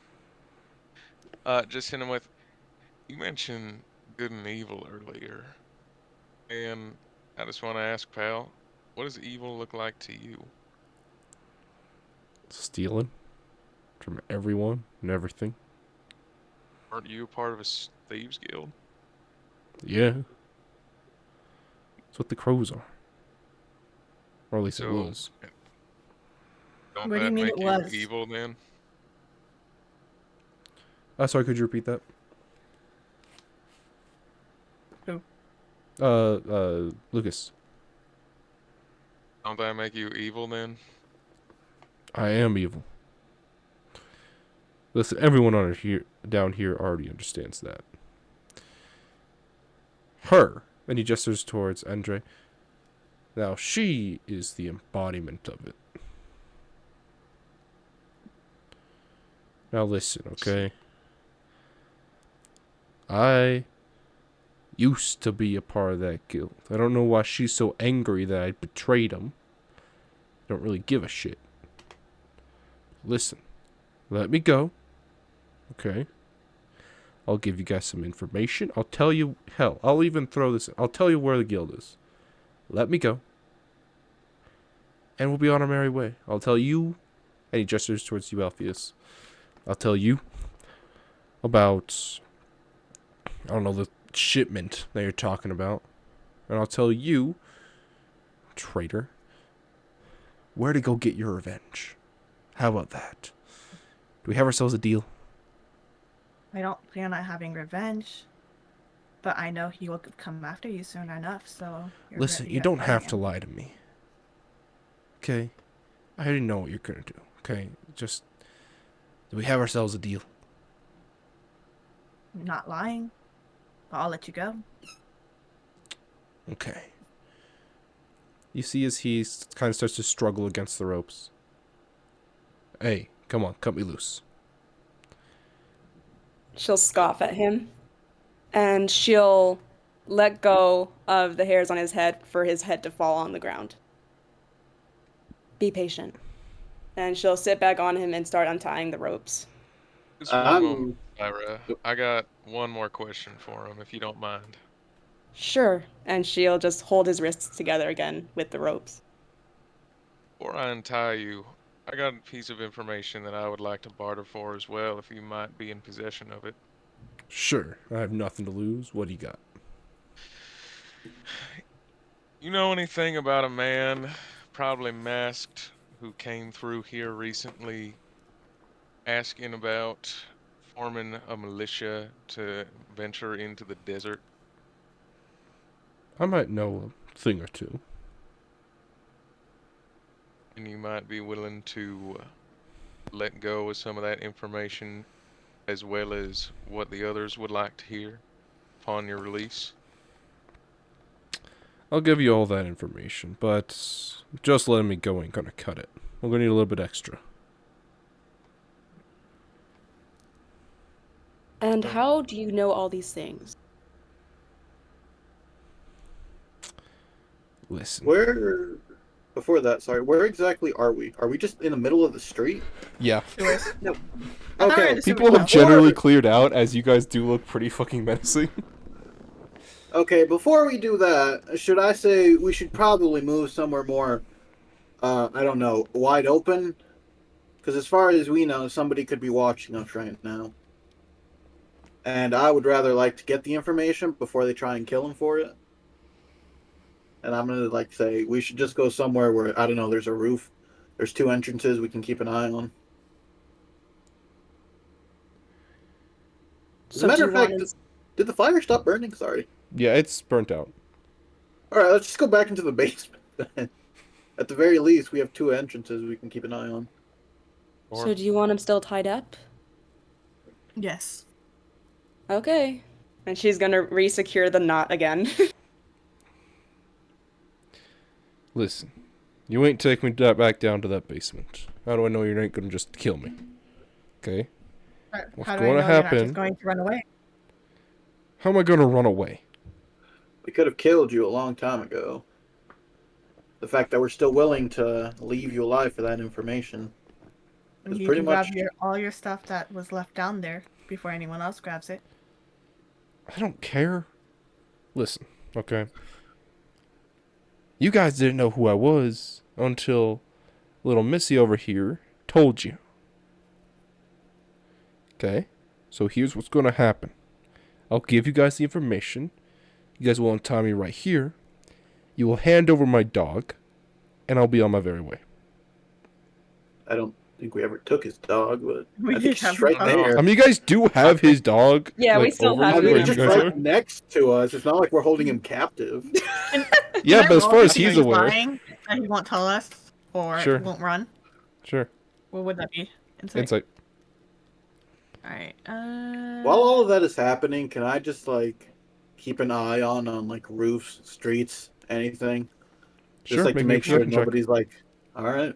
Just hit him with, you mentioned good and evil earlier. And I just want to ask, pal, What does evil look like to you? Stealing from everyone and everything. Aren't you a part of a thieves guild? Yeah. That's what the crows are. Or at least it So, was. don't What do you that mean make it you was? evil then? Sorry, could you repeat that? Who? Lucas. Don't that make you evil then? I am evil. Listen, everyone down here already understands that. Her, and he gestures towards Andre. Now she is the embodiment of it. Now listen, okay? I used to be a part of that guild. I don't know why she's so angry that I betrayed him. I don't really give a shit. Listen, let me go. Okay? I'll give you guys some information. I'll tell you, hell, I'll even throw this, I'll tell you where the guild is. Let me go. And we'll be on our merry way. I'll tell you, and he gestures towards you, Alpheus. I'll tell you about, I don't know, the shipment that you're talking about. And I'll tell you, traitor, where to go get your revenge. How about that? Do we have ourselves a deal? I don't plan on having revenge, but I know he will come after you soon enough, so... Listen, you don't have to lie to me. Okay? I already know what you're gonna do. Okay? Just, do we have ourselves a deal? I'm not lying, but I'll let you go. Okay. You see as he kind of starts to struggle against the ropes. Hey, come on, cut me loose. She'll scoff at him, and she'll let go of the hairs on his head for his head to fall on the ground. Be patient. And she'll sit back on him and start untying the ropes. Just one moment, Ira. I got one more question for him, if you don't mind. Sure. And she'll just hold his wrists together again with the ropes. Before I untie you, I got a piece of information that I would like to barter for as well, if you might be in possession of it. Sure, I have nothing to lose. What do you got? You know anything about a man, probably masked, who came through here recently asking about forming a militia to venture into the desert? I might know a thing or two. And you might be willing to let go of some of that information as well as what the others would like to hear upon your release? I'll give you all that information, but just letting me go ain't gonna cut it. We're gonna need a little bit extra. And how do you know all these things? Listen. Before that, sorry, where exactly are we? Are we just in the middle of the street? Yeah. No. I thought we were Okay. in the People sewage have now. generally cleared out, as you guys do look pretty fucking menacing. Okay, before we do that, should I say we should probably move somewhere more, I don't know, wide open? Because as far as we know, somebody could be watching us right now. And I would rather like to get the information before they try and kill him for it. And I'm going to say we should just go somewhere where, I don't know, there's a roof. There's 2 entrances we can keep an eye on. As a matter of fact, did the fire stop burning? Sorry. Yeah, it's burnt out. Alright, let's just go back into the basement then. At the very least, we have 2 entrances we can keep an eye on. So do you want him still tied up? Yes. Okay. And she's gonna re-secure the knot again. Listen, you ain't take me back down to that basement. How do I know you ain't gonna just kill me? Okay? What's How do going to I know you're not happen? just going to run away? How am I gonna run away? We could have killed you a long time ago. The fact that we're still willing to leave you alive for that information is You pretty can much... grab all your stuff that was left down there before anyone else grabs it. I don't care. Listen, okay? You guys didn't know who I was until little Missy over here told you. Okay? So here's what's going to happen. I'll give you guys the information. You guys will untie me right here. You will hand over my dog, and I'll be on my very way. I don't think we ever took his dog, but We I did think it's have just right a dog. there. I mean, you guys do have his dog. Yeah, we like, still over have you I it. mean, where it's you just guys right are. next to us. It's not like we're holding him captive. Yeah, Can but I as roll far to as see he's if aware. lying, that he won't tell us or Sure. won't run. Sure. What would that be? Insight. All right. While all of that is happening, can I just like keep an eye on like roofs, streets, anything? Just Sure. like to me a make sure perception check. nobody's like, all right.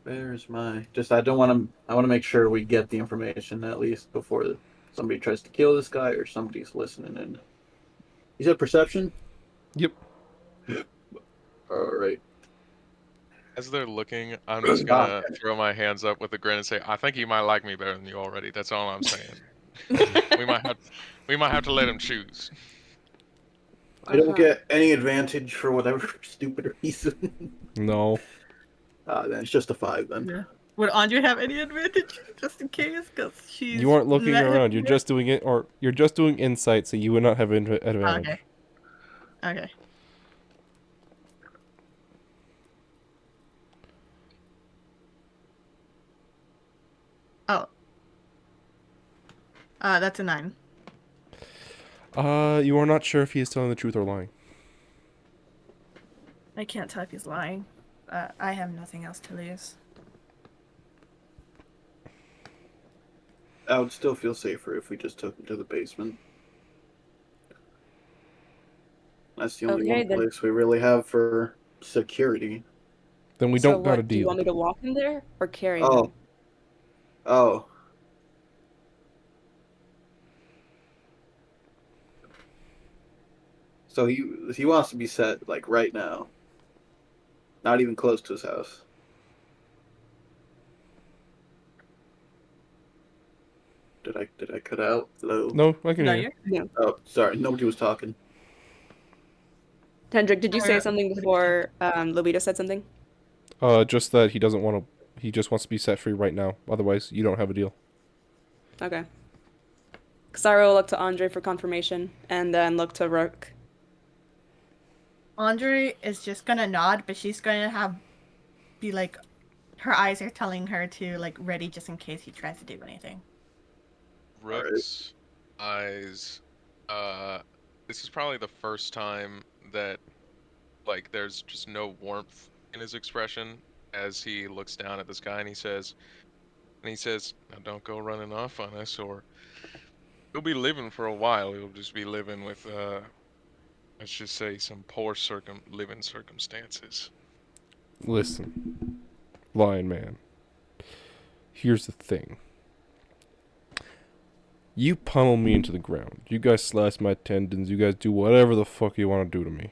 Where's my? Just I don't want to. I want to make sure we get the information at least before somebody tries to kill this guy or somebody's listening. And you said perception. Yep. All right. As they're looking, I'm just gonna throw my hands up with a grin and say, "I think he might like me better than you already." That's all I'm saying. we might have to let him choose. I don't get any advantage for whatever stupid reason. No. Then it's just a 5 then. Yeah. Would Andre have any advantage just in case? Because she's. You aren't looking let him around. You're do it? just doing it, or you're just doing insight, so you would not have advantage. Okay. Okay. Oh. That's a 9. You are not sure if he is telling the truth or lying. I can't tell if he's lying. I have nothing else to lose. I would still feel safer if we just took him to the basement. That's the only Okay, one then- place we really have for security. Then we So don't got a what, do you deal. want me to walk him there or carry Oh. him? Oh. So he wants to be set like right now. Not even close to his house. Did I cut out? Hello? No, I can No, hear you. you're. Oh, sorry. Nobody was talking. Hendrik, did you say something what do you before Lolita said something? Just that he doesn't want to. He just wants to be set free right now. Otherwise, you don't have a deal. Okay. Xara will look to Andre for confirmation and then look to Rook. Andre is just gonna nod, but she's gonna be like, her eyes are telling her to like ready just in case he tries to do anything. Rook's eyes. This is probably the first time that, like, there's just no warmth in his expression as he looks down at this guy and he says, "Now don't go running off on us, or you'll be living for a while. You'll just be living with, let's just say, some poor living circumstances." Listen, Lion Man. Here's the thing. You pummel me into the ground. You guys slice my tendons. You guys do whatever the fuck you want to do to me.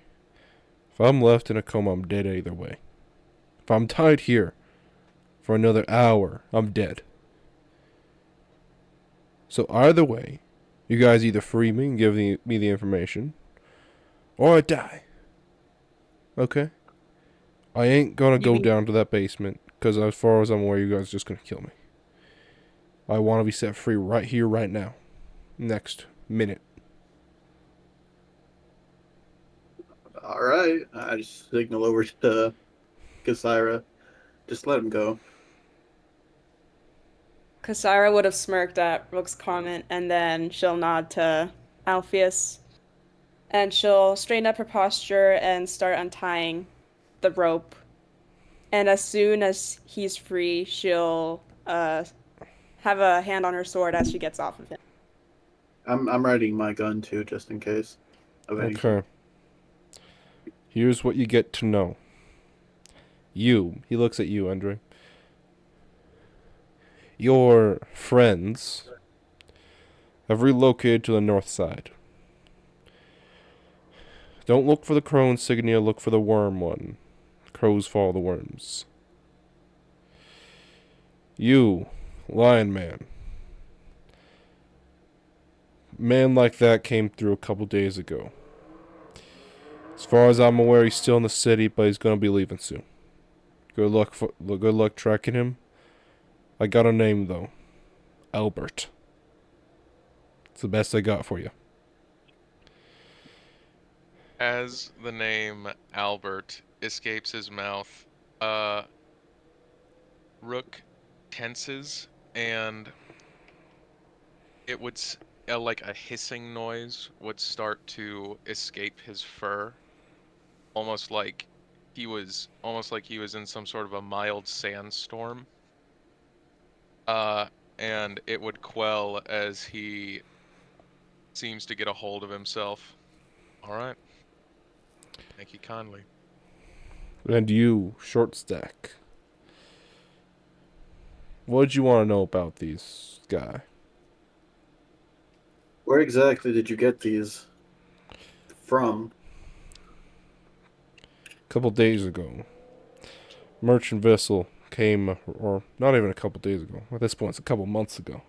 If I'm left in a coma, I'm dead either way. If I'm tied here for another hour, I'm dead. So either way, you guys either free me and give me the information, or I die. Okay? I ain't gonna go down to that basement, because as far as I'm aware, you guys are just gonna kill me. I want to be set free right here, right now. Next minute. All right. I just signal over to Kasira. Just let him go. Kasira would have smirked at Rook's comment and then she'll nod to Alpheus. And she'll straighten up her posture and start untying the rope. And as soon as he's free, she'll have a hand on her sword as she gets off of him. I'm readying my gun too, just in case. Of anything. Okay. Here's what you get to know. He looks at you, Andre. Your friends have relocated to the north side. Don't look for the crow insignia, look for the worm one. Crows follow the worms. You, Lion Man. Man like that came through a couple days ago. As far as I'm aware, he's still in the city, but he's gonna be leaving soon. Good luck tracking him. I got a name though. Albert. It's the best I got for you. As the name Albert escapes his mouth, Rook tenses, and it would like a hissing noise would start to escape his fur, almost like he was in some sort of a mild sandstorm. And it would quell as he seems to get a hold of himself. All right. Thank you kindly. And you, Short Stack. What did you want to know about these guy? Where exactly did you get these from? A couple days ago, merchant vessel came, or not even a couple days ago. At this point, it's a couple months ago.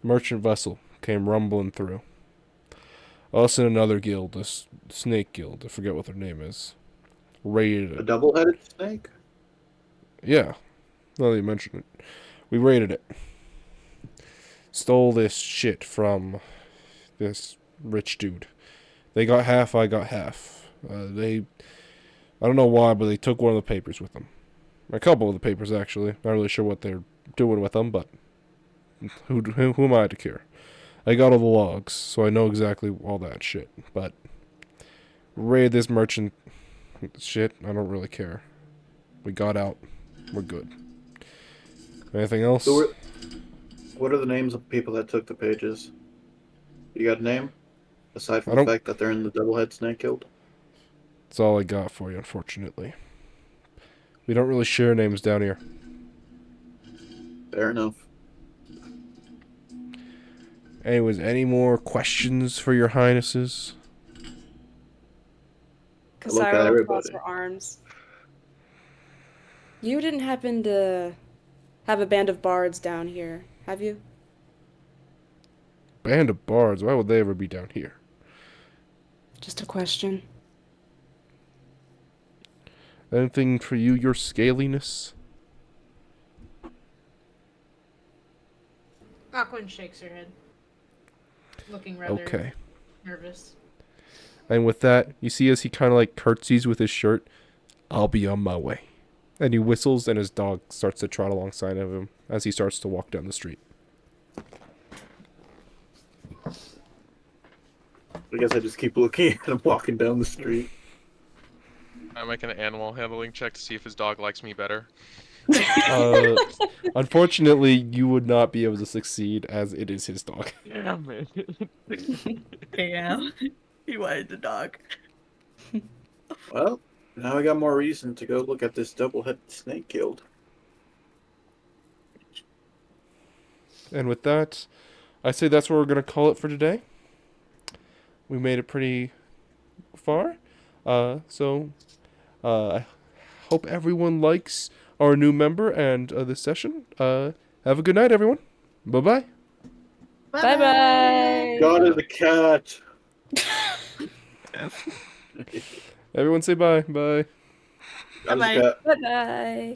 Merchant vessel came rumbling through. Us and another guild, a snake guild, I forget what their name is, raided A it. double-headed snake? Yeah, now that you mention it. We raided it. Stole this shit from this rich dude. They got half, I got half. I don't know why, but they took one of the papers with them. A couple of the papers, actually. Not really sure what they're doing with them, but who am I to care? I got all the logs, so I know exactly all that shit. But raid this merchant shit, I don't really care. We got out. We're good. Anything else? So what are the names of the people that took the pages? You got a name? Aside from the fact that they're in the double-head snake guild? That's all I got for you, unfortunately. We don't really share names down here. Fair enough. Anyways, any more questions for your highnesses? Look at Cassira everybody. calls for arms. You didn't happen to have a band of bards down here, have you? Band of bards, why would they ever be down here? Just a question. Anything for you, your scaliness? Aquin shakes her head, looking rather Okay. nervous. And with that, you see as he kind of like curtsies with his shirt, I'll be on my way. And he whistles and his dog starts to trot alongside of him as he starts to walk down the street. I guess I just keep looking at him walking down the street. I make an animal handling check to see if his dog likes me better. Unfortunately, you would not be able to succeed as it is his dog. Yeah, man. Damn. He wanted the dog. Well, now I got more reason to go look at this double-headed snake guild. And with that, I say that's where we're going to call it for today. We made it pretty far. So I hope everyone likes our new member and this session. Have a good night, everyone. Bye-bye. Bye-bye. God is a cat. Everyone say bye. Bye. God is a Bye-bye. cat. Bye-bye.